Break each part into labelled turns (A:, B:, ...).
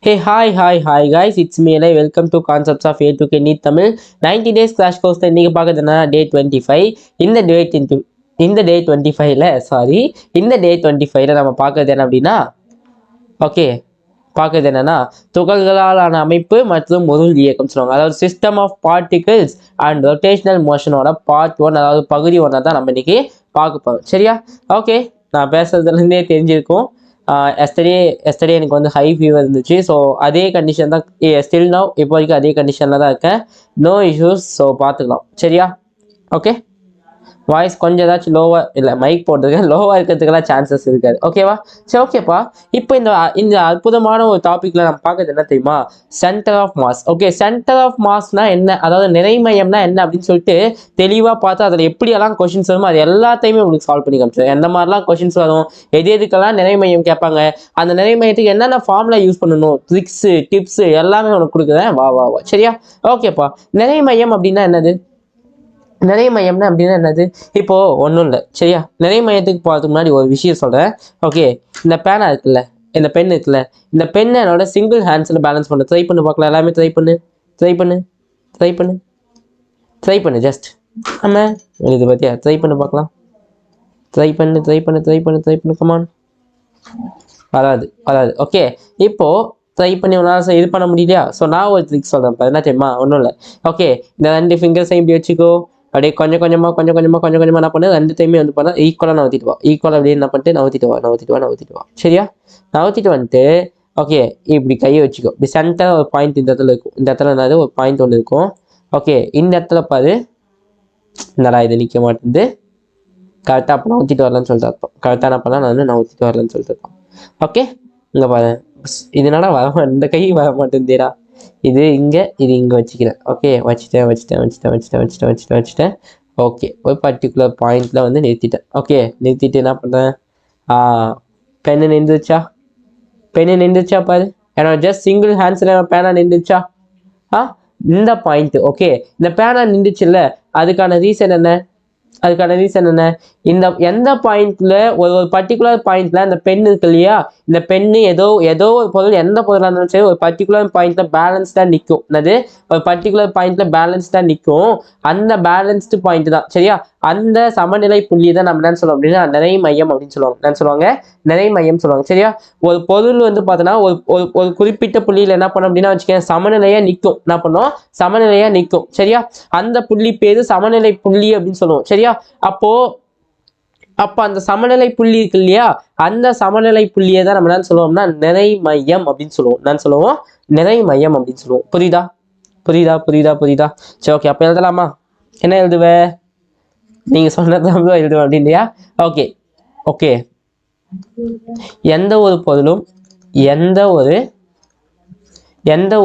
A: Hey, hi guys, it's me Eli. Welcome to Concepts of A to K Neat Tamil. 90 days crash course இன்னைக்கு பார்க்குறதுனா டே 25. இந்த டே 20 இந்த டே 25ல sorry இந்த டே 25ல நம்ம பார்க்கறது என்ன அப்படின்னா ஓகே பார்க்கறது என்னன்னா துகள்களாலான அமைப்பு மற்றும் பொருள் இயக்கம் சொல்லுவாங்க. அதாவது system of particles and rotational மோஷனோட பார்ட் 1, அதாவது பகுதி 1 தான் நம்ம இன்னைக்கு பார்க்க போகிறோம். சரியா? ஓகே, நான் பேசுறதுலேருந்தே தெரிஞ்சிருக்கும். எஸ்டர்டே எனக்கு வந்து ஹை ஃபீவர் இருந்துச்சு. ஸோ அதே கண்டிஷன் தான் ஸ்டில் நவ், இப்போ வரைக்கும் அதே கண்டிஷனில் தான் இருக்கேன். No issues. ஸோ பார்த்துக்கலாம். சரியா? ஓகே, வாய்ஸ் கொஞ்சம் ஏதாச்சும் லோவாக இல்லை, மைக் போட்டிருக்கேன், லோவாக இருக்கிறதுக்கெல்லாம் சான்சஸ் இருக்காது. ஓகேவா? சரி, ஓகேப்பா. இப்போ இந்த அற்புதமான ஒரு டாப்பிக்கில் நம்ம பார்க்கறது என்ன தெரியுமா? Centre of mass. Okay, centre of மாஸ்னா என்ன, அதாவது நிறைமையம்னா என்ன அப்படின்னு சொல்லிட்டு தெளிவாக பார்த்து அதில் எப்படியெல்லாம் கொஷின்ஸ் வருமோ அது எல்லாத்தையுமே உங்களுக்கு சால்வ் பண்ணி காமிச்சேன். எந்த மாதிரிலாம் கொஷின்ஸ் வரும், எதுக்கெல்லாம் நிறைமையம் கேட்பாங்க, அந்த நிறைமையத்துக்கு என்னென்ன ஃபார்முலா யூஸ் பண்ணணும், ட்ரிக்ஸு டிப்ஸு எல்லாமே உனக்கு கொடுக்குறேன். வா வா வா. சரியா? ஓகேப்பா. நிறைமையம் அப்படின்னா என்னது? நிறைய மையம்னா அப்படின்னா என்னது? இப்போ ஒன்றும் இல்லை. சரியா? நிறைய மையத்துக்கு போகிறதுக்கு முன்னாடி ஒரு விஷயம் சொல்கிறேன். ஓகே, இந்த பேனா இருக்குல்ல, இந்த பென் இருக்குல்ல, இந்த பெண்ணை என்னோட சிங்கிள் ஹேண்ட்ஸில் பேலன்ஸ் பண்ண ட்ரை பண்ணி பார்க்கலாம். எல்லாமே ட்ரை பண்ணு, ட்ரை பண்ணு, ட்ரை பண்ணு, ட்ரை பண்ணு. ஜஸ்ட் ஆமாம், இது பார்த்தியா? ட்ரை பண்ணி பார்க்கலாம். ட்ரை பண்ணு, ட்ரை பண்ணு, ட்ரை பண்ணு, ட்ரை பண்ணு. கமான். வராது வராது. ஓகே, இப்போது ட்ரை பண்ணி உன்னால் இது பண்ண முடியலையா? ஸோ நான் ஒரு ட்ரிக் சொல்கிறேன். இப்போ என்ன தெரியுமா? ஒன்றும் இல்லை. ஓகே, இந்த 2 ஃபிங்கர்ஸையும் இப்படி வச்சுக்கோ. அப்படியே கொஞ்சம் கொஞ்சமாக என்ன பண்ணு, 2த்தையுமே வந்து பண்ணால் ஈக்குவலாக நவுத்திட்டு வா. ஈக்குவலாக அப்படியே என்ன பண்ணிட்டு நவுத்திட்டு வா. சரியா? நவுத்திட்டு வந்துட்டு ஓகே, இப்படி கையை வச்சுக்கோ. இப்படி சென்டர் ஒரு பாயிண்ட் இந்த இடத்துல இருக்கும். இந்த இடத்துல என்னது ஒரு பாயிண்ட் ஒன்று இருக்கும். ஓகே, இந்த இடத்துல பாரு. என்னடா இது நிற்க மாட்டேங்குது. கரெக்டாக அப்போ நவுத்திட்டு வரலன்னு சொல்லிட்டு இருப்போம். கரெக்டாக என்ன பண்ணலாம், நான் நவுத்திட்டு வரலன்னு சொல்லிட்டு இருப்போம். ஓகே, இங்கே பாரு. இதனால இந்த கை வர மாட்டேங்குதுடா. இது இங்கே வச்சுக்கிறேன். ஓகே, வச்சுட்டேன். ஓகே, ஒரு பர்டிகுலர் பாயிண்டில் வந்து நிறுத்திட்டேன். ஓகே, நிறுத்திட்டு என்ன பண்ணுறேன்? பெண்ணு நின்றுச்சா பாரு. ஏன்னா ஜஸ்ட் சிங்கிள் ஹேண்ட்ஸில் பேனா நின்றுச்சா? இந்த பாயிண்ட். ஓகே, இந்த பேனா நின்றுச்சுல்ல, அதுக்கான ரீசன் என்ன? இந்த எந்த பாயிண்ட்ல ஒரு பர்டிகுலர் பாயிண்ட்ல அந்த பென் இருக்கு இல்லையா, இந்த பெண்ணு ஏதோ ஒரு பொருள், எந்த பொருளாக இருந்தாலும் சரி, ஒரு பர்டிகுலர் பாயிண்ட்ல பேலன்ஸ்டா நிற்கும். என்னது? ஒரு பர்டிகுலர் பாயிண்ட்ல பேலன்ஸ்டா நிற்கும். அந்த பேலன்ஸ்டு பாயிண்ட் தான். சரியா? அந்த சமநிலை புள்ளி தான் நம்ம என்ன சொல்லுவோம் அப்படின்னா நிறை மையம் அப்படின்னு சொல்லுவாங்க. என்ன சொல்லுவாங்க? நிறை மையம் சொல்லுவாங்க. சரியா? ஒரு பொருள் வந்து பார்த்தோன்னா ஒரு குறிப்பிட்ட புள்ளியில் என்ன பண்ணோம் அப்படின்னா வச்சுக்கேன், சமநிலையா நிற்கும். என்ன பண்ணோம்? சமநிலையா நிற்கும். சரியா? அந்த புள்ளி பேரு சமநிலை புள்ளி அப்படின்னு சொல்லுவோம். சரியா? அப்போ அந்த சமநிலை புள்ளி இருக்கு இல்லையா, அந்த சமநிலை புள்ளியை தான் நம்ம என்ன சொல்லுவோம்னா நிறை மையம் அப்படின்னு சொல்லுவோம். என்ன சொல்லுவோம்? நிறை மையம் அப்படின்னு சொல்லுவோம். புரியுதா? சரி, ஓகே, அப்போ எழுதலாமா? என்ன எழுதுவ? நீங்க சொன்னதான் எழுதுவேன் அப்படின்றியா? ஓகே, எந்த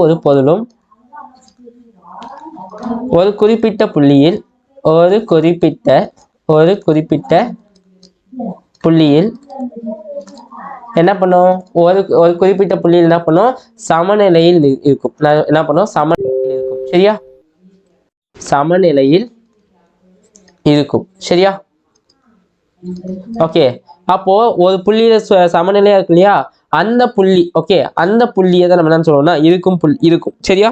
A: ஒரு பொருளும் ஒரு குறிப்பிட்ட புள்ளியில் என்ன பண்ணும்? ஒரு குறிப்பிட்ட புள்ளியில் என்ன பண்ணும்? சமநிலையில் இருக்கும். என்ன பண்ணும்? சமநிலையில் இருக்கும். சரியா? சமநிலையில் இருக்கும். சரியா? ஓகே, அப்போ ஒரு புள்ளியில சமநிலையா இருக்கு இல்லையா, அந்த புள்ளி. ஓகே, அந்த புள்ளியை தான் நம்ம என்ன சொல்லுவோம்னா இருக்கும். சரியா?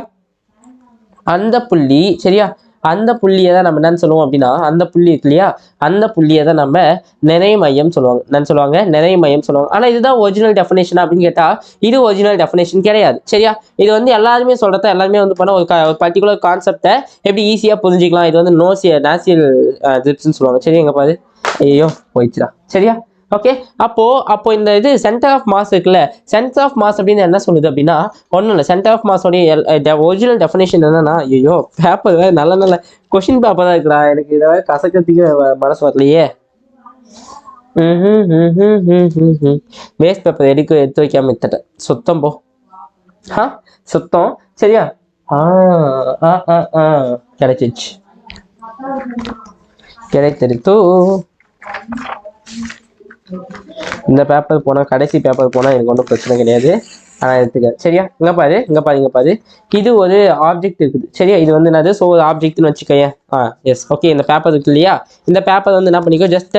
A: அந்த புள்ளி. சரியா? அந்த புள்ளியை தான் நம்ம என்னன்னு சொல்லுவோம் அப்படின்னா, அந்த புள்ளி இருக்கு இல்லையா, அந்த புள்ளியை தான் நம்ம நிறை மையம் சொல்லுவாங்க. என்னன்னு சொல்லுவாங்க? நிறை மையம் சொல்லுவாங்க. ஆனா இதுதான் ஒரிஜினல் டெஃபினேஷன் அப்படின்னு கேட்டா இது ஒரிஜினல் டெஃபினேஷன் கிடையாது. சரியா? இது வந்து எல்லாருமே சொல்றத எல்லாருமே வந்து பண்ண ஒரு பர்டிகுலர் கான்செப்டை எப்படி ஈஸியா புரிஞ்சுக்கலாம். இது வந்து நாசியல் ட்ரிப்ஸ்ன்னு சொல்லுவாங்க. சரி, எங்க பாரு. ஐயோ போயிடுச்சுடா. சரியா? ஓகே, அப்போ இந்த இது சென்டர் ஆஃப் மாஸ் இருக்குல்ல, சென்டர் ஆஃப் மாஸ் அப்படின்னு என்ன சொல்லுது அப்படின்னா ஒன்றும் இல்லை. சென்டர் ஆஃப் மாஸோடைய ஒரிஜினல் டெஃபினேஷன் என்னன்னா, ஐயோ பேப்பர் நல்ல கொஷின் பேப்பர் தான் இருக்குடா, எனக்கு இதை கசக்கிறதுக்கு மனசு வரலையே. வேஸ்ட் பேப்பர் எடுத்து வைக்காம எடுத்துட்டேன். சுத்தம் போ. சுத்தம். சரியா? கிடைச்சிருச்சு. இந்த பேப்பர் போனால், கடைசி பேப்பர் போனால் எனக்கு ஒன்றும் பிரச்சனை கிடையாது. ஆனால் எடுத்துக்க. சரியா? இங்கே பாரு. இது ஒரு ஆப்ஜெக்ட் இருக்குது. சரியா? இது வந்து என்னது? ஸோ ஒரு ஆப்ஜெக்ட்னு வச்சுக்கேன். S, okay. இந்த பேப்பர் இருக்கு இல்லையா, இந்த பேப்பர் வந்து என்ன பண்ணிக்கோ, ஜஸ்ட்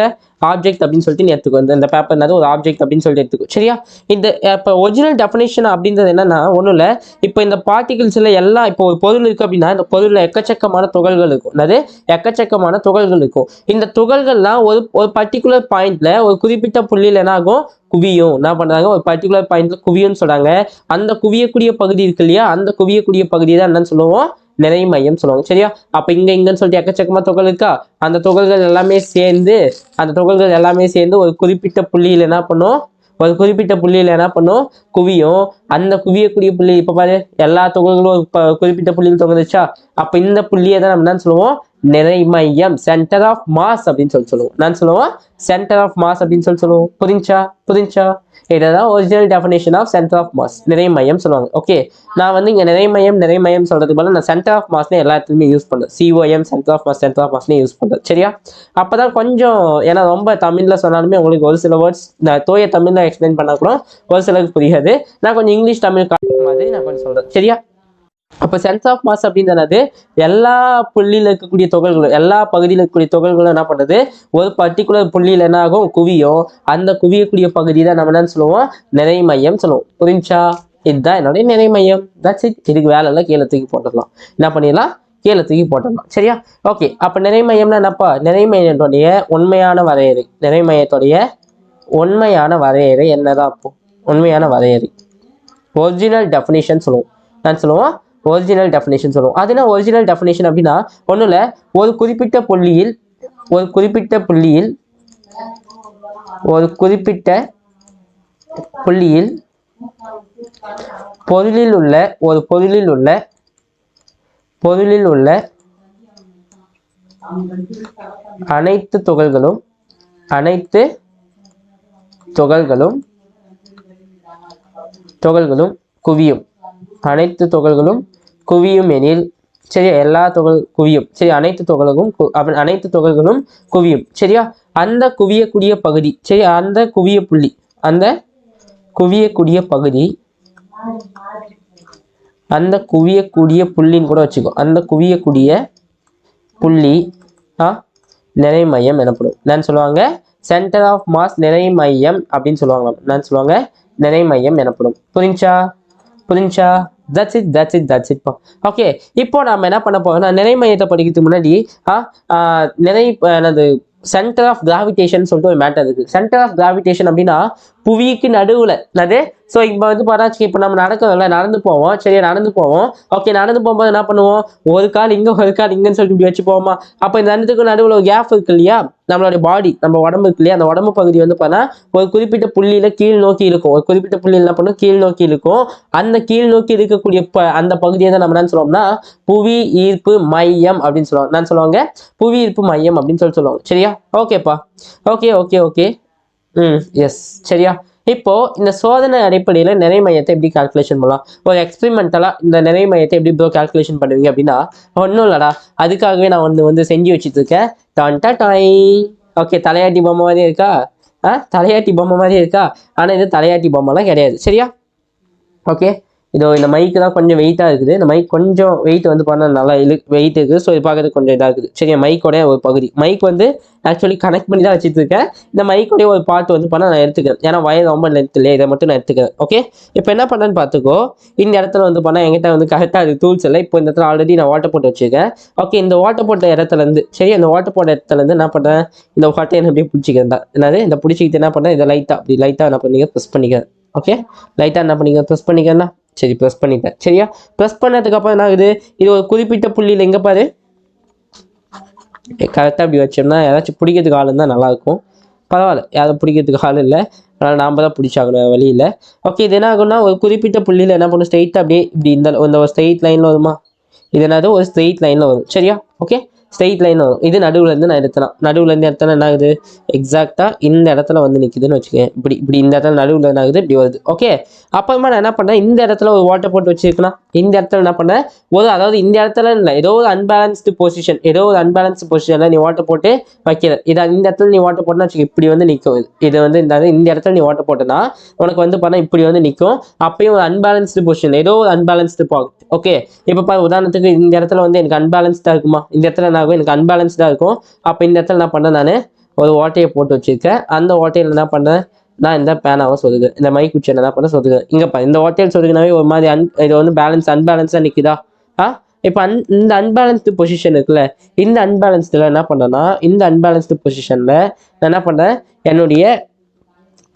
A: ஆப்ஜெக்ட் அப்படின்னு சொல்லிட்டு நீ எடுத்துக்கோ. இந்த பேப்பர்னாது ஒரு ஆப்ஜெக்ட் அப்படின்னு சொல்லிட்டு எடுத்துக்கோ. சரியா? இந்த இப்போ ஒரிஜினல் டெஃபினேஷன் அப்படின்றது என்னன்னா ஒன்றும் இல்லை. இப்போ இந்த பார்ட்டிகிள்ஸில் எல்லாம் இப்போ ஒரு பொருள் இருக்குது அப்படின்னா இந்த பொருளில் எக்கச்சக்கமான துகள்கள் இருக்கும். அதாவது எக்கச்சக்கமான துகள்கள் இருக்கும். இந்த துகள்கள்லாம் ஒரு ஒரு பர்டிகுலர் பாயிண்ட்ல ஒரு குறிப்பிட்ட புள்ளியில் என்ன ஆகும்? குவியும். என்ன பண்றாங்க? ஒரு பர்டிகுலர் பாயிண்ட்ல குவியும்னு சொல்றாங்க. அந்த குவியக்கூடிய பகுதி இருக்கு இல்லையா? அந்த குவியக்கூடிய பகுதி தான் என்னன்னு சொல்லுவோம்? நிறை மையம் சொல்லுவாங்க. சரியா? அப்ப இங்கன்னு சொல்லிட்டு எக்கச்சக்கமா துகள் இருக்கா? அந்த துகள்கள் எல்லாமே சேர்ந்து ஒரு குறிப்பிட்ட புள்ளியில் என்ன பண்ணும்? ஒரு குறிப்பிட்ட புள்ளியில் என்ன பண்ணும்? குவியும். அந்த குவியக்கூடிய புள்ளி இப்ப பாரு, எல்லா துகள்களும் ஒரு குறிப்பிட்ட புள்ளியில் தொங்குதுச்சா? அப்ப இந்த புள்ளியை தான் நம்ம என்ன சொல்லுவோம்? நிறை மையம், சென்டர் ஆஃப் மாஸ் அப்படின்னு சொல்லுவோம். நான் சொல்லுவோம் சென்டர் ஆஃப் மாஸ் அப்படின்னு சொல்லுவோம். புரிஞ்சா? இதுதான் original definition of centre of mass, நிறை மையம் சொல்லுவாங்க. ஓகே, நான் வந்து இங்க நிறை மையம் சொல்றதுக்கு பதிலா நான் சென்டர் ஆஃப் மாஸ்னே எல்லா இடத்துலையுமே யூஸ் பண்றேன். COM, சென்டர் ஆஃப் மாஸ்னே யூஸ் பண்றேன். சரியா? அப்பதான் கொஞ்சம், ஏன்னா ரொம்ப தமிழ்ல சொன்னாலுமே உங்களுக்கு ஒரு சில வேர்ட்ஸ் நான் தூய தமிழ்ல எக்ஸ்பிளைன் பண்ணா கூட ஒரு சிலருக்கு புரியாது. நான் கொஞ்சம் இங்கிலீஷ் தமிழ் மாதிரி நான் கொஞ்சம் சொல்றேன். சரியா? அப்போ சென்ஸ் ஆஃப் மாஸ் அப்படின்றது எல்லா புள்ளியில் இருக்கக்கூடிய துகள்களும், எல்லா பகுதியில் இருக்கக்கூடிய துகள்களும் என்ன பண்ணுறது? ஒரு பர்டிகுலர் புள்ளியில் என்ன ஆகும்? குவியும். அந்த குவியக்கூடிய பகுதி தான் நம்ம என்னன்னு சொல்லுவோம்? நிறை மையம் சொல்லுவோம். புரிஞ்சா? இதுதான் என்னுடைய நிறை மையம். That's it. இதுக்கு வேலை இல்லை, கீழே தூக்கி போட்டுடலாம். என்ன பண்ணிடலாம்? கீழே தூக்கி போட்டுடலாம். சரியா? ஓகே, அப்போ நிறை மையம்னா என்னப்பா? நிறை மையத்துடைய உண்மையான வரையறை, நிறை மையத்துடைய உண்மையான வரையறை என்னதான்? அப்போ உண்மையான வரையறை ஒரிஜினல் டெஃபினேஷன் சொல்லுவோம். நான் சொல்லுவோம் ஒரிஜினல் டெஃபினேஷன் சொல்லுவோம். அது என்ன ஒரிஜினல் டெஃபினேஷன் அப்படின்னா ஒன்றும் இல்லை, ஒரு குறிப்பிட்ட புள்ளியில் பொருளில் உள்ள அனைத்து துகள்களும் குவியும். அனைத்து துகள்களும் குவியும் எனில், சரியா? எல்லா துகள் குவியும். சரி, அனைத்து துகள்களும் குவியும். சரியா? அந்த குவியக்கூடிய பகுதி, சரி, அந்த குவியக்கூடிய புள்ளின்னு கூட வச்சுக்கோ. அந்த குவியக்கூடிய புள்ளி நிறை மையம் எனப்படும். நான் சொல்லுவாங்க சென்டர் ஆஃப் மாஸ், நிறை மையம் அப்படின்னு சொல்லுவாங்க. நான் சொல்லுவாங்க நிறை மையம் எனப்படும். புரிஞ்சா? That's it. ஓகே, இப்போ நாம என்ன பண்ண போறோம்னா நிறை மையத்தை படிக்கிறதுக்கு முன்னாடி சென்டர் ஆஃப் கிராவிடேஷன் சொல்லிட்டு ஒரு மேட்டர் இருக்கு. சென்டர் ஆஃப் கிராவிடேஷன் அப்படின்னா புவிக்கு நடுவுல அது. ஸோ இப்போ வந்து பார்த்தா இப்போ நம்ம நடந்து போவோம். சரியா? நடந்து போவோம். ஓகே, நடந்து போகும்போது என்ன பண்ணுவோம்? ஒரு கால் இங்கன்னு சொல்லிட்டு இப்படி வச்சு போவோமா? அப்போ இந்த ரெண்டுத்துக்கும் நடுவில் ஒரு கேப் இருக்கு இல்லையா? நம்மளுடைய பாடி, நம்ம உடம்பு இருக்கு இல்லையா? அந்த உடம்பு பகுதி வந்து பார்த்தா ஒரு குறிப்பிட்ட புள்ளியில கீழ் நோக்கி இருக்கும். ஒரு குறிப்பிட்ட புள்ளியில் என்ன பண்ணும்? கீழ் நோக்கி இருக்கும். அந்த கீழ் நோக்கி இருக்கக்கூடிய அந்த பகுதியை தான் நம்ம என்ன சொல்லுவோம்னா புவி ஈர்ப்பு மையம் அப்படின்னு சொல்லுவாங்க. நான் சொல்லுவாங்க புவி ஈர்ப்பு மையம் அப்படின்னு சொல்லுவாங்க. சரியா? ஓகேப்பா. ஓகே. எஸ். சரியா? இப்போ இந்த சோதனை அடிப்படையில் நிறை மையத்தை எப்படி கால்குலேஷன் பண்ணலாம்? ஒரு எக்ஸ்பெரிமெண்டலா இந்த நிறை மையத்தை எப்படி கால்குலேஷன் பண்ணுவீங்க அப்படின்னா ஒன்றும் இல்லடா, அதுக்காகவே நான் வந்து செஞ்சு வச்சுட்டு இருக்கேன். ஓகே, தலையாட்டி பொம்மை மாதிரி இருக்கா? தலையாட்டி பொம்மை மாதிரி இருக்கா? ஆனால் இது தலையாட்டி பொம்மைலாம் கிடையாது. சரியா? ஓகே, இதோ இந்த மைக்கு தான் கொஞ்சம் வெயிட்டாக இருக்குது. இந்த மைக் கொஞ்சம் வெயிட் வந்து பண்ணால் நல்லா வெயிட் இருக்குது. ஸோ இது பார்க்கறது கொஞ்சம் இதாக இருக்குது. சரியா? மைக்கோடைய ஒரு பகுதி, மைக் வந்து ஆக்சுவலி கனெக்ட் பண்ணி தான் வச்சுட்டு இருக்கேன். இந்த மைக்கோடைய ஒரு பார்ட் வந்து பண்ணால் நான் எடுத்துக்கிறேன். ஏன்னா வயர் ரொம்ப லென்த் இல்லையா, இதை மட்டும் நான் எடுத்துக்கிறேன். ஓகே, இப்போ என்ன பண்ணேன்னு பார்த்துக்கோ. இந்த இடத்துல வந்து பண்ணால் என்கிட்ட வந்து கரெக்டாக அது டூல்ஸ் இல்லை. இப்போ இந்த இடத்துல ஆல்ரெடி நான் வாட்டர் போட்டு வச்சுருக்கேன். ஓகே, இந்த வாட்டர் போட்ட இடத்துலேருந்து, சரி, அந்த வாட்டர் போட்ட இடத்துலேருந்து என்ன பண்ணுறேன்? இந்த வாட்டை என்ன அப்படியே பிடிச்சிக்கிறேன் தான். என்னது இந்த பிடிச்சிக்கிட்டு என்ன பண்ணுறேன்? இதை லைட்டாக என்ன பண்ணிக்க ப்ரெஸ் பண்ணிக்கிறேன். ஓகே, லைட்டாக என்ன பண்ணிக்க ப்ரெஸ் பண்ணிக்கிறேன்னா, சரி, ப்ரெஸ் பண்ணிட்டேன். சரியா? ப்ரெஸ் பண்ணதுக்கு அப்புறம் என்ன ஆகுது? இது ஒரு குறிப்பிட்ட புள்ளியில் எங்கே பாரு, கரெக்டாக இப்படி வச்சோம்னா யாராச்சும் பிடிக்கிறதுக்கு ஆள் இருந்தால் நல்லாயிருக்கும். பரவாயில்ல, யாரும் பிடிக்கிறதுக்கு ஆள் இல்லை, அதனால் நாம் தான் பிடிச்சாகணும் வழியில். ஓகே, இது என்ன ஆகும்னா ஒரு குறிப்பிட்ட புள்ளியில் என்ன பண்ணும்? ஸ்ட்ரெயிட்டாக அப்படியே இப்படி இந்த ஒரு ஸ்ட்ரெயிட் லைனில் வருமா? இது என்னது? ஒரு ஸ்ட்ரெயிட் லைனில் வரும். சரியா? ஓகே, ஸ்ட்ரெயிட் லைன் வரும். இது நடுவுலேருந்து நான் எடுத்தேன். நடுவுலேருந்து எடுத்தேன்னா என்ன ஆகுது? எக்ஸாக்டாக இந்த இடத்துல வந்து நிற்குதுன்னு வச்சுக்கேன். இப்படி இந்த இடத்துல நடுவில் என்ன ஆகுது? இப்படி வருது. ஓகே, அப்புறமா நான் என்ன பண்ணேன்? இந்த இடத்துல ஒரு வாட்டர் போட்டு வச்சுருக்கேன்னா இந்த இடத்துல என்ன பண்ணேன்? அதாவது இந்த இடத்துல இல்லை, ஏதோ ஒரு அன்பேலன்ஸ்டு பொசிஷனில் நீ வாட்டர் போட்டு வைக்கிற. இதை இந்த இடத்துல நீ வாட்டர் போட்டோன்னா வச்சுக்க, இப்படி வந்து நிற்கும். இது வந்து இந்த இடத்துல நீ வாட்டர் போட்டேன்னா உனக்கு வந்து பண்ணால் இப்படி வந்து நிற்கும். அப்பயும் ஒரு அன்பேலன்ஸ்டு பொசிஷன், ஏதோ ஒரு அன்பேலன்ஸ்டு பாயிண்ட். ஓகே, இப்போ உதாரணத்துக்கு இந்த இடத்துல வந்து எனக்கு அன்பேலன்ஸ்டாக இருக்குமா? இந்த இடத்துல என்ன ஆகும்? எனக்கு அன்பேலன்ஸ்டாக இருக்கும். அப்போ இந்த இடத்துல என்ன பண்ணேன்? நான் ஒரு ஓட்டையை போட்டு வச்சிருக்கேன். அந்த ஓட்டையில் என்ன பண்ணேன், நான் இந்த பேனாவை சொருகு, இந்த மை குச்சியை என்ன பண்ண சொருகு, இங்கப்பா இந்த ஓட்டையில் சொருகினாவே ஒரு மாதிரி இது வந்து அன்பேலன்ஸாக நிற்குதா. இப்போ இந்த அன்பேலன்ஸ்டு பொசிஷன் இருக்குல்ல, இந்த அன்பேலன்ஸ்டில் என்ன பண்ணேன்னா, இந்த அன்பேலன்ஸ்டு பொசிஷனில் நான் என்ன பண்ணேன், என்னுடைய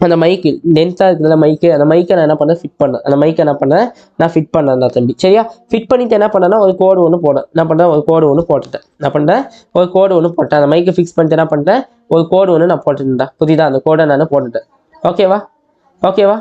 A: அந்த மைக்கு டென்ஸாக இருக்குதுல்ல மைக்கு, அந்த மைக்கை நான் என்ன பண்ணேன் ஃபிட் பண்ணேன். அந்த மைக்கை என்ன பண்ணேன் நான் ஃபிட் பண்ணேன் தான் தம்பி. சரியா, ஃபிட் பண்ணிவிட்டு என்ன பண்ணேன்னா ஒரு கோடு ஒன்று போட்டேன். என்ன பண்ணேன், ஒரு கோடு ஒன்று போட்டுட்டேன். என்ன பண்ணுறேன், ஒரு கோடு ஒன்று போட்டேன். அந்த மைக்கை ஃபிக்ஸ் பண்ணிட்டு என்ன பண்ணிட்டேன், ஒரு கோடு ஒன்று நான் போட்டுட்டேன். புரியுதா, அந்த கோடை நான் போட்டுட்டேன். ஓகேவா, ஓகேவா,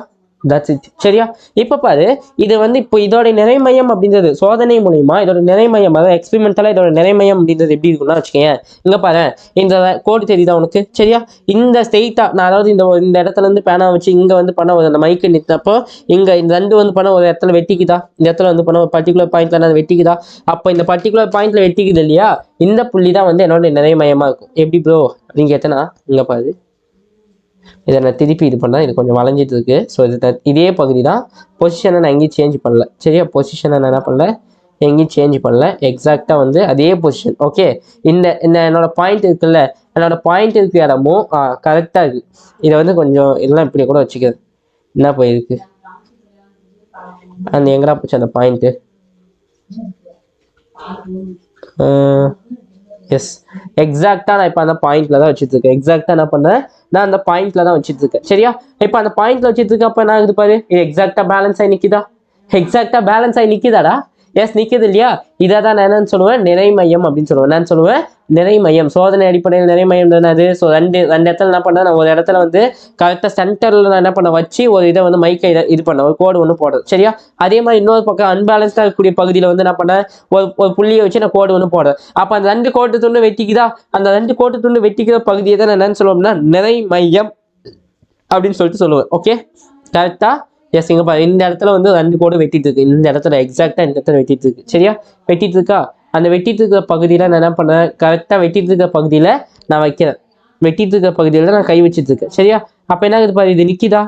A: தட்ஸ் இட். சரியா, இப்போ பாரு, இது வந்து இப்போ இதோட நிறைமையம் அப்படின்றது சோதனை மூலியமா இதோட நிறைமையம், அதாவது எக்ஸ்பெரிமெண்டலாக இதோட நிறைமையம் அப்படின்றது எப்படி இருக்குன்னா வச்சுக்கேன். இங்கே பாரு, இந்த கோடு தெரியுதா உனக்கு. சரியா, இந்த ஸ்ட்ரெயிட்டா நான் அதாவது இந்த இடத்துல இருந்து பேனா வச்சு இங்கே வந்து பண்ண அந்த மைக்கு நிற்றப்போ இங்கே இந்த ரெண்டு வந்து பண்ண ஒரு இடத்துல வெட்டிக்குதா, இந்த இடத்துல வந்து பண்ண ஒரு பர்டிகுலர் பாயிண்ட்ல நான் வெட்டிக்குதா. அப்போ இந்த பர்டிகுலர் பாயிண்ட்ல வெட்டிக்குது இல்லையா, இந்த புள்ளி தான் வந்து என்னோட நிறைமையமாக இருக்கும். எப்படி ப்ரோ அப்படின்னு கேட்டேன்னா, இங்கே பாரு, இதை நான் திருப்பி இது பண்ணால் இது கொஞ்சம் வளைஞ்சிட்டு இருக்கு. ஸோ இதே பகுதி தான். பொசிஷனை நான் எங்கேயும் சேஞ்ச் பண்ணல. சரியா, பொசிஷனை நான் என்ன பண்ணல, எங்கேயும் சேஞ்ச் பண்ணல. எக்ஸாக்டாக வந்து அதே பொசிஷன். ஓகே, இந்த என்னோட பாயிண்ட் இருக்குல்ல, என்னோட பாயிண்ட் இருக்கிற இடமும் கரெக்டாக இருக்குது. இதை வந்து கொஞ்சம் இதெல்லாம் இப்படி கூட வச்சுக்கிறது. என்ன போயிருக்கு அந்த எங்கடா போச்சு அந்த பாயிண்ட்டு. எஸ், எக்ஸாக்டாக நான் இப்போ அந்த பாயிண்ட்ல தான் வச்சுட்டு இருக்கேன். எக்ஸாக்டாக என்ன பண்ணேன், நான் அந்த பாயிண்ட்ல தான் வச்சுட்டு இருக்கேன். சரியா, இப்போ அந்த பாயிண்ட்ல வச்சுட்டு இருக்கேன். அப்போ என்ன ஆகுது பாரு, இது எக்ஸாக்டாக பேலன்ஸ் ஆகி நிற்கிதா, எக்ஸாக்டாக பேலன்ஸ் ஆகி நிற்கிதாடா. எஸ், நிற்கிது இல்லையா. இதை தான் நான் என்னன்னு சொல்லுவேன், நிறைமையம் அப்படின்னு சொல்லுவேன். நான் சொல்லுவேன் நிறைமையம். சோதனை அடிப்படையில் நிறைமையம் என்னது. ஸோ ரெண்டு இடத்துல என்ன பண்ணேன், நான் ஒரு இடத்துல வந்து கரெக்டாக சென்டரில் நான் என்ன பண்ண வச்சு ஒரு இதை வந்து மைக்கை இது பண்ண ஒரு கோடு ஒன்று போடுறது. சரியா, அதே மாதிரி இன்னொரு பக்கம் அன்பேலன்ஸ்டாக இருக்கக்கூடிய பகுதியில் வந்து என்ன பண்ணேன், ஒரு புள்ளியை வச்சு நான் கோடு ஒன்று போடுறேன். அப்போ அந்த ரெண்டு கோட்டு துண்டு வெட்டிக்குதா, அந்த ரெண்டு கோட்டு துண்டு வெட்டிக்கிற பகுதியை தான் நான் என்னன்னு சொல்லுவோம்னா நிறைமையம் அப்படின்னு சொல்லிட்டு சொல்லுவேன். ஓகே, கரெக்டாக. எஸ், இங்கே பாரு, இந்த இடத்துல வந்து ரெண்டு கோடு வெட்டிட்டு இருக்கு. இந்த இடத்துல எக்ஸாக்டாக இந்த இடத்துல வெட்டிட்டு இருக்கு. சரியா, வெட்டிட்டு இருக்கா. அந்த வெட்டிட்டு இருக்கிற பகுதியில் நான் என்ன பண்ணேன், கரெக்டாக வெட்டிட்டு இருக்கிற பகுதியில் நான் வைக்கிறேன். வெட்டிட்டு இருக்கிற பகுதியில் தான் நான் கை வச்சுட்டு இருக்கேன். சரியா, அப்போ என்ன ஆகுது பாரு, இது நிற்கிதா,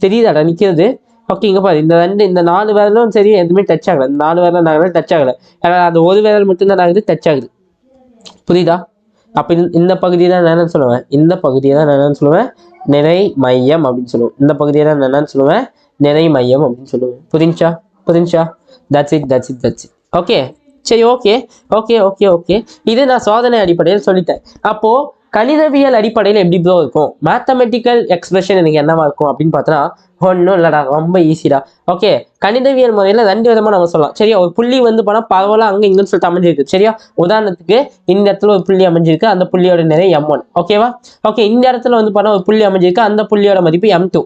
A: தெரியுதாடா நிற்கிறது. ஓகே, இங்கே பாரு, இந்த 4 விரலும் சரி எதுவுமே டச் ஆகலை. இந்த 4 விரலும் நாங்கள் டச் ஆகலை. ஆனால் அந்த ஒரு விரல் மட்டும்தான் ஆகுது, டச் ஆகுது. புரியுதா. அப்போ இந்த பகுதியை தான் நான் என்னன்னு சொல்லுவேன், இந்த பகுதியை தான் நான் என்னன்னு சொல்லுவேன், நிறை மையம் அப்படின்னு சொல்லுவேன். இந்த பகுதியை தான் நான் என்னன்னு சொல்லுவேன், நிறை மையம் அப்படின்னு சொல்லுவேன். புரிஞ்சா. That's it. ஓகே, சரி, ஓகே ஓகே ஓகே ஓகே இது நான் சோதனை அடிப்படையில் சொல்லிட்டேன். அப்போ கணிதவியல் அடிப்படையில் எப்படி ப்ரோ இருக்கும், மேத்தமெட்டிக்கல் எக்ஸ்பிரஷன் எனக்கு என்னவா இருக்கும் அப்படின்னு பார்த்தோன்னா, ஒன்றும் இல்லைடா, ரொம்ப ஈஸிடா. ஓகே, கணிதவியல் முறையில் 2 விதமாக நம்ம சொல்லலாம். சரியா, ஒரு புள்ளி வந்து போனால் பரவலாக அங்கே இங்கன்னு சொல்லிட்டு அமைஞ்சிருக்கு. சரியா, உதாரணத்துக்கு இந்த இடத்துல ஒரு புள்ளி அமைஞ்சிருக்கு, அந்த புள்ளியோட நிறை M1. ஓகேவா. ஓகே, இந்த இடத்துல வந்து போனால் ஒரு புள்ளி அமைஞ்சிருக்கு, அந்த புள்ளியோட மதிப்பு M2.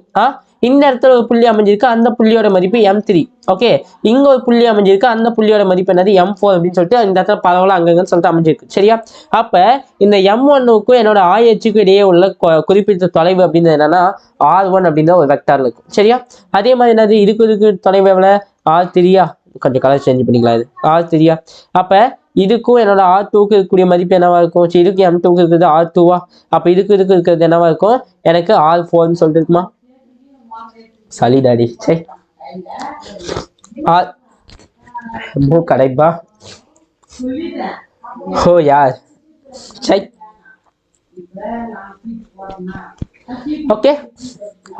A: இந்த இடத்துல ஒரு புள்ளி அமைஞ்சிருக்கு, அந்த புள்ளியோட மதிப்பு M3. ஓகே, இங்க ஒரு புள்ளி அமைஞ்சிருக்கு, அந்த புள்ளியோட மதிப்பு என்னது M4 அப்படின்னு சொல்லிட்டு இந்த இடத்துல பரவலாக அங்கங்கன்னு சொல்லிட்டு அமைஞ்சிருக்கு. சரியா, அப்ப இந்த M1க்கும் என்னோட ஆய்ச்சுக்கும் இடையே உள்ள குறிப்பிட்ட தொலைவு அப்படின்னு என்னன்னா R1 அப்படின்ற ஒரு வெக்டார்ல இருக்கும். சரியா, அதே மாதிரி என்னது இதுக்கு தொலைவு எவ்வளவு, R3. கொஞ்சம் கலர் சேஞ்ச் பண்ணிக்கலாம், இது R3. அப்ப இதுக்கும் என்னோட R2க்கு இருக்கக்கூடிய மதிப்பு என்னவா இருக்கும், இதுக்கு M2க்கு இருக்கிறது R2. அப்ப இதுக்கு இருக்கிறது என்னவா இருக்கும், எனக்கு R4ன்னு சொல்லிட்டு இருக்குமா. சளி டாடி, சரி கடைப்பா. ஓ யார், சரி ஓகே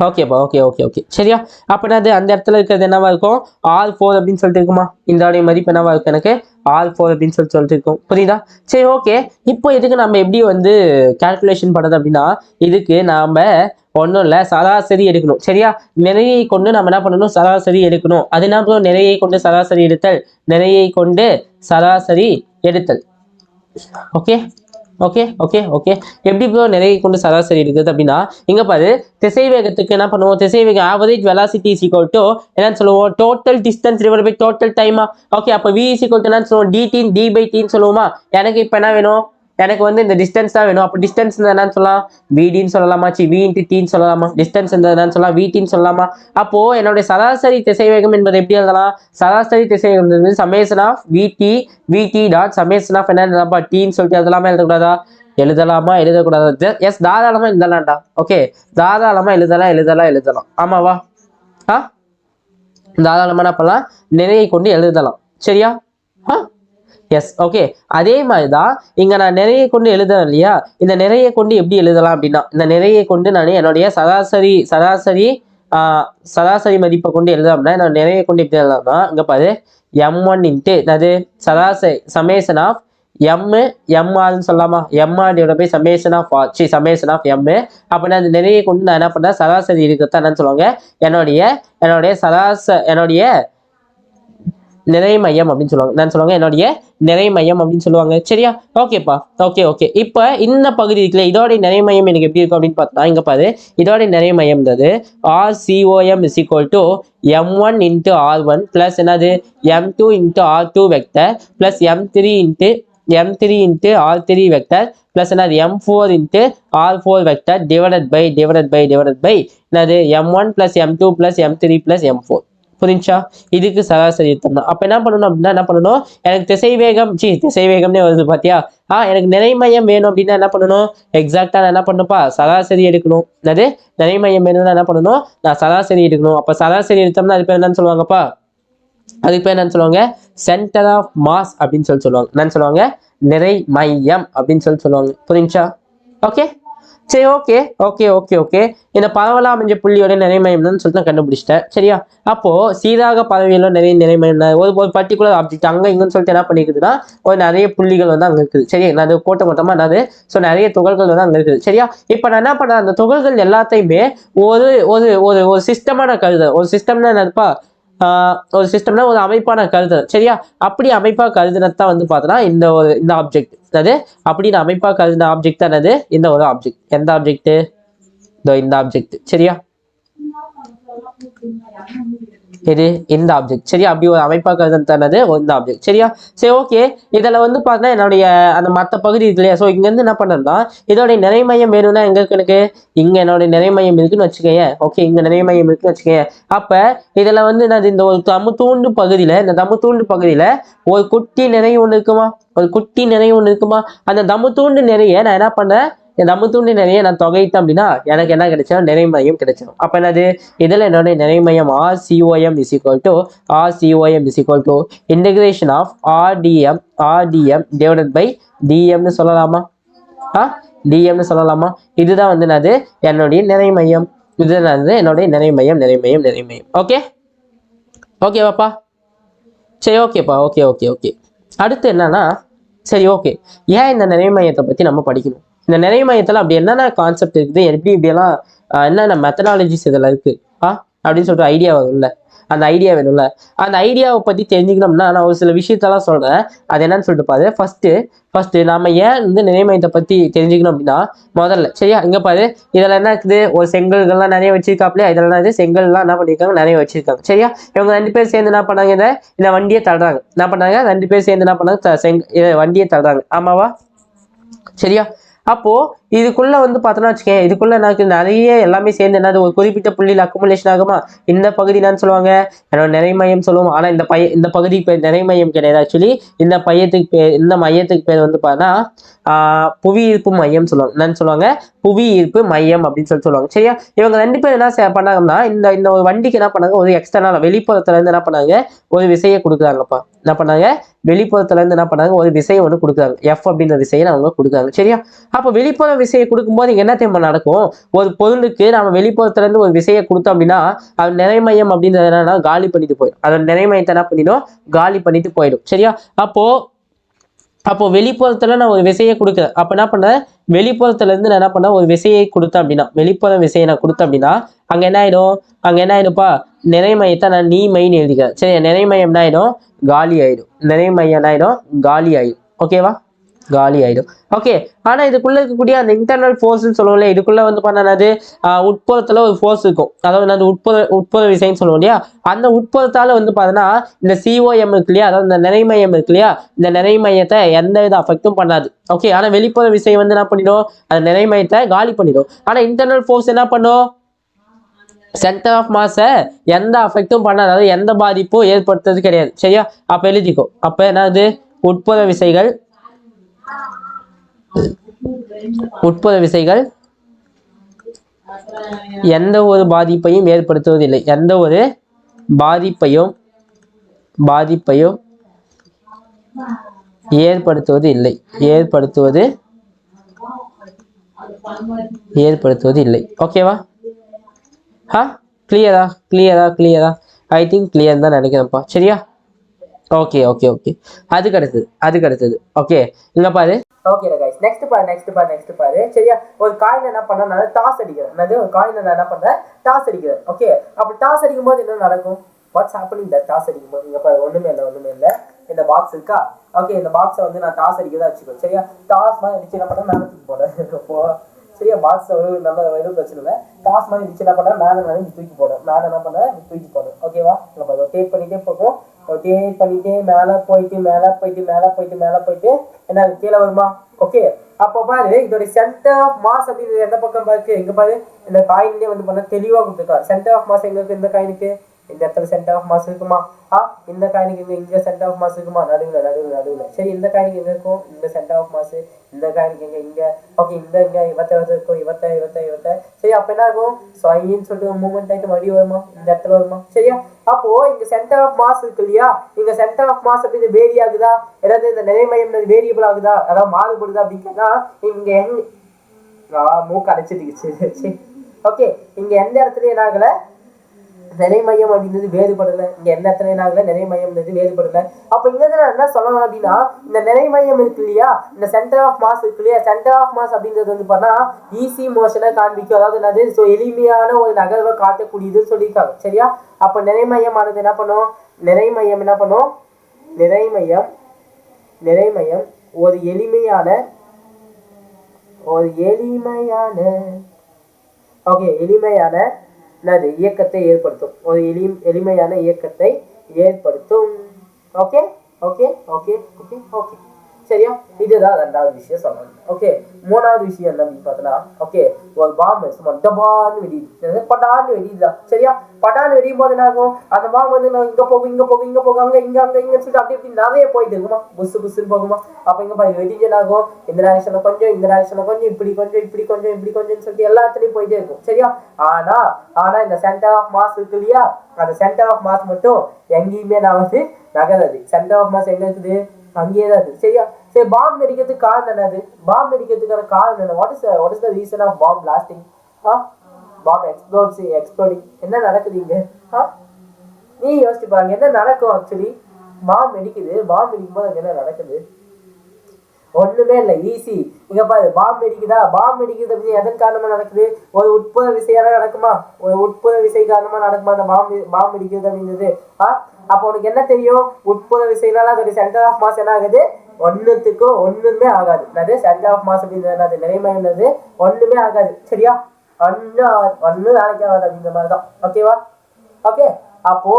A: ஓகேப்பா, ஓகே சரியா. அப்படின்னா அந்த இடத்துல இருக்கிறது என்னவா இருக்கும், R4 அப்படின்னு சொல்லிட்டு இருக்குமா. இந்த மதிப்பு என்னவா இருக்கும், எனக்கு R4 அப்படின்னு சொல்லிட்டு இருக்கும். புரியுதா. சரி, ஓகே. இப்போ இதுக்கு நம்ம எப்படி வந்து கால்குலேஷன் பண்ணுறது அப்படின்னா, இதுக்கு நாம ஒன்றும் இல்லை, சராசரி எடுக்கணும். சரியா, நிறையை கொண்டு நம்ம என்ன பண்ணணும், சராசரி எடுக்கணும். அது என்ன, நிறையை கொண்டு சராசரி எடுத்தல், நிறையை கொண்டு சராசரி எடுத்தல். ஓகே ஓகே ஓகே ஓகே எப்படி ப்ரோ நிறைய கொண்டு சராசரி எடுக்குது அப்படின்னா, இங்க பாரு, திசைவேகத்துக்கு என்ன பண்ணுவோம், திசைவேகம் average velocity is equal to என்னன்னு சொல்லுவோம், total distance divided by total டைமா. ஓகே, அப்போ v இஸ் ஈக்குவல் டு என்னன்னு சொல்லுவோம், d/t சொல்லுவோமா. எனக்கு இப்போ என்ன வேணும், எனக்கு வந்து இந்த டிஸ்டன்ஸ் தான் வேணும். அப்போ டிஸ்டன்ஸ் என்னன்னு சொல்லலாம், vdன்னு சொல்லலாமா, v × tன்னு சொல்லலாமா. டிஸ்டன்ஸ் என்னன்னு சொல்லலாம், vtன்னு சொல்லலாமா. அப்போ என்னுடைய சராசரி திசைவேகம் என்பது எப்படி எழுதலாம், சராசரி திசைவேகம் என்பது summation of vt dot summation of என்ன tன்னு சொல்லிட்டு எழுதலாமா, எழுதக்கூடாதா, எழுதக்கூடாது. எஸ், தாராளமா எழுதலாம்டா. ஓகே, தாராளமா எழுதலாம். ஆமாவா. தாராளமா என்ன பண்ணலாம், நிறையை கொண்டு எழுதலாம். சரியா. S okay. அதே மாதிரி தான் இங்கே நான் நிறைய கொண்டு எழுதுறேன் இல்லையா, இந்த நிறைய கொண்டு எப்படி எழுதலாம் அப்படின்னா, இந்த நிறைய கொண்டு நான் என்னுடைய சராசரி மதிப்பை கொண்டு எழுதலாம்னா நான் நிறைய கொண்டு எப்படி எழுதலாம்னா, இங்கே பாரு m1 இன்ட்டு அது சராசரி சமேஷன் ஆஃப் எம்ஆர்னு சொல்லலாமா, MR divide by summation of R summation of M. அப்படின்னா அது நிறைய கொண்டு நான் என்ன பண்ணேன், சராசரி இருக்கிறதா என்னன்னு சொல்லுவாங்க, என்னுடைய நிறை மையம் அப்படின்னு சொல்லுவாங்க. நான் சொல்லுவாங்க என்னுடைய நிறை மையம் அப்படின்னு சொல்லுவாங்க. சரியா, ஓகேப்பா, ஓகே. இப்போ இந்த பகுதி இருக்குல்ல, இதோட நிறை மையம் எனக்கு எப்படி இருக்கும் அப்படின்னு பார்த்தா, இங்க பாரு இதோட நிறை மையம்ன்றது RCOM is equal to m1 into r1 plus என்னது m2 into r2 vector plus m3 into r3 vector plus என்னது m4 into r4 vector divided by என்னது m1 plus m2 plus m3 plus m4. புரிஞ்சா, இதுக்கு சராசரி எடுத்தோம்னா அப்ப என்ன பண்ணணும் அப்படின்னா, என்ன பண்ணணும், எனக்கு திசைவேகம்னே வருது பாத்தியா. எனக்கு நிறைமையம் வேணும் அப்படின்னா என்ன பண்ணணும், எக்ஸாக்டா நான் என்ன பண்ணணும்ப்பா, சராசரி எடுக்கணும். அது நிறைமையம் வேணும்னா என்ன பண்ணணும், நான் சராசரி எடுக்கணும். அப்ப சராசரி எடுத்தோம்னா அது பேர் என்னன்னு சொல்லுவாங்கப்பா, அதுக்கு பேர் என்னன்னு சொல்லுவாங்க, சென்டர் ஆஃப் மாஸ் அப்படின்னு சொல்லுவாங்க. என்னன்னு சொல்லுவாங்க, நிறை மையம் அப்படின்னு சொல்லுவாங்க. புரிஞ்சா, ஓகே சரி, ஓகே. இந்த பரவலா அமைஞ்ச புள்ளியோட நிறைமையம்னு சொல்லிட்டு நான் கண்டுபிடிச்சிட்டேன். சரியா, அப்போ சீராக பரவியல நிறைய நிறைமையம் ஒரு பர்டிகுலர் ஆப்ஜெக்ட் அங்க இங்கன்னு சொல்லிட்டு என்ன பண்ணிக்குதுன்னா, ஒரு நிறைய புள்ளிகள் வந்து அங்க இருக்குது. சரியா, நான் அது கோட்ட மொத்தமா என்னது, ஸோ நிறைய துகள்கள் வந்து அங்க இருக்குது. சரியா, இப்போ நான் என்ன பண்ணேன், அந்த துகள்கள் எல்லாத்தையுமே ஒரு ஒரு ஒரு ஒரு சிஸ்டமா நான் கருதுறேன். ஒரு சிஸ்டம்னா என்னதுப்பா, ஒரு சிஸ்டம்னா ஒரு அமைப்பான கருதுறேன். சரியா, அப்படி அமைப்பா கருதுனதான் வந்து பார்த்தோன்னா இந்த ஆப்ஜெக்ட். அது அப்படி நான் அமைப்பா கருதுன ஆப்ஜெக்ட் தான் அது இந்த ஒரு ஆப்ஜெக்ட். எந்த ஆப்ஜெக்ட், இந்த ஆப்ஜெக்ட். சரியா, இது இந்த ஆப்ஜெக்ட். சரியா, அப்படி ஒரு அமைப்பா கருதுனது இந்த ஆப்ஜெக்ட். சரியா, சரி ஓகே. இதில் வந்து பார்த்தா என்னுடைய அந்த மற்ற பகுதி இருக்கு இல்லையா, ஸோ இங்கேருந்து என்ன பண்ணணும்னா, இதோடைய நிறைமையம் வேணும்னா எங்க இருக்கு, எனக்கு இங்கே என்னுடைய நிறைமையம் இருக்குன்னு வச்சுக்கேன். ஓகே, இங்கே நிறைமையம் இருக்குன்னு வச்சுக்கேன். அப்போ இதில் வந்து நான் இந்த ஒரு தமுத்தூண்டு பகுதியில் ஒரு குட்டி நிறைய ஒன்று இருக்குமா, அந்த தமுத்தூண்டு நிறைய நான் என்ன பண்ணேன், இந்த தமுத்தூண்டு நிறைய நான் தொகையிட்டேன் அப்படின்னா எனக்கு என்ன கிடைச்சிடும், நிறைமையம் கிடைச்சிடும். அப்போ என்னது, இதில் என்னுடைய நிறைமையம் RCOM is equal to integration of RDM divided by DMன்னு சொல்லலாமா, DMன்னு சொல்லலாமா. இதுதான் வந்து என்னது, என்னுடைய நிறைமையம். இதுதான் வந்து என்னுடைய நிறைமையம். ஓகேவாப்பா, சரி ஓகேப்பா, ஓகே. அடுத்து என்னன்னா, சரி ஓகே, ஏன் இந்த நிறைமையத்தை பற்றி நம்ம படிக்கணும், இந்த நிறைமையத்தில் அப்படி என்னென்ன கான்செப்ட் இருக்குது, எப்படியெல்லாம் என்னென்ன மெத்தடாலஜிஸ் இதில் இருக்குது அப்படின்னு சொல்லிட்டு ஐடியா வரும்ல, அந்த ஐடியா வேணும்ல. அந்த ஐடியாவை பற்றி தெரிஞ்சுக்கணும்னா நான் ஒரு சில விஷயத்தெல்லாம் சொல்கிறேன். அது என்னன்னு சொல்லிட்டு பாரு. ஃபர்ஸ்ட் நாம ஏன் வந்து நிறைமையத்தை பற்றி தெரிஞ்சுக்கணும் அப்படின்னா, முதல்ல சரியா, இங்கே பாரு இதில் என்ன இருக்குது, ஒரு செங்கல்கள்லாம் நிறைய வச்சிருக்காப்லையா, இதெல்லாம் இது செங்கல்லாம் என்ன பண்ணியிருக்காங்க, நிறைய வச்சிருக்காங்க. சரியா, இவங்க 2 பேர் சேர்ந்து என்ன பண்ணாங்க, இந்த வண்டியை தள்ளுறாங்க. என்ன பண்ணாங்க, 2 பேர் சேர்ந்து என்ன பண்ணாங்க, வண்டியை தள்ளுறாங்க. ஆமாவா, சரியா. அப்போ இதுக்குள்ள வந்து பார்த்தோன்னா வச்சுக்கேன், இதுக்குள்ள எனக்கு நிறைய எல்லாமே சேர்ந்து என்னது ஒரு குறிப்பிட்ட புள்ளியில் அக்குமுலேஷன் ஆகுமா. இந்த பகுதி என்னன்னு சொல்லுவாங்க, என்னோட நிறைமையம் சொல்லுவோம். ஆனா இந்த பகுதிக்கு பேர் நிறைமையம் கிடையாது. ஆக்சுவலி இந்த மையத்துக்கு பேர் வந்து பார்த்தா புவி ஈர்ப்பு மையம் சொல்லுவாங்க. என்னன்னு சொல்லுவாங்க, புவி ஈர்ப்பு மையம் அப்படின்னு சொல்லுவாங்க. சரியா, இவங்க 2 பேர் என்ன பண்ணாங்கன்னா, இந்த ஒரு வண்டிக்கு என்ன பண்ணாங்க, ஒரு எக்ஸ்டர்னல் வெளிப்புறத்துல இருந்து என்ன பண்ணாங்க, ஒரு விசையை கொடுக்குறாங்கப்பா. என்ன பண்ணாங்க, வெளிப்புறத்துல இருந்து என்ன பண்ணாங்க, ஒரு விசையை ஒன்று கொடுக்குறாங்க. எஃப் அப்படின்ற விசையை அவங்க கொடுக்குறாங்க. சரியா, அப்போ வெளிப்புற விசையை கொடுக்கும்போது இங்க என்ன தெரியுமா நடக்கும், ஒரு பொருளுக்கு நம்ம வெளிப்புறத்துல இருந்து ஒரு விசையை கொடுத்தோம் அப்படின்னா அது நிறைமையம் அப்படின்றது என்னன்னா காலி பண்ணிட்டு போயிடும். அதோட நிறைமையத்தை என்ன பண்ணிடும், காலி பண்ணிட்டு போயிடும். சரியா, அப்போ வெளிப்புறத்துல நான் ஒரு விசையை கொடுக்குறேன். அப்ப என்ன பண்ணேன், வெளிப்புறத்துல இருந்து நான் என்ன பண்ண ஒரு விசையை கொடுத்தேன் அப்படின்னா, வெளிப்புற விசையை நான் கொடுத்தேன் அப்படின்னா அங்க என்ன ஆயிடும்ப்பா, நிறைமையத்தை நான் நீ மைன்னு எழுதிக்கிறேன். சரி, நிறைமையம் என்ன ஆயிடும், காலி ஆயிடும். நிறைமையம் என்ன ஆயிடும், காலி ஆயிடும். ஓகேவா, காலி ஆயிடும். ஓகே, ஆனா இதுக்குள்ள இருக்கக்கூடிய அந்த இன்டர்னல் ஃபோர்ஸ்ன்னு சொல்லுவோம்ல, இதுக்குள்ள வந்து பண்ணாது உட்புறத்துல ஒரு ஃபோர்ஸ் இருக்கும். அதாவது அந்த உட்புற விசைன்னு சொல்லுவோம் இல்லையா, அந்த உட்புறத்தால வந்து பார்த்தோன்னா இந்த COM இருக்கு இல்லையா, அதாவது இந்த நிறைமையம் இருக்கு இல்லையா, இந்த நிறைமையத்தை எந்த வித அஃபெக்டும் பண்ணாது. ஓகே, ஆனா வெளிப்புற விசை வந்து என்ன பண்ணிடும், அந்த நிறைமையத்தை காலி பண்ணிடும். ஆனா இன்டர்னல் ஃபோர்ஸ் என்ன பண்ணும், சென்டர் ஆஃப் மாஸை எந்த அஃபெக்டும் பண்ணாது, அதாவது எந்த பாதிப்பும் ஏற்படுத்துறது கிடையாது. சரியா, அப்ப எழுதிக்கோ. அப்ப என்னது, உட்புற விசைகள் எந்த ஒரு பாதிப்பையும் ஏற்படுத்துவதில்லை. எந்த ஒரு பாதிப்பையும் ஏற்படுத்துவது இல்லை. ஏற்படுத்துவது ஏற்படுத்துவது இல்லை. ஓகேவா? கிளியரா? கிளியரா? கிளியரா? ஐ திங்க் கிளியர் தான் நினைக்கிறேன்ப்பா. சரியா? Okay okay okay. அதுக்கு அடுத்தது ஓகே. இங்க பாரு. ஓகே கைஸ், நெக்ஸ்ட் பாரு. சரியா? ஒரு காயின் என்ன பண்ண, நான் டாஸ் அடிக்கிறேன். என்னது? ஒரு காயின் நான் என்ன பண்றேன், டாஸ் அடிக்கிறேன். ஓகே, அப்ப டாஸ் அடிக்கும் போது என்ன நடக்கும்? வாட்ஸ் ஹேப்பனிங் இந்த டாஸ் அடிக்கும் போது? இங்க பாரு, ஒண்ணுமே இல்லை. இந்த பாக்ஸ் இருக்கா? ஓகே, இந்த பாக்ஸை வந்து நான் டாஸ் அடிக்கிறதா வச்சுக்கோ. சரியா? டாஸ் மாதிரி அடிச்சு என்ன பண்ண, மேலே தூக்கி போட. சரியா? பாக்ஸ் நல்ல எதுவும் பிரச்சனை இல்லை. டாஸ் மாதிரி இருந்துச்சு என்ன பண்ண, மேலே தூக்கி போடும். மேலே என்ன பண்ண, தூக்கி போடும். ஓகேவா? ரொட்டேட் பண்ணிட்டே போகும். ரொட்டேட் பண்ணிட்டே மேலே போயிட்டு என்ன கீழே வருமா? ஓகே, அப்போ பாரு, இதோட சென்டர் ஆஃப் மாஸ் அப்படின்னு எந்த பக்கம் பாருக்கு? இங்க பாரு, இந்த காயின்லேயே வந்து பண்ண தெளிவாக கொடுத்துருக்காரு. சென்டர் ஆஃப் மாஸ் எங்க இருக்கு? இந்த காயினுக்கு இந்த இடத்துல சென்டர் ஆஃப் மாஸ் இருக்குமா? இந்த காயினுக்கு இங்க சென்டர் ஆஃப் மாஸ் இருக்குமா? நடுவில். சரி, இந்த காயினுக்கு எங்க இருக்கும்? இந்த சென்டர் ஆஃப் மாஸ். இந்த காயினுக்கு இங்க. ஓகே, இங்க இவத்த இருக்கும். இவத்த. சரி, அப்ப என்ன இருக்கும்? சைன்னு சொல்லிட்டு மூவ்மெண்ட் ஆயிட்டு மறுபடியும் வருமா? இந்த இடத்துல வருமா? சரியா? அப்போ இங்க சென்டர் ஆஃப் மாஸ் இருக்கு இல்லையா? இங்க சென்டர் ஆஃப் மாஸ் அப்படி வேரி ஆகுதா? ஏதாவது இந்த நிறைமயம் வேரியபிள் ஆகுதா? அதாவது மாறுபடுதா அப்படின்னு கேட்டா, இங்க மூக்கு அடைச்சிட்டு. ஓகே, இங்க எந்த இடத்துல என்ன ஆகல, நிறைமையம் அப்படின்றது வேறுபடலை. இங்க எந்த இடத்துல என்ன ஆகல, நிறைமையம்ன்றது வேறுபடலை. அப்ப இங்க என்ன சொல்லலாம் அப்படின்னா, இந்த நிறைமையம் இருக்கு இல்லையா, இந்த சென்டர் ஆஃப் மாஸ் இருக்கு இல்லையா, சென்டர் ஆஃப் மாஸ் அப்படின்றது வந்து பார்த்தா ஈஸி மோஷனை காண்பிக்கும். அதாவது என்னது, எளிமையான ஒரு நகர்வை காட்டக்கூடியதுன்னு சொல்லியிருக்காங்க. சரியா? அப்ப நிறைமையமானது என்ன பண்ணும்? நிறைமையம் ஒரு எளிமையான இயக்கத்தை ஏற்படுத்தும். ஒரு எளிமையான இயக்கத்தை ஏற்படுத்தும். Okay okay okay okay okay. சரியா? இதுதான் ரெண்டாவது விஷயம் சொல்லணும். ஓகே, மூணாவது விஷயம் என்ன அப்படின்னு பார்த்தோன்னா, ஓகே, ஒரு பாம்பு சும்மா டபான்னு வெடியுது, படான்னு வெடியுதா? சரியா? படான்னு வெடியும் போது என்ன ஆகும்? அந்த பாம்பு வந்து இங்க போகும், அங்க சொல்லிட்டு அப்படி இப்படி நிறைய போயிட்டு இருக்குமா? புஸ்ஸுன்னு போகுமா? அப்ப இங்க பாரு, வெடிஞ்சு என்ன ஆகும்? இந்த டைரக்ஷன்ல கொஞ்சம், இப்படி கொஞ்சம்னு சொல்லிட்டு எல்லாத்துலயும் போயிட்டே இருக்கும். சரியா? ஆனா இந்த சென்டர் ஆஃப் மாஸ் இருக்கு இல்லையா, அந்த சென்டர் ஆஃப் மாஸ் மட்டும் எங்கேயுமே நான் வந்து நகராது. சென்டர் ஆஃப் மாஸ் எங்க இருக்குது? அங்கேயே தான் இருக்கு. சரியா? சரி, பாம்பு வெடிக்கிறதுக்கு காரணம் என்னது? பாம்பு வெடிக்கிறதுக்கான காரணம் என்ன? What is the reason of bomb blasting? Bomb exploding. என்ன நடக்குது இங்க? நீ யோசிச்சு பாருங்க, என்ன நடக்கும் ஆக்சுவலி? பாம்பு வெடிக்கும் போது அங்க என்ன நடக்குது? ஒண்ணுமே இல்லை, ஈஸி. இங்க பாரு, பாம்பு வெடிக்குது அப்படின்னு எதன் காரணமா நடக்குது? ஒரு உட்புற விசையால நடக்குமா? ஒரு உட்புற விசை காரணமா நடக்குமா அந்த பாம்பு வெடிக்கிறது அப்படின்றது? அப்போ உனக்கு என்ன தெரியும்? உட்புற விசைனால அதோட சென்டர் ஆஃப் மாஸ் என்ன ஆகுது? ஒண்ணுமே ஆகாது. அது சென்டர் ஆஃப் மாஸ் அப்படின்றது நிறைமைன்றது ஒண்ணுமே ஆகாது. சரியா? ஒண்ணு வேலைக்கு ஆகாது அப்படின்ற மாதிரிதான். ஓகேவா? ஓகே, அப்போ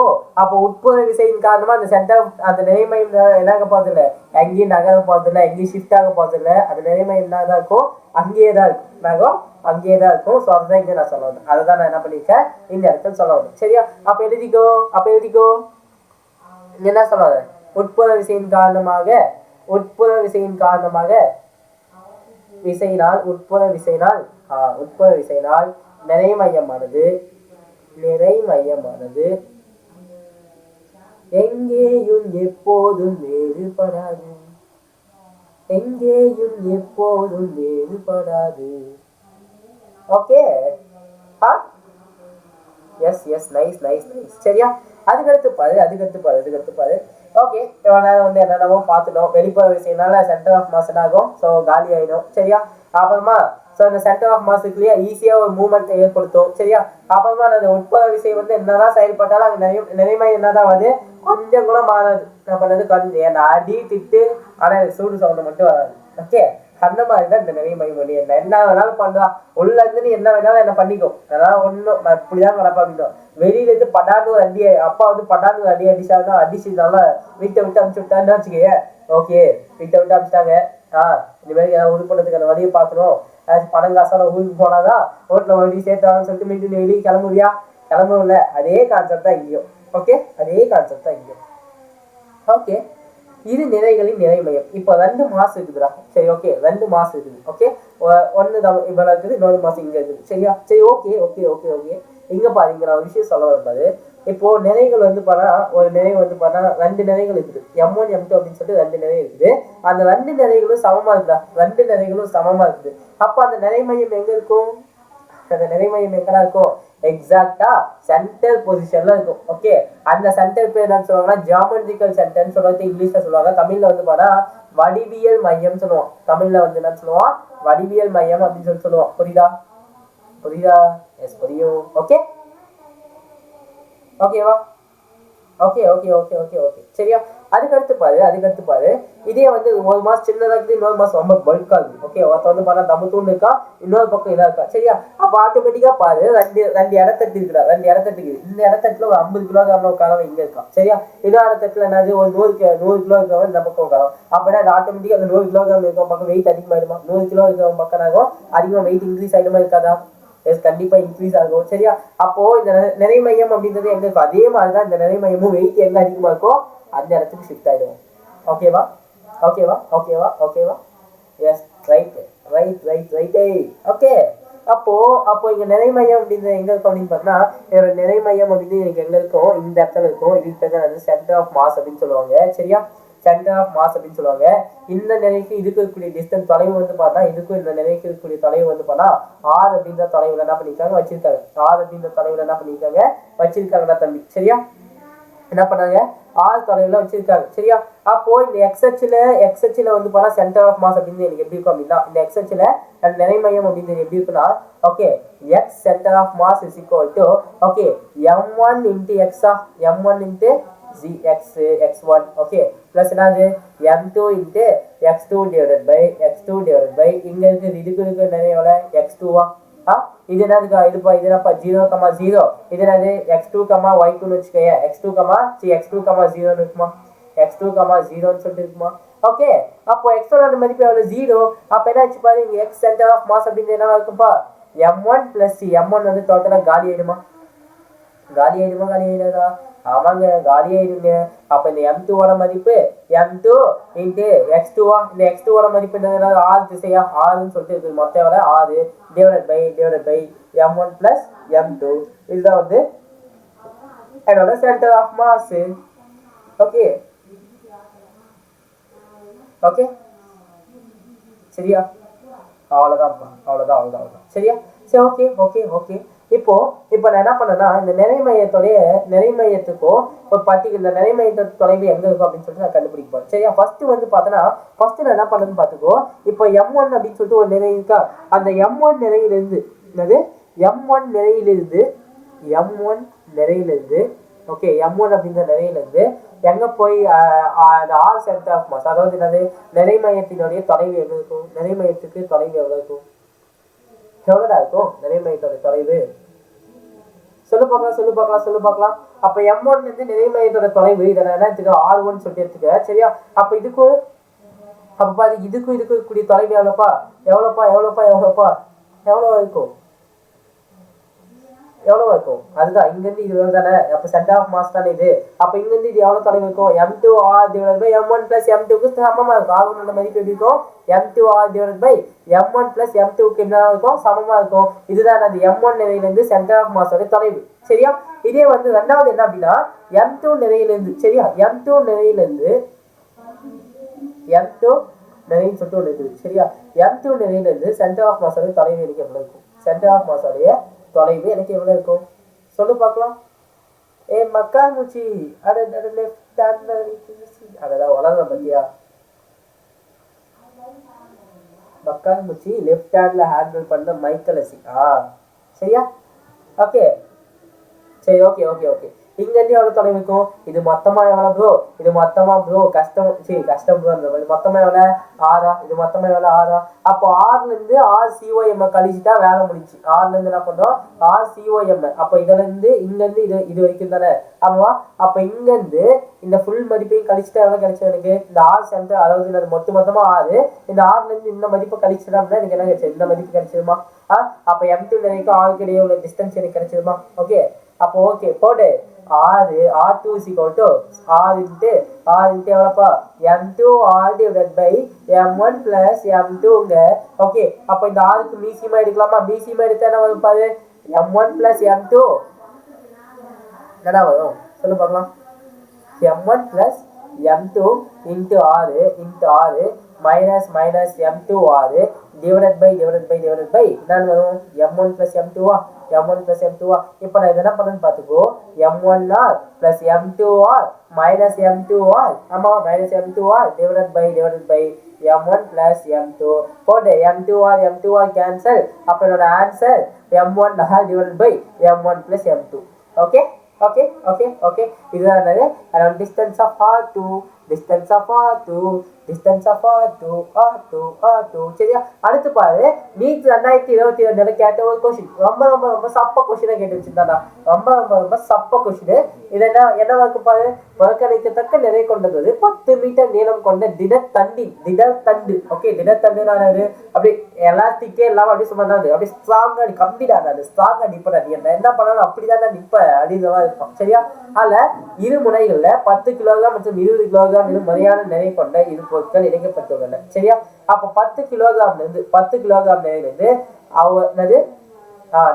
A: உட்புற விசையின் காரணமா அந்த நிறைமையம் என்ன போறது இல்லை, எங்கேயும் நகர போறது இல்லை, எங்கேயும் ஷிஃப்ட் ஆக போறது இல்லை. அந்த நிறைமையம் என்னதான் இருக்கும்? அங்கேயே தான் இருக்கும். ஸோ அதுதான் இங்க நான் சொல்ல வந்தேன். அதுதான் நான் என்ன பண்ணிருக்கேன் இந்த இடத்துல சொல்ல வந்தேன். சரியா? அப்ப எழுதிக்கோ. என்ன சொல்ல? உட்புற விசையின் காரணமாக நிறைமையமானது எங்கேயும் எப்போதும் வேறுபடாது. Okay, yes nice. சரியா? அதுக்கடுத்து பாரு. ஓகே, இவ்வளவு நேரம் வந்து என்னென்னமோ பார்த்துட்டோம். வெளிப்புற விசைனால சென்டர் ஆஃப் மாஸ் ஆகும், ஸோ காலி ஆயிடும். சரியா? அப்புறமா இந்த சென்டர் ஆஃப் மாஸ் இருக்குல்லையா, ஈஸியா ஒரு மூவ்மெண்ட் ஏற்படுத்தும். சரியா? அப்புறமா அந்த உட்புற விசை வந்து என்னதான் செயல்பட்டாலும் அங்க நிறைமை என்னதான் வந்து கொஞ்சம் கூட மாறாது. நான் பண்ணது கொஞ்சம் அடி திட்டு, ஆனா சூடு சவுண்ட் மட்டும் வராது. ஓகே, அந்த மாதிரிதான் இந்த நிறைமை மொழி. என்ன வேணாலும் பண்றா, உள்ள இருந்து நீ என்ன வேணாலும் என்ன பண்ணிக்கும். அதனால ஒண்ணும் இப்படிதான் நடப்பா அப்படின்னும். வெளியில இருந்து படாண்டு ஒரு அடி, அப்பா வந்து படாண்டு ஒரு அடிச்சாங்கன்னா அடிச்சதுனால வீட்டை விட்டு அனுப்பிச்சு விட்டான்னு வச்சுக்கே. ஓகே, வீட்டை விட்டு அனுப்பிச்சிட்டாங்க. இனிமேல் ஏதாவது உருப்படுறதுக்கு அந்த வழியை பார்க்கணும். பணம் காசால ஊருக்கு போனாதான் ரோட்ல வண்டி சேர்த்தாங்கன்னு சொல்லிட்டு மீண்டும் நீ வெளியே கிளம்புல. அதே கான்செப்ட் தான் இங்கேயும். ஓகே, இது நிறைகளின் நிறைமையம். இப்போ 2 மாசு இருக்குதுடா. சரி, ஓகே, 2 மாசு இருக்குது. ஓகே, ஒன்னு தான் இவ்வளவு இருக்குது, இன்னொரு மாசம் இங்க இருக்குது. சரியா? சரி, ஓகே. இங்க பாருங்க நான் ஒரு விஷயம் சொல்ல வரும்போது இப்போ நிறைகள் வந்து பார்த்தா ஒரு நிறை வந்து பார்த்தா 2 நிறைகள் இருக்குது M1 M2 அப்படின்னு சொல்லிட்டு 2 நிறை இருக்குது அந்த 2 நிறைகளும் சமமா இருக்குதா 2 நிறைகளும் சமமா இருக்குது அப்ப அந்த நிறை மையம் எங்க இருக்கும் அந்த நிறை மையம் எங்கடா இருக்கும் எக்ஸாக்டா சென்டர் பொசிஷன்ல இருக்கும் ஓகே அந்த சென்டர் பேர் என்ன சொல்லுவாங்கன்னா ஜியோமெட்ரிக்கல் சென்டர்னு சொல்றது இங்கிலீஷ்ல சொல்லுவாங்க தமிழ்ல வந்து பார்த்தா வடிவியல் மையம் சொல்லுவோம் தமிழ்ல வந்து என்ன சொல்லுவோம் வடிவியல் மையம் அப்படின்னு சொல்லுவோம் புரியுதா புரியுதா எஸ் புரியும் ஓகே ஓகேவா okay okay okay okay okay சரியா அதுக்கடுத்து பாரு இதே வந்து ஒரு மாசம் சின்னதா இருக்குது இன்னொரு மாசம் ரொம்ப பல்கா இருக்குது ஓகே ஒருத்த வந்து பார்த்தா தம்ம தூண்டு இருக்கா இன்னொரு பக்கம் இதா இருக்கா சரியா அப்ப ஆட்டோமேட்டிக்கா பாரு ரெண்டு இடத்தட்டு இருக்குடா 2 இடத்தட்டு இருக்குது இந்த இடத்தட்டுல ஒரு 50 கிலோகிராம் உட்காரவன் இங்க இருக்கான் சரியா இன்னொரு இடத்தட்டுல என்னது ஒரு 100 கிலோ இருக்கிறவன் இந்த பக்கம் உட்காரும் அப்படின்னா அது ஆட்டோமேட்டிக்கா அந்த 100 கிலோகிராம் இருக்கிற பக்கம் வெயிட் அதிகமாயிடுமா 100 கிலோ இருக்கிறவன் பக்கம் ஆகும் அதிகமா வெயிட் இன்க்ரீஸ் ஆயிடுமா இருக்காதா கண்டிப்பா இன்க்ரீஸ் ஆகும் சரியா அப்போ இந்த நிறை மையம் அப்படின்றது எங்க இருக்கும் அதே மாதிரிதான் இந்த நிறை மையமும் வெயிட் எங்க அதிகமா இருக்கும் அந்த இடத்துக்கு ஷிஃப்ட் ஆயிடும் ஓகேவா ஓகேவா ஓகேவா ஓகேவா S right right right right okay அப்போ இங்க நிறை மையம் அப்படின்றது எங்க இருக்கும் அப்படின்னு பார்த்தா இதோட நிறை மையம் அப்படின்னு எனக்கு எங்க இருக்கும் இந்த இடத்துல இருக்கும் இதுக்கு பேர் சென்டர் ஆஃப் மாஸ் அப்படின்னு சொல்லுவாங்க சரியா சென்டர் ஆஃப் மாஸ் அப்படின்னு சொல்லுவாங்க இந்த நிலைக்கு இதுக்கு இருக்கக்கூடிய டிஸ்டன்ஸ் தொலைவு வந்து பார்த்தா இதுக்கும் இந்த நிலைக்கு இருக்கக்கூடிய தொலைவு வந்து பார்த்தா ஆர் அப்படின்ற தொலைவுல என்ன பண்ணிருக்காங்க வச்சிருக்காங்க ஆர் அப்படின்ற தொலைவுல என்ன பண்ணிருக்காங்க வச்சிருக்காங்கடா தம்பி சரியா என்ன பண்ணாங்க ஆர் தொலைவுல வச்சிருக்காங்க சரியா அப்போ இந்த எக்ஸ்எச்ல வந்து பார்த்தா சென்டர் ஆஃப் மாஸ் அப்படின்னு எனக்கு எப்படி இருக்கும் அப்படின்னா இந்த எக்ஸ்எச்ல நிறை மையம் அப்படின்னு எப்படி இருக்குன்னா okay X centre of mass is equal to okay m1 into x of m1 into x1 okay plus என்னது m2 into x2 divided by இங்க இருக்கு நிறைய x2 இது என்னதுக்கா இதுப்பா இது என்னப்பா 0,0 இது என்னது x2, y2 ன்னு வச்சுக்கோங்க x2, x2, 0 இருக்குமா x2, 0 ன்னு சொல்லிட்டு இருக்குமா ஓகே அப்போ x1 ஓட மதிப்பு எவ்வளவு 0 அப்ப என்ன ஆச்சு பாரு இங்க x சென்டர் ஆஃப் மாஸ் அப்படின்னு என்ன இருக்கும்பா m1 plus m1 வந்து டோட்டலா காலி ஆயிடுமா காலி ஆயிடுதா ஆமாங்க காலி ஆயிடுங்க அப்ப இந்த m2 ஓட மதிப்பு m2 into x2 இந்த x2 ஓட மதிப்பு என்னது r திசையா r ன்னு சொல்லிட்டு இருக்கு மொத்தம் எவ்வளவு r divided by m1 plus m2 இதுதான் வந்து என்னோட centre of mass okay okay சரியா அவ்வளவுதான் சரியா சரி ஓகே ஓகே ஓகே இப்போ நான் என்ன பண்ணேன்னா இந்த நிறை மையத்துக்கும் ஒரு இந்த நிறை மையத்தோட தொலைவு எங்க இருக்கும் அப்படின்னு சொல்லிட்டு நான் கண்டுபிடிக்க போறேன் சரியா ஃபர்ஸ்ட் வந்து பார்த்தோன்னா ஃபர்ஸ்ட் நான் என்ன பண்ணேன்னு பார்த்துக்கோ இப்போ m1 அப்படின்னு சொல்லிட்டு ஒரு நிறை இருக்கா அந்த m1 நிறையிலிருந்து என்னது m1 நிறையிலிருந்து ஓகே m1 அப்படிங்கிற நிறையிலிருந்து எங்க போய் ஆர் சென்டர் ஆஃப் மாஸ் அதாவது என்னது நிறை மையத்தினுடைய தொலைவு எங்க இருக்கும் நிறை மையத்துக்கு தொலைவு எவ்வளவு இருக்கும் எவ்வளவுடா இருக்கும் நிறை மையத்தோட தொலைவு சொல்லு பார்க்கலாம் அப்ப m1 இருந்து நிறை மையத்தோட தொலைவு இதை நான் என்ன எடுத்துக்க r1 சொல்லிட்டு எடுத்துக்க சரியா அப்ப இதுக்கும் அப்ப பாரு இதுக்கும் கூடிய தொலைவு எவ்வளவு இருக்கும் அதுதான் இங்க இருந்து இது தானே அப்ப சென்டர் ஆஃப் மாஸ் தானே இது அப்ப இங்க இருந்து இது எவ்வளவு தொலைவு இருக்கும் m2r divided by m1 plus m2 க்கு சமமா இருக்கும் r1 ஓட மதிப்பு எப்படி இருக்கும் m2r divided by m1 plus m2 க்கு என்ன இருக்கும் சமமா இருக்கும் இதுதான் அந்த m1 நிலையில இருந்து சென்டர் ஆஃப் மாஸோட தொலைவு சரியா இதே வந்து இரண்டாவது என்ன அப்படின்னா m2 நிலையில இருந்து சரியா m2 நிலையிலிருந்து m2 நிலைன்னு சொல்லிட்டு ஒன்று இருக்குது சரியா m2 நிலையிலிருந்து சென்டர் ஆஃப் மாஸோட தொலைவு எனக்கு எவ்வளவு இருக்கும் சென்டர் ஆஃப் மாஸோடைய தொலைவு எனக்கு எவ்வளவு இருக்கும் சொல்லு பார்க்கலாம் மக்கா மூச்சி அதெல்லாம் வளர்ற பத்தியா மக்கா மூச்சி லெஃப்ட் ஹேண்ட்ல ஹேண்டில் பண்ண மைக்கேல் அசி சரியா ஓகே சரி ஓகே இங்க இருந்து எவ்வளவு தொலைவு இருக்கும் இது மொத்தமா எவ்வளவு ப்ரோ கஷ்டம் ப்ரோ இது மொத்தமா எவ்வளவு ஆறா இது மொத்தமா எவ்வளவு ஆறா அப்போ ஆறுல இருந்து RCOM கழிச்சுட்டா வேலை முடிச்சு ஆறுல இருந்து என்ன பண்றோம் RCOM அப்ப இதுல இருந்து இங்க இருந்து இது வரைக்கும் தானே ஆமாவா அப்ப இங்க இருந்து இந்த ஃபுல் மதிப்பையும் கழிச்சுட்டா எவ்வளவு கிடைச்சது எனக்கு இந்த ஆர் சென்டர் அதாவது மொத்தமா 6 இந்த ஆறுல இருந்து இந்த மதிப்பு கழிச்சுட்டா அப்படின்னா எனக்கு என்ன கிடைச்சது இந்த மதிப்பு கிடைச்சிருமா அப்ப m2 நிலைக்கும் ஆறுக்கு இடையே உள்ள டிஸ்டன்ஸ் எனக்கு கிடைச்சிருமா ஓகே அப்போ ஓகே போடு r2 is equal to r into எவ்வளப்பா m2 r divided by m1 plus m2 okay அப்ப இந்த r க்கு மீசியமா எடுக்கலாமா மீசியமா எடுத்தா என்ன வரும் பாரு m1 plus m2 என்னடா வரும் சொல்லு பார்க்கலாம். m1 plus m2 into r minus m2 r divided by என்னன்னு வரும் m1 plus m2 m1 plus m2 இப்போ நான் என்ன பண்ணேன்னு பார்த்துக்கோ. m1r plus m2r minus m2r ஆமா minus m2r divided by m1 plus m2 போட்டு m2r cancel. அப்போ என்னோட answer m1r divided by m1 plus m2. Okay இதுதான் என்னது distance of r2 சரியா. அடுத்து பாரு நீட் 2022 கேட்ட ஒரு கொஸ்டின் ரொம்ப சப்ப கொஸ்டினா கேட்டு வச்சிருந்தாடா. ரொம்ப சப்ப கொஸ்டின். இது என்ன இருக்கு பாரு. புறக்கணிக்கத்தக்க நிறை கொண்டது 10 மீட்டர் நீளம் கொண்ட திடத்தண்டு. ஓகே திடத்தண்டுனா அப்படி எலாஸ்டிக்கே இல்லாம அப்படி சொன்னாது அப்படி ஸ்ட்ராங்கா கம்பிடாது ஸ்ட்ராங்கா நிப்படா. நீ என்ன பண்ணாலும் அப்படிதான் நிப்ப அப்படின்றவா இருக்கும் சரியா. அதுல இரு முனைகள்ல 10 கிலோகிராம் மற்றும் 20 கிலோகிராம் முறையான நிறை கொண்ட இரு பொருட்கள் இணைக்கப்பட்டுள்ளன சரியா. அப்ப 10 கிலோகிராம் நிறையிலிருந்து என்னது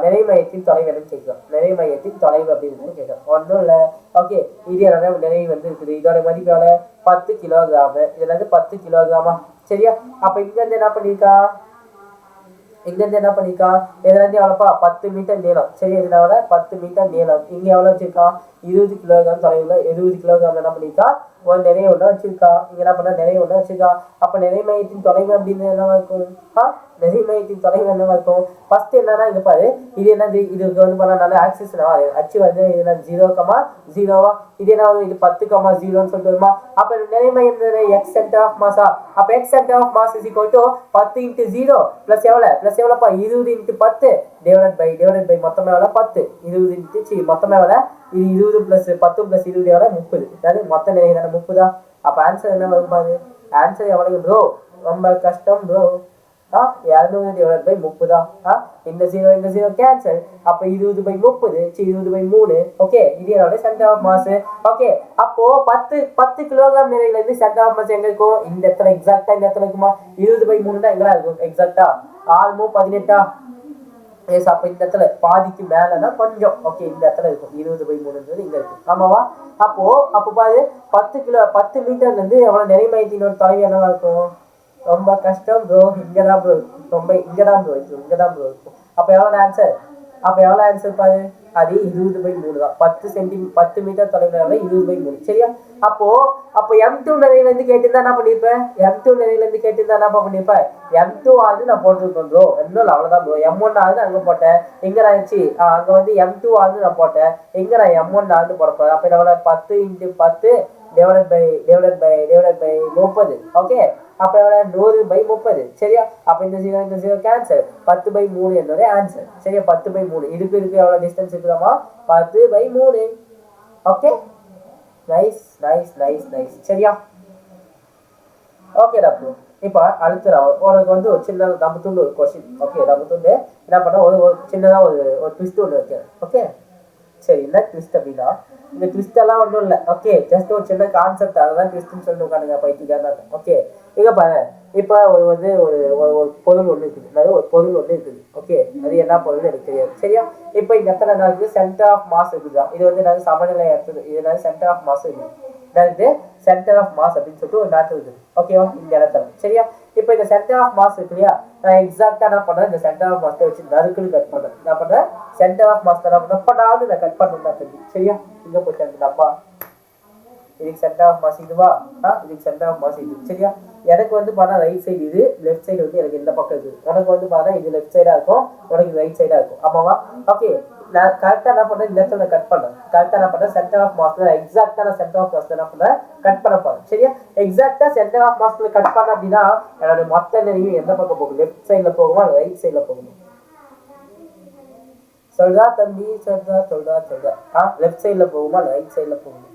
A: நிறை மையத்தின் தொலைவு என்னன்னு கேட்கிறோம். நிறை மையத்தின் தொலைவு அப்படின்னு கேட்கிறோம். ஒன்றும் இல்லை. ஓகே இது நிறை இருக்குது. இதோட மதிப்பு எவ்வளவு 10 கிலோகிராம். இதுல இருந்து 10 கிலோகிராமா சரியா. அப்ப இங்க இருந்து என்ன பண்ணிருக்கா இதுல இருந்து எவ்வளவுப்பா 10 மீட்டர் நீளம் சரி. இதனால 10 மீட்டர் நீளம். இங்க எவ்வளவு வச்சிருக்கான் 20 கிலோகிராம் தொலைவுல 20 கிலோகிராம் என்ன பண்ணிருக்கா ஒரு நிறைய ஒண்ணு வச்சிருக்கா. இங்க என்ன பண்ண நிறைய ஒண்ணு வச்சிருக்கா. அப்ப நிறை மையத்தின் தொலைவு அப்படின்னு என்னவா இருக்கும். நிறை மையத்தின் தொலைவு என்னவா இருக்கும். ஃபர்ஸ்ட் என்னன்னா இங்க பாரு இது என்னது இதுக்கு வந்து பண்ணனால ஆக்சிஸ் அச்சு வந்து இதுல 0,0 இது என்ன இது 10,0 சொல்லிட்டு வருமா. அப்ப நிறை மையம் எக்ஸ் சென்டர் ஆஃப் மாஸா. அப்ப x centre of mass is equal to 10 × 0 plus எவ்வளவுப்பா 20 × 10 டிவைடட் பை மொத்தமே எவ்வளவு 10 20 மொத்தமே எவ்வளவு இது 20 பிளஸ் 10 பிளஸ் 20 எவ்வளவு 30. அதாவது மொத்த நிறை தானே 30. அப்ப ஆன்சர் என்ன வரும் பாரு. ஆன்சர் எவ்வளவு ப்ரோ ரொம்ப கஷ்டம் ப்ரோ. 200 டிவைடட் பை 30 இந்த 0 கேன்சல். அப்ப 20/30 20/3. ஓகே இது என்னோட சென்டர் ஆஃப் மாஸ். ஓகே அப்போ 10 கிலோகிராம் நிறையில இருந்து சென்டர் ஆஃப் மாஸ் எங்க இருக்கும் இந்த இடத்துல எக்ஸாக்ட்டா இந்த இடத்துல இருக்குமா 20/3 எங்கடா இருக்கும் எக்ஸாக்ட்டா ஆல்மோஸ்ட் 18. எஸ் அப்ப இந்த இடத்துல பாதிக்கு மேலனா கொஞ்சம் ஓகே இந்த இடத்துல இருக்கும் 20/3 இங்க இருக்கும் ஆமாவா. அப்போ பாரு 10 மீட்டர்ல இருந்து எவ்வளவு நிறை மையத்தினோட தொலைவு என்னவா இருக்கும் ரொம்ப கஷ்டம் ப்ரோ. இங்கதான் ப்ரோ இங்கதான் ப்ரோ இருக்கும். அப்ப எவ்வளவு ஆன்சர் பாரு அது 20/3 தான். 10 மீட்டர் தொலைவுல 20/3 சரியா. அப்போ m2 நிலையில இருந்து கேட்டிருந்தா என்ன பண்ணிருப்பேன் m2 ஆகுது நான் போட்டிருப்பேன் ப்ரோ. இன்னும் அவ்வளவுதான் ப்ரோ. m1 ஆகுது அங்க போட்டேன். எங்க ஆயிடுச்சு அங்க வந்து m2 ஆகுது நான் போட்டேன். எங்க நான் m1 ஆகுது போடப்போறேன். அப்ப எவ்வளவு 10 × 10 டிவைடட் பை 30. ஓகே அப்ப எவ்வளவு 100/30 சரியா. அப்ப இந்த 0 கேன்சல் 10/3 என்னோட ஆன்சர் சரியா. 10/3 இதுக்கு எவ்வளவு டிஸ்டன்ஸ் இருக்குதாமா 10/3. ஓகே நைஸ் சரியா. ஓகே டாக்டர் இப்ப அடுத்த உனக்கு வந்து ஒரு சின்ன தம்புத்துண்டு ஒரு கொஸ்டின். ஓகே தம்புத்துண்டு என்ன பண்ண ஒரு சின்னதா ஒரு ட்விஸ்ட் ஒன்று வைக்கிறேன். ஓகே சரி என்ன ட்விஸ்ட் அப்படின்னா இந்த ட்விஸ்ட் எல்லாம் ஒன்றும் இல்லை. ஓகே ஜஸ்ட் ஒரு சின்ன கான்செப்ட் அதான் ட்விஸ்ட்னு சொல்லிட்டு உட்காந்துங்க பைத்தியக்காரன். ஓகே இங்க பாரு இப்போ ஒரு பொருள் ஒன்று இருக்குது. ஓகே அது என்ன பொருள்னு எனக்கு தெரியாது சரியா. இப்போ இந்த இடத்துல என்ன இருக்குது சென்டர் ஆஃப் மாஸ் இருக்குதா. இது வந்து நான் சமநிலை எடுத்தது. இது சென்டர் ஆஃப் மாஸ் இல்லை சென்டர் ஆஃப் மாஸ் அப்படின்னு சொல்லிட்டு ஒரு மேட்டர் இருக்குது. ஓகேவா இந்த இடத்துல சரியா. இப்போ இந்த சென்டர் ஆஃப் மாஸ் இருக்கு இல்லையா நான் எக்ஸாக்டா என்ன பண்றேன் இந்த சென்டர் ஆஃப் மாஸ் வச்சு நறுக்குன்னு கட் பண்றேன். என்ன பண்றேன் சென்டர் ஆஃப் மாஸ் எப்படாவது நான் கட் பண்ணணும் சரியா. இங்க போயிட்டு அந்த டப்பா இதுக்கு சென்டர் ஆஃப் மாஸ் இதுவா இதுக்கு சென்டர் ஆஃப் மாஸ் இது சரியா. எனக்கு வந்து பார்த்தா ரைட் சைடு இது லெஃப்ட் சைடு வந்து எனக்கு இந்த பக்கம் இருக்குது. உனக்கு வந்து பார்த்தா இது லெஃப்ட் சைடா இருக்கும் உனக்கு ரைட் சைடா இருக்கும் ஆமாவா. ஓகே நான் கரெக்டா என்ன பண்றேன் இந்த இடத்துல கட் பண்ணேன். கரெக்டா என்ன பண்றேன் சென்டர் ஆஃப் மாஸ்ல எக்ஸாக்டா நான் சென்டர் ஆஃப் மாஸ்ல என்ன பண்றேன் கட் பண்ண போறேன் சரியா. எக்ஸாக்டா சென்டர் ஆஃப் மாஸ்ல கட் பண்ண அப்படின்னா என்னோட மொத்த நிறைவு எந்த பக்கம் போகும் லெஃப்ட் சைட்ல போகுமா ரைட் சைட்ல போகுமா சொல்றா தம்பி சொல்றா லெஃப்ட் சைட்ல போகுமா ரைட் சைட்ல போகுமா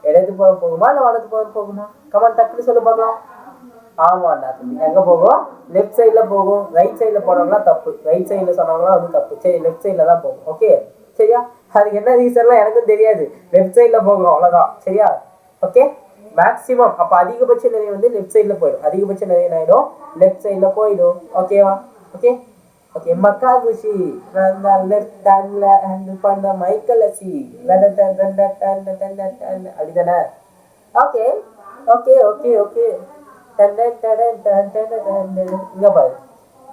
A: இடது புறம் போகுமா இல்ல வலது புறம் போகுமா கமெண்ட் டக்குன்னு சொல்லு பார்க்கலாம். ஆமாண்டா தம்பி எங்க போகும் லெஃப்ட் சைட்ல போகும். ரைட் சைட்ல போனவங்களா தப்பு ரைட் சைட்ல சொன்னவங்களா வந்து தப்பு சரி லெஃப்ட் சைட்ல தான் போகும். ஓகே சரியா. அதுக்கு என்ன ரீசன்லாம் எனக்கும் தெரியாது லெஃப்ட் சைட்ல போகும் அவ்வளவுதான் சரியா. ஓகே மேக்சிமம் அப்ப அதிகபட்ச நிறைய வந்து லெஃப்ட் சைட்ல போயிடும். அதிகபட்ச நிறைய ஆயிடும் லெஃப்ட் சைட்ல போயிடும். ஓகேவா. ஓகே ஓகே மக்காகுஷி லெஃப்ட் ஹேண்ட்ல ஹேண்டில் பண்ண மைக்கேல் அசி அப்படிதானே? Okay okay okay okay. இங்க பாரு,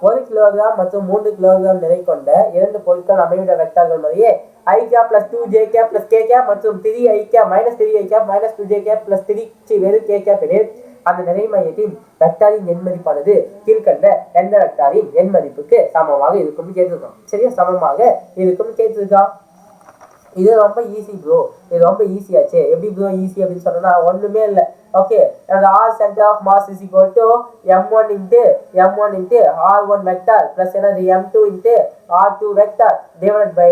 A: 1 கிலோகிராம் மற்றும் 3 கிலோகிராம் நிறை கொண்ட 2 பொருட்கள் அமைவிட வெக்டார்கள் முறையே i cap plus 2 j cap plus K cap மற்றும் 3 i cap minus 3 i cap minus 2 j cap plus 3 வெறும் கே கேப் எனில் அந்த நிறை மையத்தின் வெக்டாரின் எண் மதிப்பானது கீழ்கண்ட எந்த வெக்டாரின் எண் மதிப்புக்கு சமமாக இருக்கும்னு கேட்டிருக்கோம். சரியா? சமமாக இருக்கும்னு கேட்டிருக்கான். இது ரொம்ப ஈஸி ப்ரோ, இது ரொம்ப ஈஸியாச்சு. எப்படி ப்ரோ ஈஸி அப்படின்னு சொன்னா ஒண்ணுமே இல்லை. Okay, R centre of mass is equal to m1 into r1 vector plus என்னது m2 into r2 vector divided by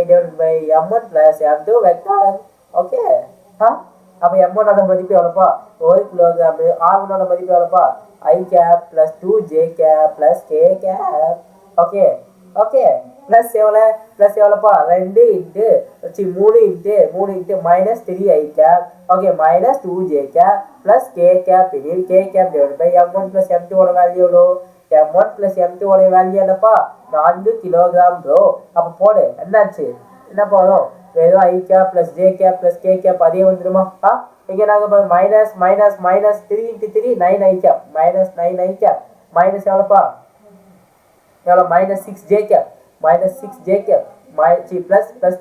A: m1 plus m2 vector. Okay, அப்ப m1 ஓட மதிப்பு எவ்வளோப்பா? 1 கிலோகிராம். r1 ஓட மதிப்பு எவ்வளோப்பா? I cap plus 2 j cap plus K cap. Okay okay, plus எவ்வளோப்பா? 2 into 3 into minus 3 i cap. Okay, minus 2 j cap plus K cap எனில் k cap divide by m1 plus m2 ஓட value எவ்வளோ? m1 plus m2 ஓட value என்னப்பா? 4 kilogram bro. அப்போ போடு, என்னாச்சு? என்ன போதும்? வெறும் i cap plus j cap plus K cap அதே வந்துடுமா? இங்கே நாங்கள் minus minus minus 3 into 3 9 i cap minus 9 i cap minus எவ்வளோப்பா? எவ்வளோ? Minus 6 J cap plus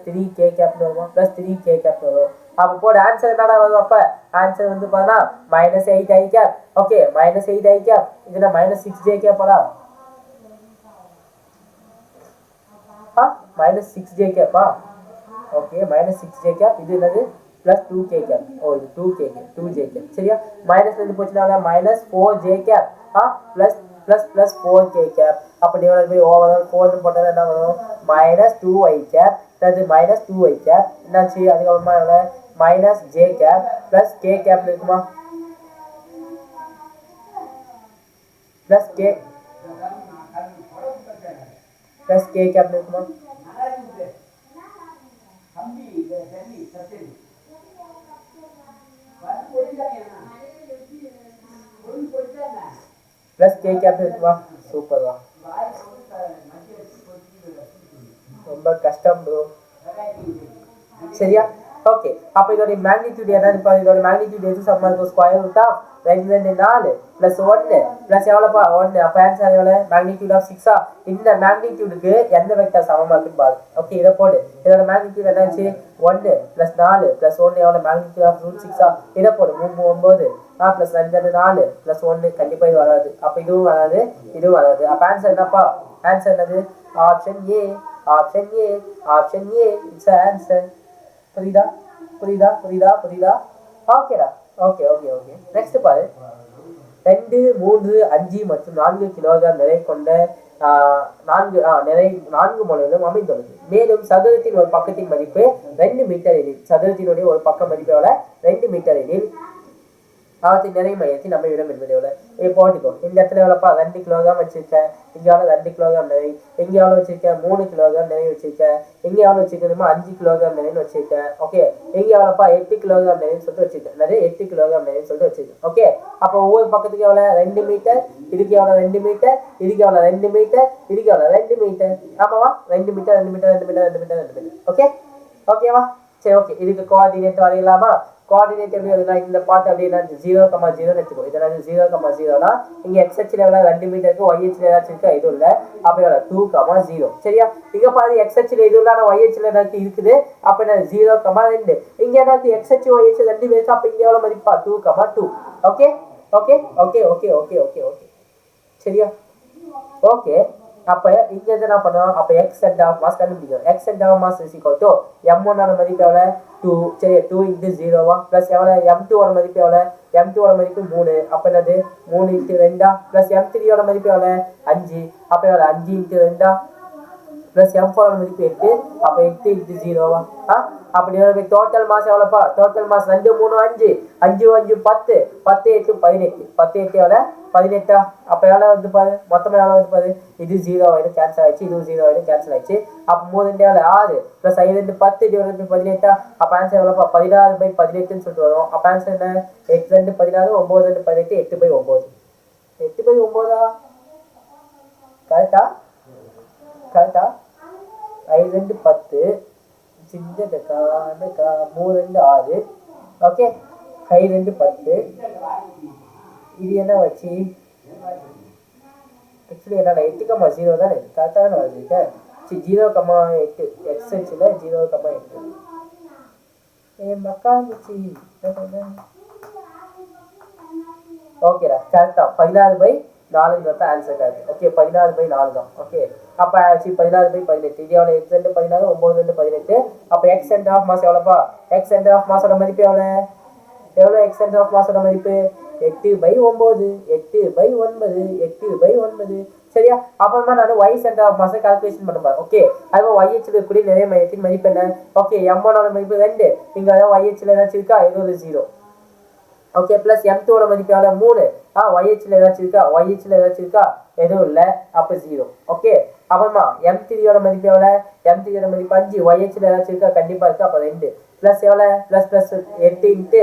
A: 3 k கேப்னு வரும். பிளஸ் 3 கே கேப்னு வரும். அப்போ போட ஆன்சர் என்னடா வரும்? அப்போ ஆன்சர் வந்து பார்த்தா minus 8 I cap. Okay, minus 8 I cap. இதுல மைனஸ் 6 ஜே கேப்படா. மைனஸ் 6 ஜே கேப்பா. Okay, minus 6 J cap. இது என்னது? Plus 2 K gap. ஓ, இது 2 ஜே கேப். சரியா? மைனஸ் இருந்து போச்சுன்னா minus 4 J cap plus plus 4 K cap. அப்போ டிவைட் பை ஓவரால் 4 போட்டால் என்ன வரும்? Minus 2 I cap. அது மைனஸ் 2 ஐ கேப் என்னாச்சு? அதுக்கப்புறமா minus J cap plus K cap இருக்குமா? பிளஸ் கே கேப் இருக்குமா? பிளஸ் கே கேப் இருக்குமா? சூப்பர் தான், ரொம்ப கஷ்டம் ப்ரோ. சரியா? ஓகே, அப்போ இதோட மேக்னிடியூட் என்னன்னு பாரு. இதோட மேக்னிடியூட் எது சமமா இருக்கும்? Square root of 4 plus 1 plus எவ்வளோப்பா? 1. அப்போ ஆன்சர் எவ்வளோ? Magnitude of 6. இந்த மேக்னிடியூடுக்கு எந்த வெக்டர் சமமா இருக்குன்னு பாரு. ஓகே, இதை போடு. இதோட மேக்னிடியூட் என்னாச்சு? 1 பிளஸ் 4 பிளஸ் 1 எவ்வளோ? Magnitude of root 6. இதை போடு. 3 9 பிளஸ் 2 4 பிளஸ் 1. கண்டிப்பாக இது வராது. அப்போ இதுவும் வராது, இதுவும் வராது. அப்போ ஆன்சர் என்னப்பா? ஆன்சர் என்னது? Option A. It's answer. புரியுதா? ஓகேடா. ஓகே. நெக்ஸ்ட் பாரு. 2 3 5 மற்றும் 4 கிலோகிராம் நிறை கொண்ட 4 முனைகளும் அமைந்துள்ளது. மேலும் சதுரத்தின் ஒரு பக்கத்தின் மதிப்பு 2 மீட்டர் எனில், சதுரத்தினுடைய ஒரு பக்க மதிப்பு எவ்வளோ? 2 மீட்டர் எனில் அவற்றின் நிறை மையத்தின் அமைவிடம் என்பது எவ்வளோ? போட்டுக்கோ. இந்த இடத்துல எவ்வளோப்பா? 2 கிலோகிராம் வச்சிருக்கேன். இங்கே எவ்வளோ? 2 கிலோகிராம் நிறை. இங்கே எவ்வளோ வச்சிருக்கேன்? 3 கிலோகிராம் நிறை வச்சிருக்கேன். இங்கே எவ்வளோ வச்சிருக்கணுமா? 5 கிலோகிராம் நிறைன்னு வச்சிருக்கேன். ஓகே, இங்கே எவ்வளோப்பா? 8 கிலோகிராம் நிறைன்னு சொல்லிட்டு வச்சிருக்கேன். நிறைய 8 கிலோகிராம் நிறைன்னு சொல்லிட்டு வச்சிருக்கேன். ஓகே, அப்போ ஒவ்வொரு பக்கத்துக்கு எவ்வளோ? 2 மீட்டர். இதுக்கு எவ்வளோ? 2 மீட்டர். இதுக்கு எவ்வளோ? 2 மீட்டர். இதுக்கு எவ்வளோ? 2 மீட்டர். ஆமாவா? 2 மீட்டர். ஓகே, ஓகேவா? சரி, ஓகே. இதுக்கு கோஆர்டினேட் வரையலாமா? கோஆர்டினேட் எப்படி வருதுன்னா இந்த பார்ட் அப்படின்னா 0,0 எடுத்துக்கோ. இதெல்லாம் 0,0னா இங்கே எக்ஸ் ஹெச்ல எவ்வளோ? 2 மீட்டருக்கு. ஒய் ஹெச்ல ஏதாச்சும் இருக்கா? இது இல்லை. அப்போ எவ்வளோ? 2,0. சரியா? இங்கே பாரு, எக்ஸ் ஹெச்ல இது இல்லை, ஆனால் ஒய் ஹெச்ல ஏதாச்சும் இருக்குது. அப்போ என்ன? 0,2. இங்கே ஏதாச்சும் எக்ஸ் ஹெச் ஒய் ஹெச் 2 பேருக்கு. அப்போ இங்கே எவ்வளோ மதிப்பா? 2,2. ஓகே. சரியா? ஓகே, அப்போ இங்கே என்ன பண்ணுவோம்? அப்போ எக்ஸ் சென்டர் ஆஃப் மாஸ் கண்டுபிடிக்கும். X centre of mass is equal to m1 ஓட மதிப்பு எவ்வளோ? 2. சரி, 2 இன்ட்டு 0 ப்ளஸ் எவ்வளோ? m2 ஓட மதிப்பு எவ்வளோ? m2 ஓட மதிப்பு 3. அப்போ என்னது? 3 இன்ட்டு 2 ப்ளஸ் m3 ஓட மதிப்பு எவ்வளோ? 5. அப்போ எவ்வளோ? 5 இன்ட்டு 2 ப்ளஸ் m4 ஓட மதிப்பு 8. அப்போ 8 இன்ட்டு 0 அப்படி டோட்டல் மாஸ் எவ்வளோப்பா? டோட்டல் மாஸ் 2 3 5 5 5 10 10 8 18 10 8 எவ்வளோ? 18. அப்போ எவ்வளோ வந்து பாரு? மொத்தமாக எவ்வளோ வந்து பாரு? இது 0 ஆகிடும், கேன்சல் ஆயிடுச்சு. இதுவும் 0 ஆகிடும், கேன்சல் ஆயிடுச்சு. அப்போ 3 2 எவ்வளோ? 6 ப்ளஸ் 5 2 10 டிவைட் பை 18. அப்போ ஆன்சர் எவ்வளோப்பா? 16/18 சொல்லிட்டு வரும். அப்போ ஆன்சர் என்ன? 8 2 16 9 2 18 8/9. 8/9 கரெக்டா? கரெக்டா? 5 2 10 சின்னதுக்கா 3 2 6. ஓகே, 5 2 10. இது என்ன வச்சு ஆக்சுவலி என்ன 8,0 தானே கரெக்டாக தானே வச்சுருக்கேன். சரி 0,8 எக்ஸ் வச்சுல 0,8 மக்கா இருந்துச்சு. ஓகேடா, கரெக்டா 16/4 ஆன்சர் கரெக்ட். ஓகே, 16/4 தான். ஓகே, அப்ப 16/18. இது எவ்வளோ? எக்ஸ் 2 16, 9 2 18. அப்ப எக்ஸ் சென்டர் ஆஃப் மாஸ் எவ்வளோப்பா? எக்ஸ் சென்டர் ஆஃப் மாஸோட மதிப்பு எவ்வளோ? எக்ஸ் சென்டர் ஆஃப் மாஸோட மதிப்பு 8/9. 8/9. 8/9. சரியா? அப்புறமா நான் ஒய் சென்டர் ஆஃப் மாஸை கால்குலேஷன் பண்ண போறேன். ஓகே, அதுவும் ஒய்ஹெச்ல இருக்கக்கூடிய நிறைய மையத்தின் மதிப்பு என்ன? ஓகே, M1ஓட மதிப்பு 2. இங்க ஒய்ஹெச்ல ஏதாச்சும் இருக்கா? இது ஒரு 0. ஓகே, பிளஸ் M2ஓட மதிப்பு எவ்வளோ? 3. ஒய்ஹெச்ல ஏதாச்சும் இருக்கா? எதுவும் இல்லை, அப்போ 0. ஓகே, அப்புறமா M3ஓட மதிப்பு எவ்வளோ? M3ஓட மதிப்பு 5. ஒய்ஹெச்ல ஏதாச்சும் இருக்கா? கண்டிப்பா இருக்கு, அப்போ 2. பிளஸ் எவ்வளோ? பிளஸ் 8 இன்ட்டு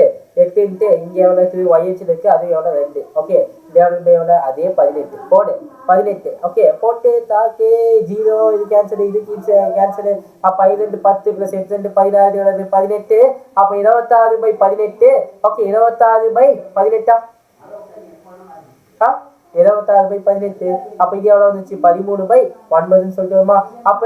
A: இங்கே எவ்வளோ இருக்குது? ஒய்ஹெச்ல இருக்கு, அது எவ்வளோ? 2. ஓகே, டிவைட் பை எவ்வளோ? அதே 18. போடு 18. ஓகே, போட்டு தாக்கு 0. இது கேன்சல், இது கேன்சல். அப்போ 5 2 10 பிளஸ் 8 2 16 18. அப்போ 26/18. ஓகே, 26/18. 26/18. அப்ப இது எவ்வளவு வந்துச்சு? 13/9 சொல்லிட்டு வருமா? அப்ப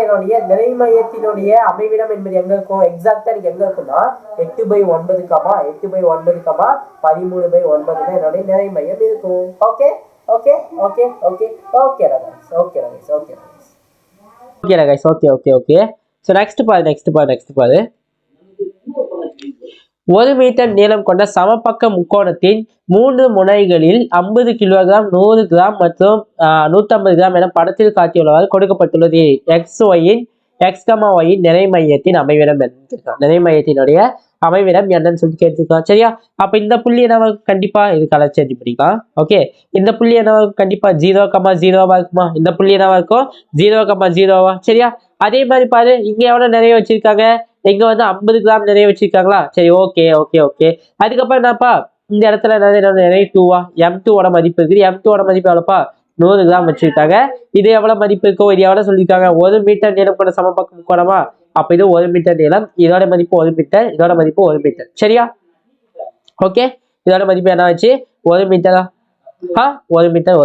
A: என்னுடைய நிலை மையத்தினுடைய அமைவிடம் என்பது எங்க இருக்கும்? எக்ஸாக்டா எனக்கு எங்க இருக்கும்னா 8/9, 8/9, 13/9 என்னுடைய நிலை மையம் இருக்கும். Okay okay okay okay okay Rakesh okay Rakesh okay Rakesh okay Rakesh okay okay okay. So next பாரு. 1 மீட்டர் நீளம் கொண்ட சமபக்க முக்கோணத்தின் 3 முனைகளில் 50 கிலோகிராம், 100 கிராம் மற்றும் 150 கிராம் என படத்தில் காட்டியுள்ளவாறு கொடுக்கப்பட்டுள்ளது. XYயின் நிறை மையத்தின் அமைவிடம் நிறை மையத்தினுடைய அமைவிடம் என்னன்னு சொல்லி கேட்டிருக்கான். சரியா? அப்ப இந்த புள்ளி என்னவா கண்டிப்பா இது கலர் சேஞ்ச் பண்ணிக்கலாம். ஓகே, இந்த புள்ளி என்னவா கண்டிப்பா 0,0 இருக்குமா? இந்த புள்ளி என்னவா இருக்கும்? 0,0. சரியா? அதே மாதிரி பாரு, இங்க எவ்வளவு நிறைய வச்சிருக்காங்க? இங்க வந்து 50 கிராம் நிறைய வச்சிருக்காங்களா? சரி, ஓகே ஓகே ஓகே. அதுக்கப்புறம் என்னப்பா, இந்த இடத்துல நிறைய 2 M2ஓட மதிப்பு இருக்குது. M2ஓட மதிப்பு எவ்வளோப்பா? 100 கிராம் வச்சிருக்காங்க. இது எவ்வளவு மதிப்பு இருக்கும்? இது எவ்வளவு சொல்லியிருக்காங்க? 1 மீட்டர் நீளம் கொண்ட சமபக்க முக்கோணமா? அப்ப இது 1 மீட்டர் நீளம். இதோட மதிப்பு 1 மீட்டர், இதோட மதிப்பு 1 மீட்டர். சரியா? ஓகே, இதோட மதிப்பு என்ன ஆச்சு? 1 மீட்டரா? 1 மீட்டர்.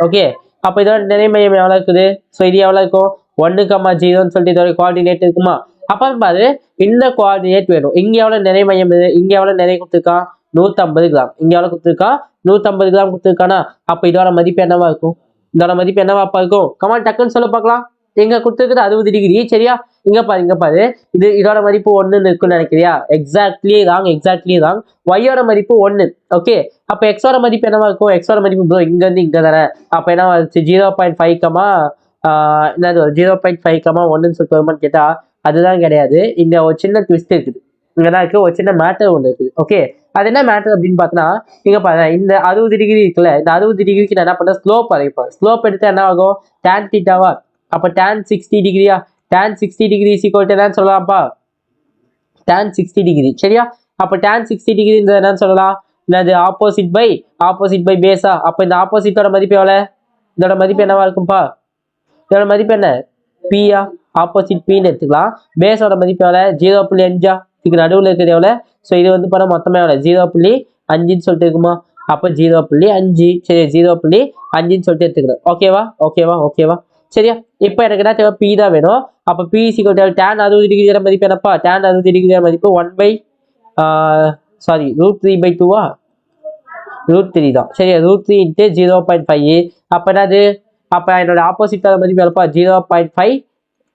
A: ஓகே, அப்ப இதோட நிறை மையம் எவ்வளவு இருக்குது? ஸோ இது எவ்வளவு இருக்கும்? 1,0ன்னு சொல்லிட்டு இதோட கோஆர்டினேட் இருக்குமா? அப்புறம் பாரு, இந்த கோஆர்டினேட் வேணும். இங்க எவ்வளவு நிறை மையம்? இங்க எவ்வளவு நிறை கொடுத்துருக்கான்? 150 கிராம். இங்க எவ்வளவு கொடுத்துருக்கான்? 150 கிராம் கொடுத்துருக்கானா? அப்ப இதோட மதிப்பு என்னவா இருக்கும்? இதோட மதிப்பு என்னவாப்பா இருக்கும்? கமான் டக்குன்னு சொல்ல பார்க்கலாம். எங்க கொடுத்துருக்குது 60 டிகிரி. சரியா? இங்க பாரு, இதோட மதிப்பு 1 இருக்குன்னு நினைக்கிறியா? Exactly wrong. ஒய்யோட மதிப்பு 1. ஓகே, அப்ப எக்ஸோட மதிப்பு என்னவா இருக்கும்? எக்ஸோட மதிப்பு ப்ரோ இங்க இருந்து இங்க தானே. அப்ப என்ன 0.5 என்னது 0.5 சொல்லிட்டு வருமான்னு கேட்டா அதுதான் கிடையாது. இங்க ஒரு சின்ன ட்விஸ்ட் இருக்குது. இங்கதான் இருக்கு ஒரு சின்ன மேட்டர் ஒன்று இருக்குது. ஓகே, அது என்ன மேட்டர் அப்படின்னு பார்த்தோன்னா, இங்க பாருங்க, இந்த 60 டிகிரி இருக்குல்ல, இந்த 60 டிகிரிக்கு நான் என்ன பண்றேன்? ஸ்லோப் வரைப்பேன். ஸ்லோப் எடுத்து என்ன ஆகும்? tan தீட்டாவா? அப்ப tan 60 டிகிரியா? tan 60 டிகிரி என்னன்னு சொல்லலாம்ப்பா? tan 60 degree. சரியா? அப்ப tan 60 டிகிரி என்னன்னு சொல்லலாம்? என்னது? ஆப்போசிட் பை பேஸா? அப்ப இந்த ஆப்போசிட்டோட மதிப்பு எவ்வளவு? இதோட மதிப்பு என்னவா இருக்கும்பா? இதோட மதிப்பு என்ன? பியா? ஆப்போசிட் பின்னு எடுத்துக்கலாம். பேஸோட மதிப்பு எவ்வளவு? 0.5. இதுக்கு நடுவில் இருக்கிறது எவ்வளவு? ஸோ இது வந்து பண்ண மொத்தமே எவ்வளவு? 0.5 சொல்லிட்டு இருக்குமா? அப்போ 0.5. சரி, 0.5 சொல்லிட்டு எடுத்துக்கிறேன். ஓகேவா? சரியா? இப்போ எனக்கு என்ன தேவை? பி தான் வேணும். அப்போ பி = tan 60 டிகிரியோட மதிப்பு என்னப்பா? tan 60 டிகிரியோட மதிப்பு √3/2 √3 தான். சரியா? √3 × 0.5. அப்ப என்னது? அப்ப என்னோட ஆப்போசிட்டோட மதிப்பு எவ்வளோப்பா? 0.5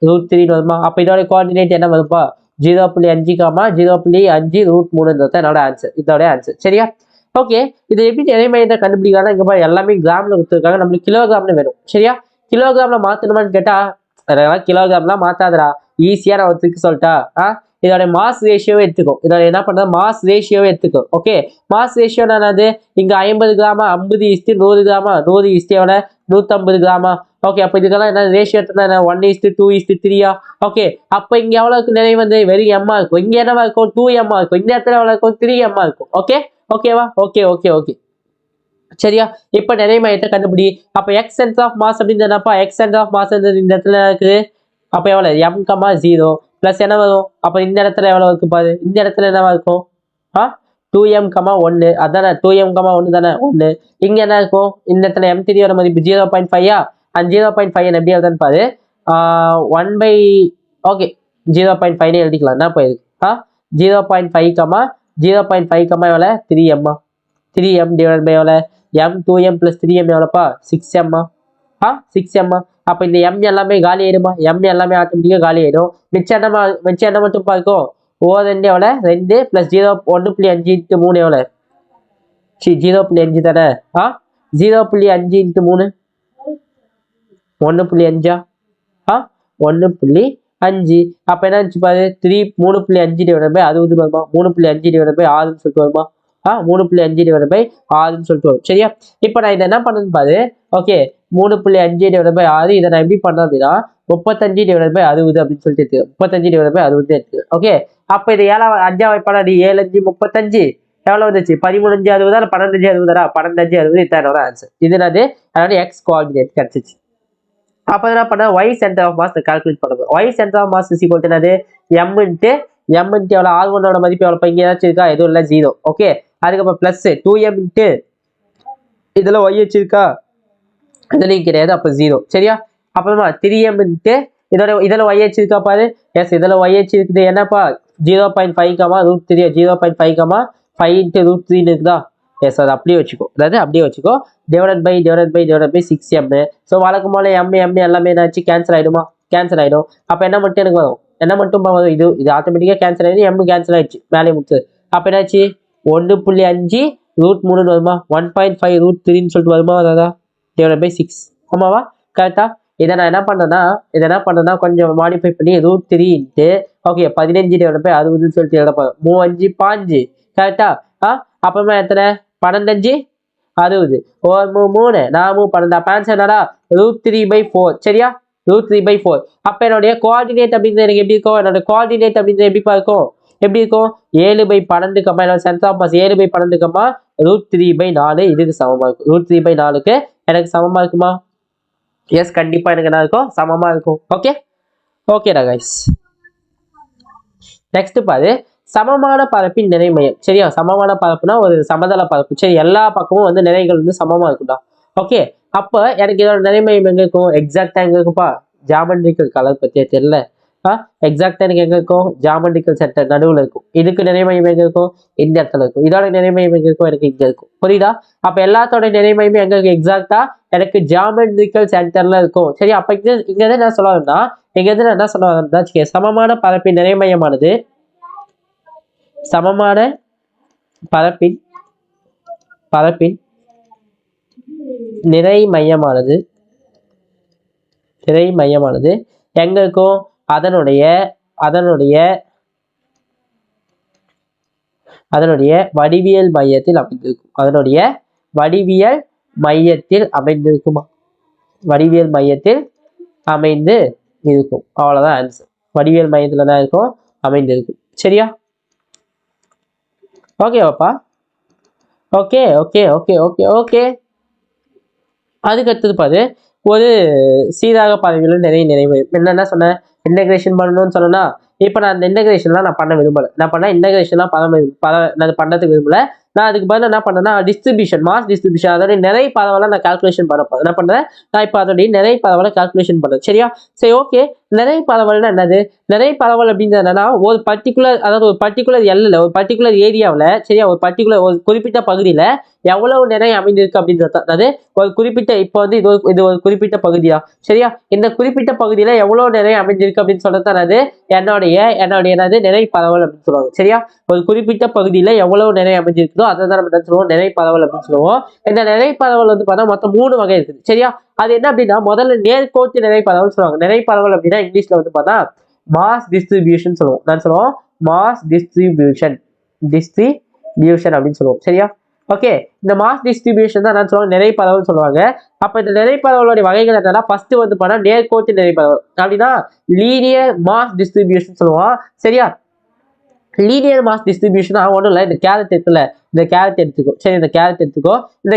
A: √3 வருமா? அப்ப இதோட கோஆர்டினேட் என்ன வரும்பா? 0.5, 0.5 √3 என்னோட ஆன்சர். இதோட ஆன்சர். சரியா? ஓகே, இது எப்படி நிறை மையத்தை கண்டுபிடிக்கலாம்? இங்க பாரு, எல்லாமே கிராம்ல கொடுத்துருக்காங்க. நம்மளுக்கு கிலோகிராம்ல வேணும். சரியா? கிலோகிராம்ல மாத்தணுமான்னு கேட்டா அதெல்லாம் கிலோகிராம்லாம் மாத்தாதடா. ஈஸியா நான் ஒரு ட்ரிக் சொல்லட்டா? இதோட மாஸ் ரேஷியோவே எடுத்துக்கோ. இதோட என்ன பண்றது? மாஸ் ரேஷியோவே எடுத்துக்கோ. ஓகே, மாஸ் ரேஷியோ என்னது? இங்க 50 கிராமா? 50:100 கிராமா? 100 150 கிராமா? ஓகே, அப்ப இதுக்கெல்லாம் என்ன ரேஷியோ? 1:2:3. ஓகே, அப்ப இங்க எவ்வளவுக்கு நிறை வந்து வெறும் M இருக்கும். இங்க என்னவா இருக்கும்? 2M இருக்கும். இந்த இடத்துல எவ்வளவு இருக்கும்? 3M இருக்கும். ஓகேவா? ஓகே. சரியா? இப்ப நிறை மையத்தை கண்டுபிடி. அப்ப எக்ஸ் சென்டர் ஆஃப் மாஸ் அப்படின்னு என்னப்பா? எக்ஸ் சென்டர் ஆஃப் மாஸ் இந்த இடத்துல இருக்குது. அப்ப எவ்வளவு? m, 0 பிளஸ் என்ன வரும்? அப்ப இந்த இடத்துல எவ்வளவு இருக்கு பாரு. இந்த இடத்துல என்னவா இருக்கும்? 2m, 1 அதானே? 2m, 1 தானே? 1. இங்க என்ன இருக்கும்? இந்த இடத்துல m3 ஓட மதிப்பு 0.5 அந்த 0.5 எப்படி எழுதுன்னு பாரு. 1 by ஓகே 0.5 எழுதிக்கலாம். என்ன போயிருக்கு? 0.5 0.5 எவ்வளோ? 3m 3m டிவைட் பை எவ்வளோ? m 2m plus 3m எவ்வளோப்பா? 6m 6m. அப்போ இந்த m எல்லாமே காலி ஆயிடுமா? m எல்லாமே ஆட்டோமேட்டிக்காக காலி ஆயிடும். மிச்சம் என்ன மட்டும் பார்க்கும்? ஓ 2 எவ்வளோ? 2 plus 1.5 into 3 எவ்வளோ? 0.5 தானே? 0.5 into 3 1.5 1.5. அப்ப என்ன இருந்துச்சு பாரு? 3.5 டிவைட் பை 60 வருமா? 3.5 டிவைட் பை 6 சொல்லிட்டு வருமா? 3.5 டிவைட் பை 6 சொல்லிட்டு வரும். சரியா? இப்ப நான் இதை என்ன பண்ணணும் பாரு. ஓகே 3.5 டிவைட் பை 6 இதை நான் எப்படி பண்ணேன் அப்படின்னா 35 டிவைட் பை 60 அப்படின்னு சொல்லிட்டு இருக்கு. 35 டிவைட் பை 60 இருக்கு. ஓகே அப்ப இது 7 வைப்பாடி 7 5 35 எவ்வளவு வந்துச்சு? 13 5 60 12 5 60 12 5 60 இத்தனை ஆன்சர். இது என்னது? அதனால எக்ஸ் கோஆர்டினேட் கிடைச்சிச்சு. அப்ப என்ன பண்ண? y centre of mass calculate பண்ணுவோம். y centre of mass is equal to என்னது? m இன்ட்டு எவ்வளோ? r1 ஓட மதிப்பு எவ்வளோ? இங்க ஏதாச்சும் இருக்கா? எதுவும் இல்லை 0. ஓகே அதுக்கப்புறம் பிளஸ் 2m இன்ட்டு இதுல y வச்சிருக்கா? இதுலையும் கிடையாது. அப்ப 0. சரியா? அப்புறமா 3m இன்ட்டு இதுல y வச்சிருக்கா பாரு. எஸ் இதுல y வச்சிருக்குது. என்னப்பா? 0.5 √3 0.5 5 into √3 இருக்குதா? எஸ் அது அப்படியே வச்சுக்கோ. அதாவது அப்படியே வச்சுக்கோ. Divide by 6m. ஸோ வழக்கம் போல m எல்லாமே என்னாச்சு? கேன்சல் ஆயிடுமா? கேன்சல் ஆயிடும். அப்ப என்ன மட்டும் எனக்கு வரும்? என்ன மட்டும் வரும்? இது ஆட்டோமேட்டிக்கா கேன்சல் ஆயிடும். m கேன்சல் ஆயிடுச்சு. மேலே முடிச்சு. அப்ப என்னாச்சு? 1.5 √3 வருமா? 1.5 √3 சொல்லிட்டு வருமா? அதான் டிவைட் பை 6. ஆமாவா? கரெக்டா? இதை நான் என்ன பண்ணேன்னா கொஞ்சம் மாடிஃபை பண்ணி √3 இன்ட்டு ஓகே 15 டிவைட் பை 60 சொல்லிட்டு எழுதப்போம். 3 5 கரெக்டா? அப்புறமா எத்தனை? 15 60 3 4 12. அப்ப ஆன்சர் என்னடா? √3/4. சரியா? √3/4. அப்ப என்னுடைய கோஆர்டினேட் அப்படின்றது எனக்கு எப்படி இருக்கும்? என்னோட கோஆர்டினேட் அப்படின்றது எப்படி இருக்கும்? எப்படி இருக்கும்? 7/12 என்னோட சென்டர் ஆஃப் மாஸ் 7/12 √3/4 இதுக்கு சமமா இருக்கும். √3/4க்கு எனக்கு சமமா இருக்குமா? எஸ் கண்டிப்பா எனக்கு என்ன இருக்கும்? சமமா இருக்கும். ஓகே ஓகேடா கைஸ். நெக்ஸ்ட் பாரு சமமான பரப்பின் நிறை மையம். சரியா? சமமான பரப்புனா ஒரு சமதள பரப்பு. சரி எல்லா பக்கமும் வந்து நிறைகள் வந்து சமமா இருக்கும்டா. ஓகே அப்ப எனக்கு இதோட நிறை மையம் எங்க இருக்கும்? எக்ஸாக்டா எங்க இருக்குப்பா? ஜாமெட்ரிக்கல் கலர் பத்தியே தெரியல. எக்ஸாக்டா எனக்கு எங்க இருக்கும்? ஜாமெட்ரிக்கல் சென்டர் நடுவுல இருக்கும். இதுக்கு நிறை மையம் எங்க இருக்கும்? இந்த இடத்துல இருக்கும். இதோட நிறை மையம் எங்க இருக்கும்? எனக்கு இங்க இருக்கும். புரியுதா? அப்ப எல்லாத்தோட நிறை மையம் எங்க இருக்கு? எக்ஸாக்டா எனக்கு ஜாமெட்ரிக்கல் சென்டர்ல இருக்கும். சரி அப்ப இங்க என்ன சொல்லுவாங்கன்னா என்ன சொல்லுவாங்கன்னா சமமான பரப்பின் நிறை மையமானது சமமான பரப்பின் நிறை மையமானது எங்க இருக்கும்? அதனுடைய வடிவியல் மையத்தில் அமைந்திருக்கும். அதனுடைய வடிவியல் மையத்தில் அமைந்திருக்குமா? வடிவியல் மையத்தில் அமைந்து இருக்கும். அவ்வளவுதான் ஆன்சர். வடிவியல் மையத்துல தான் இருக்கும், அமைந்திருக்கும். சரியா? ஓகேவாப்பா? Okay okay okay okay okay அதுக்கு அடுத்தது பாரு ஒரு சீராக பதவியில் நிறைய நினைவு என்னென்ன சொன்னேன்? இன்டகிரேஷன் பண்ணணும்னு சொன்னா இப்போ நான் அந்த இன்டகிரேஷன்லாம் நான் பண்ண விரும்பல. நான் பண்ண இன்டகிரேஷன்லாம் நான் பண்ணதுக்கு விரும்பல. நான் அதுக்கு பதில் என்ன பண்ணேன்னா டிஸ்ட்ரிபியூஷன் மாஸ் டிஸ்ட்ரிபியூஷன் அதோடைய நிறை பரவலை நான் கால்குலேஷன் பண்ண என்ன பண்ணுறேன்? நான் இப்போ அதோடைய நிறை பரவலை கால்குலேஷன் பண்ணுறேன். சரியா? சரி ஓகே நிறை பரவல்னா என்னது? நிறை பரவல் அப்படின்றது என்னன்னா ஒரு பர்டிகுலர் அதாவது ஒரு பர்டிகுலர் எல்லில் ஒரு பர்டிகுலர் ஏரியாவில் சரியா ஒரு பர்டிகுலர் ஒரு குறிப்பிட்ட பகுதியில் எவ்வளவு நிறை அமைந்திருக்கு அப்படின்றது. அதாவது ஒரு குறிப்பிட்ட இப்போ வந்து இது ஒரு குறிப்பிட்ட பகுதியா? சரியா? இந்த குறிப்பிட்ட பகுதியில எவ்வளவு நிறை அமைஞ்சிருக்கு அப்படின்னு சொல்றது அது என்னுடைய என்னது நிறை பரவல் அப்படின்னு சொல்லுவாங்க. சரியா? ஒரு குறிப்பிட்ட பகுதியில எவ்வளவு நிறை அமைஞ்சிருக்குதோ அதை தான் நம்ம என்ன சொல்லுவோம்? நிறை பரவல் அப்படின்னு சொல்லுவோம். இந்த நிறை பரவல் வந்து பார்த்தா மொத்தம் 3 வகை இருக்குது. சரியா? அது என்ன அப்படின்னா முதல்ல நேர்கோட்டு நிறை பரவல் சொல்லுவாங்க. நிறை பரவல் அப்படின்னா இங்கிலீஷ்ல வந்து பார்த்தா மாஸ் டிஸ்ட்ரிபியூஷன் சொல்லுவோம். நான் சொல்லுவோம் மாஸ் டிஸ்ட்ரிபியூஷன் அப்படின்னு சொல்லுவோம். சரியா? ஓகே இந்த மாஸ் டிஸ்ட்ரிபியூஷன் தான் நான் சொல்லுவாங்க நிறை பரவல் சொல்லுவாங்க. அப்ப இந்த நிறை பரவலுடைய வகைகள் என்னன்னா ஃபர்ஸ்ட் வந்து பண்ணா நேர்கோட்டு நிறை பரவல் அப்படின்னா லீனியர் மாஸ் டிஸ்ட்ரிபியூஷன் சொல்லுவோம். சரியா? லீனியர் மாஸ் டிஸ்ட்ரிபியூஷன் ஒன்றும் இல்லை. இந்த கேரட் இருக்குல்ல, இந்த கேரட் எடுத்துக்கோ. சரி, இந்த கேரட் எடுத்துக்கோ. இந்த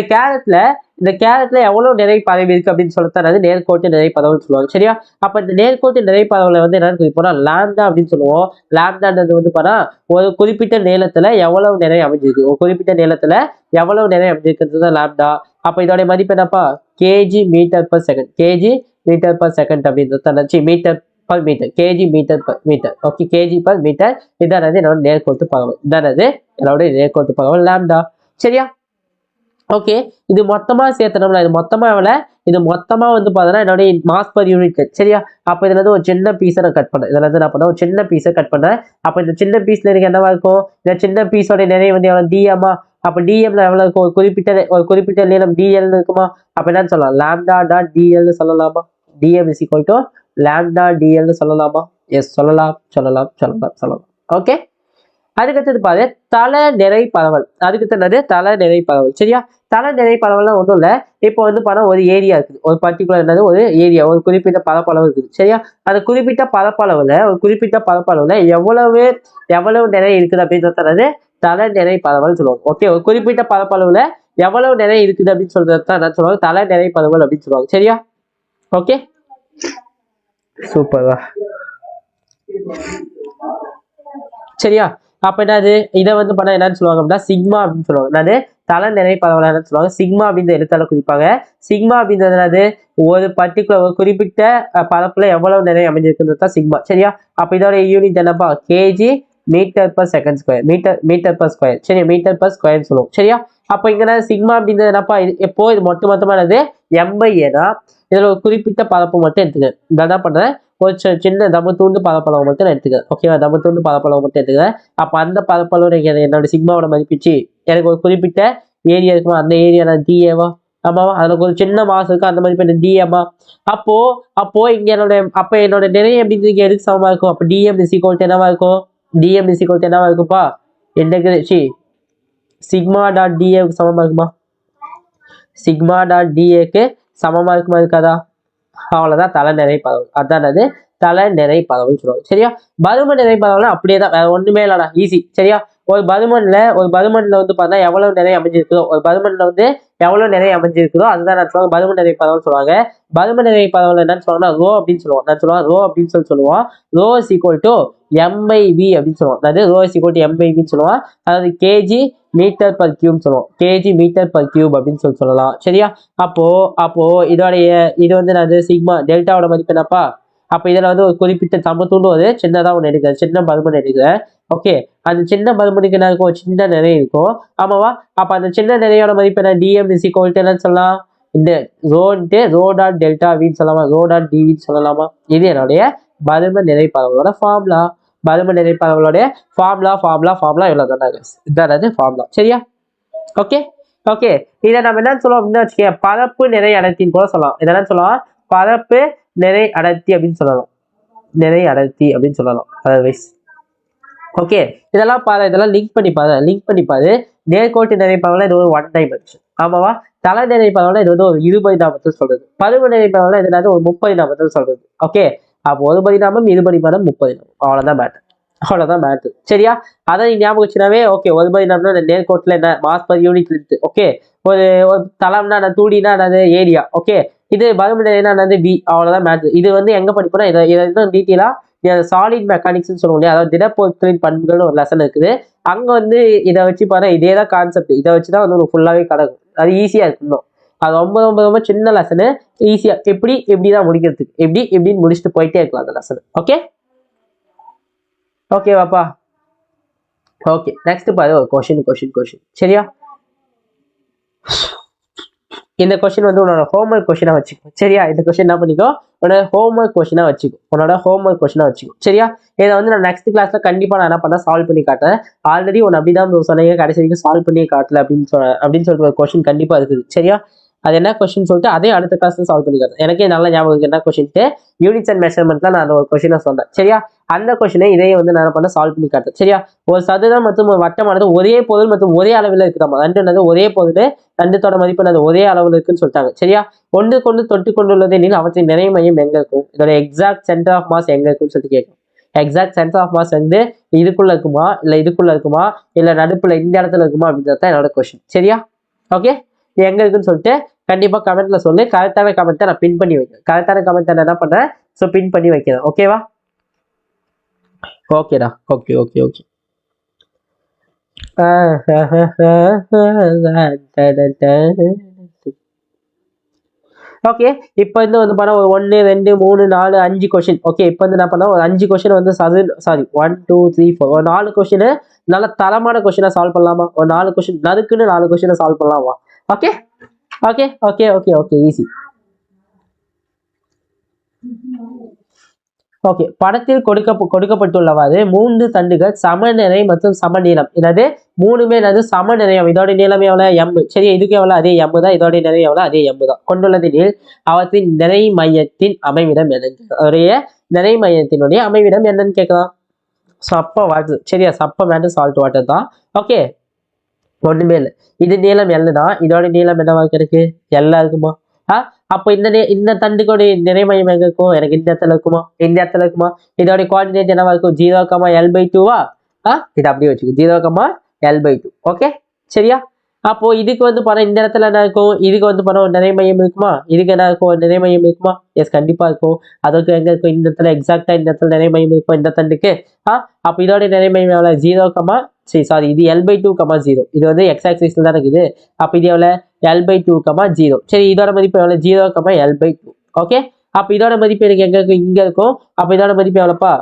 A: கேரட்ல எவ்வளவு நிறை பரவி இருக்கு அப்படின்னு சொல்லித்தான் அது நேர்கோட்டு நிறை பரவல் சொல்லுவாங்க. சரியா? அப்ப இந்த நேர்கோட்டு நிறை பரவலை வந்து என்னன்னு குறிப்போம்னா லாம்டா அப்படின்னு சொல்லுவோம். லாம்டான்றது வந்து பார்த்தா ஒரு குறிப்பிட்ட நீளத்துல எவ்வளவு நிறை அமைஞ்சிருக்கு, ஒரு குறிப்பிட்ட நீளத்துல எவ்வளவு நிறை அமைஞ்சிருக்கிறது தான் லாம்டா. அப்ப இதோட மதிப்பு என்னப்பா? KG metre per second. KG metre per second அப்படின்றது metre per meter, kg meter per meter. Okay, kg per meter. இதானது என்னோட நேர்கோட்டு பரவல். இதானது என்னோட நேர்கோட்டு பரவல் லாம்டா. சரியா? ஓகே, இது மொத்தமா சேர்த்தனோம்னா இது மொத்தமா எவ்வளோ? இது மொத்தமா வந்து பார்த்தோன்னா என்னுடைய மாஸ் பர் யூனிட். சரியா? அப்போ இதுல இருந்து ஒரு சின்ன பீஸை நான் கட் பண்ணேன். இதுல இருந்து நான் பண்ண ஒரு சின்ன பீஸை கட் பண்ணேன். அப்போ இந்த சின்ன பீஸ்ல எனக்கு என்னவா இருக்கும்? இந்த சின்ன பீஸோட நிறைய வந்து எவ்வளோ? டிஎம்மா. அப்போ டிஎம்ல எவ்வளோ இருக்கும்? ஒரு குறிப்பிட்ட நீளம் டிஎல் இருக்குமா? அப்போ என்னன்னு சொல்லலாம்? லாம்டா டாட் டிஎல்னு சொல்லலாமா? Dm is equal to lambda டிஎல்னு சொல்லலாமா? எஸ், சொல்லலாம். ஓகே, அதுக்கடுத்தது பாரு தலை நிறை பரவல். அதுக்கு தலை நிறை பரவல். சரியா? தலை நிறை பரவல்னா ஒன்றும் இல்லை. இப்போ வந்து பார்த்தா ஒரு ஏரியா இருக்குது, ஒரு பர்டிகுலர் என்னது ஒரு ஏரியா, ஒரு குறிப்பிட்ட பரப்பளவு இருக்குது. சரியா? அந்த குறிப்பிட்ட பரப்பளவுல எவ்வளவு நிறை இருக்குது அப்படின்றது தலை நிறை பரவல் சொல்லுவாங்க. ஓகே, ஒரு குறிப்பிட்ட பரப்பளவுல எவ்வளவு நிறை இருக்குது அப்படின்னு சொல்றது தான் என்ன சொல்லுவாங்க? தலை நிறை பரவல் அப்படின்னு சொல்லுவாங்க. சரியா? ஓகே, சூப்பரா. சரியா? அப்ப என்னது இதை வந்து பண்ண என்னன்னு சொல்லுவாங்க அப்படின்னா சிக்மா அப்படின்னு சொல்லுவாங்க. என்னது தலை நிறை பரவல் என்னன்னு சொல்லுவாங்க? சிக்மா அப்படின்ற எழுத்தால குறிப்பாங்க. சிக்மா அப்படின்றது என்னது? ஒரு பர்டிகுலர் ஒரு குறிப்பிட்ட பரப்புல எவ்வளவு நிறை அமைஞ்சிருக்குன்றது தான் சிக்மா. சரியா? அப்ப இதோட யூனிட் என்னப்பா? KG metre per second square. Metre per square. சரி, மீட்டர் பர் ஸ்கொயர் சொல்லுவோம். சரியா? அப்ப இங்க சிக்மா அப்படின்றது என்னப்பா? எப்போ இது மொத்தமானது M/A. இதுல ஒரு குறிப்பிட்ட பரப்பு மட்டும் எடுத்துக்க. இதான் பண்றேன், ஒரு சின்ன தமத்தூண்டு பரப்பளவு மட்டும் நான் எடுத்துக்கிறேன். ஓகேவா? தமத்தூண்டு பரப்பளவு மட்டும் எடுத்துக்கிறேன். அப்ப அந்த பரப்பளவு என்னோட சிக்மாவோட மதிப்பிச்சு எனக்கு ஒரு குறிப்பிட்ட ஏரியா இருக்குமா? அந்த ஏரியா நான் டிஏவா? ஆமாவா? அதுல ஒரு சின்ன மாசம் இருக்கு, அந்த மதிப்பு என்ன டிஎம்மா? அப்போ இங்க என்னோட நிறை அப்படின்னு எதுக்கு சமமா இருக்கும்? அப்ப டிஎம் இஸ் ஈக்குவல் டு என்னவா இருக்கும்? டிஎம் இஸ் ஈக்குவல் டு என்னவா இருக்கும்பா? சிக்மா டாட் டிஏக்கு சமமா இருக்குமா? சிக்மா டாட் டிஏக்கு சமமா இருக்குமா? இருக்காதா? அவ்வளவுதான் தலை நிறை பரவல். அதானது தலை நிறை பரவல் சொல்லுவாங்க. சரியா? பரும நிறை பரவல் அப்படியே தான், வேற ஒண்ணுமே இல்லடா, ஈஸி. சரியா? ஒரு பருமன்ல வந்து பார்த்தா எவ்வளவு நிறை அமைஞ்சிருக்குதோ, ஒரு பருமன்ல வந்து எவ்வளவு நிறை அமைஞ்சிருக்குதோ அதுதான் நான் சொல்லுவாங்க பரும நிறை பரவல் சொல்லுவாங்க. பரும நிறை பரவல் என்னன்னு சொல்லுவாங்கன்னா ரோ அப்படின்னு சொல்லுவோம். ரோ அப்படின்னு சொல்லுவோம். Row is equal to M/V அப்படின்னு சொல்லுவோம். அதாவது ரோ இஸ் ஈக்குவல் டு M/Vன்னு சொல்லுவோம். அதாவது கேஜி மீட்டர் பர் கியூப் சொல்லுவோம். கேஜி மீட்டர் பர் கியூப் அப்படின்னு சொல்லலாம். சரியா? அப்போ இது வந்து நான் சிக்மா டெல்டாவோட மதிப்பு என்னப்பா? அப்ப இதுல வந்து ஒரு குறிப்பிட்ட சமத்தூண்டு ஒரு சின்னதா ஒண்ணு எடுக்கிறேன், சின்ன பருமன் எடுக்கிறேன். ஓகே, அந்த சின்ன பருமனுக்கு என்ன இருக்கும்? சின்ன நிறை இருக்கும். ஆமாவா? அப்ப அந்த சின்ன நிறையோட மதிப்பு என்ன? டிஎம் இஸ் ஈக்குவல் டு என்னன்னு சொல்லலாம்? இந்த ரோ டாட் டெல்டா அப்படின்னு சொல்லலாமா? ரோ டாட் டிவின்னு சொல்லலாமா? இது என்னுடைய பரும நிறை பரவலோட ஃபார்முலா. பரும நிறை பரவலோடைய ஃபார்முலா இவ்வளவு தானே. இதான் ஃபார்முலா. சரியா? ஓகே, இதை நம்ம என்னன்னு சொல்லுவோம் அப்படின்னு வச்சுக்கேன், பரப்பு நிறை அடர்த்தின்னு கூட சொல்லலாம். இதெல்லாம் சொல்லலாம் பரப்பு நிறை அடர்த்தி அப்படின்னு சொல்லலாம். அதர்வைஸ் ஓகே, இதெல்லாம் லிங்க் பண்ணி பாரு. நேர்கோட்டு நிறை பரவல் இது ஒரு 1 டைமென்ஷன். ஆமாவா? தலை நிறை பரவல் இது வந்து ஒரு 20 நாமத்தில் சொல்றது. பரும நிறை பரவல் இது ஒரு 30 நாமத்தில் சொல்றது. ஓகே, அப்போ 1 படிநாமம் 20 படிமானம் 30 நாமம். அவ்வளவுதான் மேட்ரு. சரியா? அதை நீ ஞாபகம் வச்சுனாவே ஓகே. 1 படிநாமம்னா நேர்கோட்டுல என்ன? Mass per unit length. Okay, ஒரு தளம்னா நான் 2Dனா அது ஏரியா. ஓகே, இது பரும நிறைனா V. அவ்வளவுதான் மேட்ரு. இது வந்து எங்க படிப்போம்னா இதை இன்னும் டீட்டெயிலா சாலிட் மெக்கானிக்ஸ்ன்னு சொல்லுவோம் இல்லையா? அதாவது திடப்பொருட்களின் பண்புகள்னு ஒரு லெசன் இருக்குது. அங்க வந்து இதை வச்சு பாருங்க, இதே தான் கான்செப்ட். இதை வச்சுதான் வந்து உங்களுக்கு ஃபுல்லாவே கிடக்கும். அது ஈஸியா இருக்கணும். அது ரொம்ப சின்ன லெசனு. ஈஸியா எப்படிதான் முடிக்கிறதுக்கு எப்படின்னு முடிச்சுட்டு போயிட்டே இருக்கலாம் அந்த லெசன். ஓகேவாப்பா? ஓகே, நெக்ஸ்ட் பாரு ஒரு கொஸ்டின். சரியா? இந்த கொஸ்டின் வந்து உன்னோட ஹோம்ஒர்க் கொஸ்டினா வச்சுக்கோ. சரியா? இந்த கொஸ்டின் என்ன பண்ணிக்கோ, உன்னோட ஹோம்ஒர்க் கொஸ்டினா வச்சுக்கோ. சரியா? இதை வந்து நான் நெக்ஸ்ட் கிளாஸ்ல கண்டிப்பா நான் என்ன பண்ண சால்வ் பண்ணி காட்டுறேன். ஆல்ரெடி ஒன்று அப்படிதான் சொன்னீங்க, கடைசி வரைக்கும் சால்வ் பண்ணி காட்டல அப்படின்னு சொல்லிட்டு ஒரு கொஸ்டின் கண்டிப்பா இருக்குது. சரியா? அது என்ன கொஸ்டின் சொல்லிட்டு அதே அடுத்த கிளாஸ்ல சால்வ் பண்ணி காட்டுறேன். எனக்கே நல்ல ஞாபகம் இருக்கு என்ன கொஸ்டின்ட்டு. யூனிட்ஸ் அண்ட் மெஷர்மெண்ட்ல நான் அந்த ஒரு கொஸ்டினை சொன்னேன். சரியா? அந்த கொஸ்டினை இதையே வந்து நான் பண்ண சால்வ் பண்ணி காட்டுறேன். சரியா? ஒரு சதுரம் மற்றும் ஒரு வட்டமானது ஒரே பொருள் மற்றும் ஒரே அளவில் இருக்குதாமா. ரெண்டு ஒரே பொருள், ரெண்டுத்தோட மதிப்பு ஒரே அளவில் இருக்குன்னு சொல்லிட்டாங்க. சரியா? ஒன்று கொண்டு தொட்டு கொண்டுள்ளது எனில் அவற்றின் நிறை மையம் எங்க இருக்கும்? இதோட எக்ஸாக்ட் சென்டர் ஆஃப் மாஸ் எங்க இருக்குன்னு சொல்லிட்டு கேட்கும். எக்ஸாக்ட் சென்டர் ஆஃப் மாஸ் வந்து இதுக்குள்ள இருக்குமா இல்லை இதுக்குள்ள இருக்குமா இல்லை நடுப்புல இந்த இடத்துல இருக்குமா அப்படின்றது தான் என்னோட கொஸ்டின். சரியா? ஓகே, எங்க இருக்குன்னு சொல்லிட்டு கண்டிப்பா கமெண்ட்ல சொல்லு. கரெக்டான கமெண்ட்டை நான் பின் பண்ணி வைக்கிறேன். கரெக்டான கமெண்ட்டை நான் என்ன பண்றேன், ஸோ பின் பண்ணி வைக்கிறேன். ஓகேவா? ஓகேடா. Okay okay okay. ஓகே, இப்போ வந்து பண்ண ஒரு 1 2 3 4 5 கொஸ்டின். ஓகே, இப்போ வந்து என்ன பண்ண ஒரு 5 கொஸ்டின் வந்து சாரி 1 2 3 4 ஒரு 4 கொஸ்டின் நல்ல தரமான கொஸ்டினை சால்வ் பண்ணலாமா? ஒரு 4 கொஸ்டின் நறுக்குன்னு 4 கொஸ்டினை சால்வ் பண்ணலாமா? Okay okay okay okay okay easy. Okay, படத்தில் கொடுக்கப்பட்டுள்ளவாறு 3 தண்டுகள் சமநிறை மற்றும் சமநீளம். என்னது? மூணுமே என்னது? சமநிறையம். இதோட நீளம் எவ்வளவு? எம். சரி, இதுக்கு எவ்வளவு? அதே எம் தான். இதோட நிறை எவ்வளவு? அதே எம் தான். கொண்டுள்ளதில் அவற்றின் நிறை மையத்தின் அமைவிடம் என்னன்னு, அவருடைய நிறை மையத்தினுடைய அமைவிடம் என்னன்னு கேட்கலாம். சப்ப வாட்டர். சரியா? சப்ப மேட்டு சால்ட் வாட்டர் தான். ஓகே, ஒண்ணுமே இல்லை. இது நீளம் எல் தான். இதோட நீளம் என்னவா இருக்கு? எல்லா இருக்குமா? அப்போ இந்த தண்டுக்குடைய நிறை மையம் எங்க இருக்கும்? எனக்கு இந்த இடத்துல இருக்குமா? இந்த இடத்துல இருக்குமா? இதோட கோஆர்டினேட் என்னவா இருக்கும்? 0,L/2. இது அப்படியே வச்சுக்கோ, 0,L/2. ஓகே, சரியா? அப்போ இதுக்கு வந்து பணம் இந்த இடத்துல என்ன இருக்கும்? இதுக்கு வந்து பணம் நிறை மையம் இருக்குமா? இதுக்கு என்ன இருக்கும்? நிறை மையம் இருக்குமா? எஸ், கண்டிப்பா இருக்கும். அதுக்கு எங்க இருக்கும்? இந்த இடத்துல எக்ஸாக்டா இந்த இடத்துல நிறை மையம் இருக்கும் இந்த தண்டுக்கு. அப்போ இதோட நிறை மையம் எவ்வளவு? 0, சாரி இது L/2, 0. இது வந்து எக்ஸ் ஆக்சிஸ்ல தான் இருக்குது. அப்போ இது எவ்வளவு? L/2, 0. சரி, இதோட மதிப்பு எவ்வளவு? 0, L/2. ஓகே, அப்போ இதோட மதிப்பு எனக்கு எங்க இருக்கும்? இங்க இருக்கும். அப்போ இதோட மதிப்பு எவ்வளோப்பா?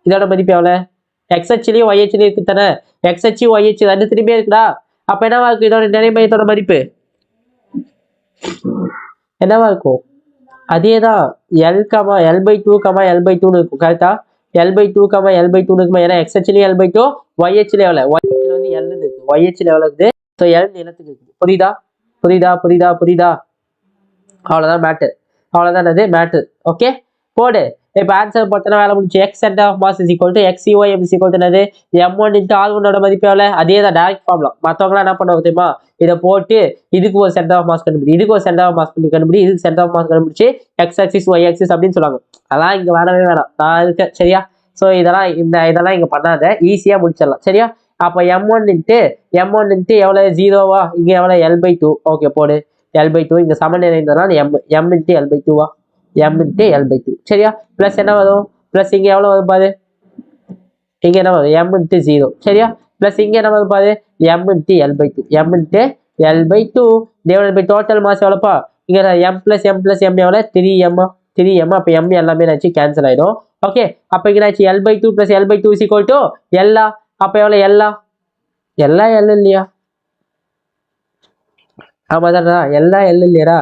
A: இதோட மதிப்பு எவ்வளவு? எக்ஸ் அச்சுலயும் ஒய் அச்சுலயும் இருக்கு தானே? எக்ஸ் அச்சு ஒய் அச்சு ரெண்டு திரும்பியே இருக்குடா. அப்ப என்னவா இருக்கு? இதோட நிறை மையத்தோட மதிப்பு என்னவா இருக்கும்? அதேதான், L/2, L/2 இருக்கும். கரெக்டா? L/2, L/2 இருக்குமா? ஏன்னா எக்ஸ் அச்சுலயும் L/2, ஒய் அச்சுல எவ்வளவு? ஒய் அச்சுல வந்து L இருக்கு, ஒய் அச்சுல எவ்வளவு இருக்குது? ஸோ L நிலத்துக்கு இருக்கு. புரியுதா? புரியுதா? புரியுதா? புரியுதா? அவ்வளவுதான் மேட்டர். அவ்வளவுதான் அது மேட்டர். ஓகே, போடு. இப்போ ஆன்சர் போட்டனா வேலை முடிச்சு. X centre of mass is equal to X U M is equal to என்னது? M1 இன்ட்டு R1 மதிப்பு எவ்வளோ? அதே தான், டைரக்ட் ஃபார்முலா. மற்றவங்களாம் என்ன பண்ணுவாங்க தெரியுமா? இதை போட்டு இதுக்கு ஒரு சென்டர் ஆஃப் மாஸ் கண்டுபிடி, இதுக்கு ஒரு சென்டர் ஆஃப் மாஸ் கண்டுபிடி, இதுக்கு சென்டர் ஆஃப் மாஸ் கண்டுபிடிச்சு எக்ஸ் ஆக்சிஸ் ஒய் ஆக்சிஸ் அப்படின்னு சொல்லுவாங்க. அதெல்லாம் இங்கே வேணவே வேணாம், நான் இருக்கேன். சரியா? ஸோ இதெல்லாம் இங்கே பண்ணாத, ஈஸியாக முடிச்சிடலாம். சரியா? அப்போ M1 இன்ட்டு எவ்வளோ? 0வா? இங்கே எவ்வளோ? L/2. ஓகே, போடு. L/2 இங்கே சமநிலை இருந்ததுனால M இன்ட்டு L/2வா? M into L/2. சரியா? பிளஸ் என்ன வரும்? பிளஸ் இங்கே எவ்வளோ வரும் பாரு? இங்கே என்ன வரும்? M into 0. சரியா? பிளஸ் இங்கே என்ன வரும் பாரு? M into L/2. M into L/2 divide by total mass எவ்வளோப்பா? இங்கே M பிளஸ் எவ்வளோ? 3M. 3M. அப்போ M எல்லாமே நினச்சி கேன்சல் ஆகிடும். ஓகே, அப்போ இங்கே நினச்சி L/2 plus L/2 is equal to எல்லா. அப்போ எவ்வளோ? எல்லா L இல்லையா? ஆமா தானே, எல்லா L இல்லையா?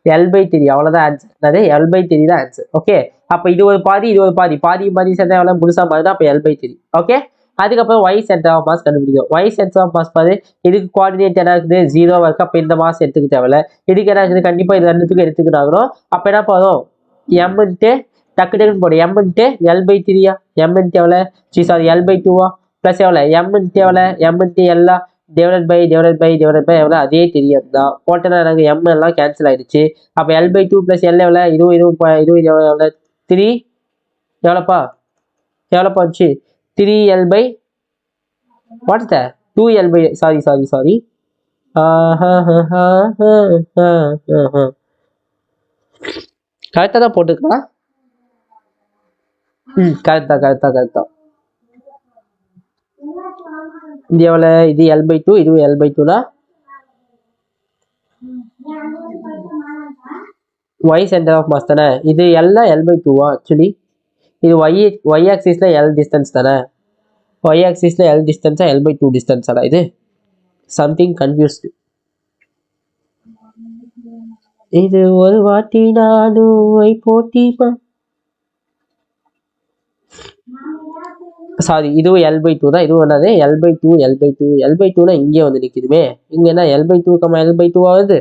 A: L/3. அவ்வளோதான் ஆன்சர். அது L/3 தான் ஆன்சர். ஓகே, அப்போ இது ஒரு பாதி, இது ஒரு பாதி, பாதி சேர்ந்தா எவ்வளோ? முழுசா மாதிரி தான். அப்போ L/3. ஓகே, அதுக்கப்புறம் ஒய் சென்டர் ஆஃப் மாஸ் கண்டுபிடிக்கும். ஒய் சென்டர் ஆஃப் மாஸ் பாரு, இதுக்கு கோஆர்டினேட் என்ன இருக்குது? 0 இருக்கு. அப்போ இந்த மாஸ் எடுத்துக்க தேவையில்ல. இதுக்கு என்ன இருக்குது? கண்டிப்பாக இது ரெண்டுத்துக்கும் எடுத்துக்கிட்டாகணும். அப்போ என்ன போதும்? M இன்ட்டு டக்குன்னு போடு. M into L/3. M into எவ்வளோ? சாரி, L/2வா? ப்ளஸ் எவ்வளோ? M இன்ட்டு எவ்வளோ? M இன்ட்டு எல்லா டிவைட் பை எவ்வளோ? அதே தெரியாது தான். போட்டோன்னா எனக்கு M எல்லாம் கேன்சல் ஆயிடுச்சு. அப்போ L/2 ப்ளஸ் L எவ்வளோ? இது எவ்வளோ? 3 எவ்வளோப்பா? எவ்வளோப்பா வந்துச்சு? 3L/, what's the 2L/, sorry கரெக்டாக தான் போட்டுக்கலாம். கரெக்டா. இது எவ்வளோ? இது L/2, இது L/2னா ஒய் சென்டர் ஆஃப் மாஸ் தானே. இது எல்லாம் L/2வா? ஆக்சுவலி இது ஒய் ஆக்சிஸ்ல L டிஸ்டன்ஸ் தானே. ஒய் ஆக்சிஸ்ல L டிஸ்டன்ஸா L/2 டிஸ்டன்ஸா? இது சம்திங் கன்ஃபியூஸ்டு. இது ஒரு வாட்டி நானும் போட்டிமா. சாரி, இதுவும் L/2 தான். இதுவும் என்னது? L/2 இங்கே வந்து நிற்குதுமே. இங்கே என்ன L/2, L/2 ஆகுது?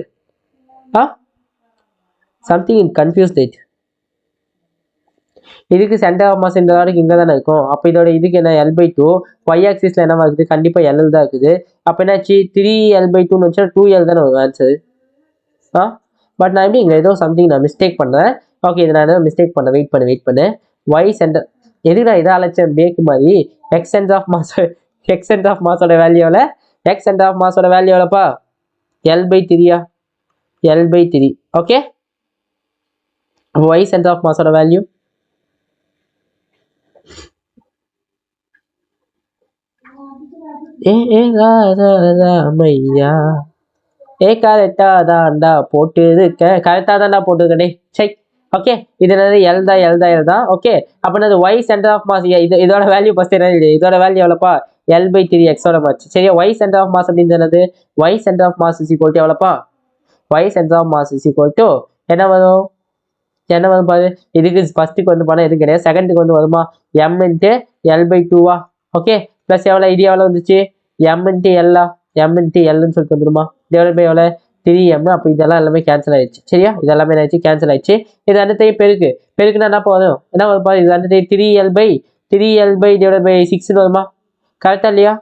A: Something confused it. இதுக்கு சென்டர் ஆஃப் மாஸ் இந்த வரைக்கும் இங்கே தானே இருக்கும். அப்போ இதோட இதுக்கு என்ன? L/2. ஒய் ஆக்சிஸ்ல என்னவா இருக்குது? கண்டிப்பாக L தான் இருக்குது. அப்போ என்னாச்சு? 3L/2 வச்சா 2L தானே வரும் ஆன்சர். பட் நான் எப்படி இங்கே ஏதோ சம்திங் நான் மிஸ்டேக் பண்ணுறேன். ஓகே, இது நான் மிஸ்டேக் பண்ணேன். வெயிட் பண்ணு. ஒய் சென்டர் எதுடா இதை அழைச்சேன் பேக்கு மாதிரி. X centre of mass x centre of மாஸோட வேல்யூ எவ்வளோ? எக்ஸ் சென்டர் ஆஃப் மாஸோட வேல்யூ எவ்வளோப்பா? L/3. L/3. Okay. Y centre of மாஸோட வேல்யூ மையா கரெக்டா தான்டா போட்டு இருக்க. கரெக்டா தான்டா போட்டுருக்கே. சை. ஓகே. இது என்னது? எல் தான். ஓகே. அப்படின்னா ஒய் சென்டர் ஆஃப் மாஸ் இதோட வேல்யூ ஃபர்ஸ்ட் என்ன? இதோட வேல்யூ எவ்வளோப்பா? L/3 எக்ஸோட மாஸ். சரியா? ஒய் சென்டர் ஆஃப் மாஸ் அப்படின்னு என்னது? Y centre of mass is equal to எவ்வளோப்பா? Y centre of mass is equal to என்ன வரும்? என்ன வரும் பாரு. இதுக்கு ஃபர்ஸ்ட்டுக்கு வந்து பணம் எதுவும் கிடையாது. செகண்டுக்கு வந்து வருமா? M into L/2. Okay. Plus எவ்வளோ? இது எவ்வளோ வந்துச்சு? M இன்ட்டு எல்லா? M இன்ட்டு எல்னு சொல்லிட்டு வந்துருமா? டிவைட் பை எவ்வளோ? 3M. அப்போ இதெல்லாம் எல்லாமே கேன்சல் ஆயிடுச்சு. சரியா? இதெல்லாமே ஆயிடுச்சு, கேன்சல் ஆயிடுச்சு. இது அன்னத்தையும் பெருக்குன்னா என்ன போதும்? என்ன வரும் பாரு. இது அன்னத்தையும் 3L/3L டிவைட் பை 6 வருமா? கரெக்டா இல்லையா?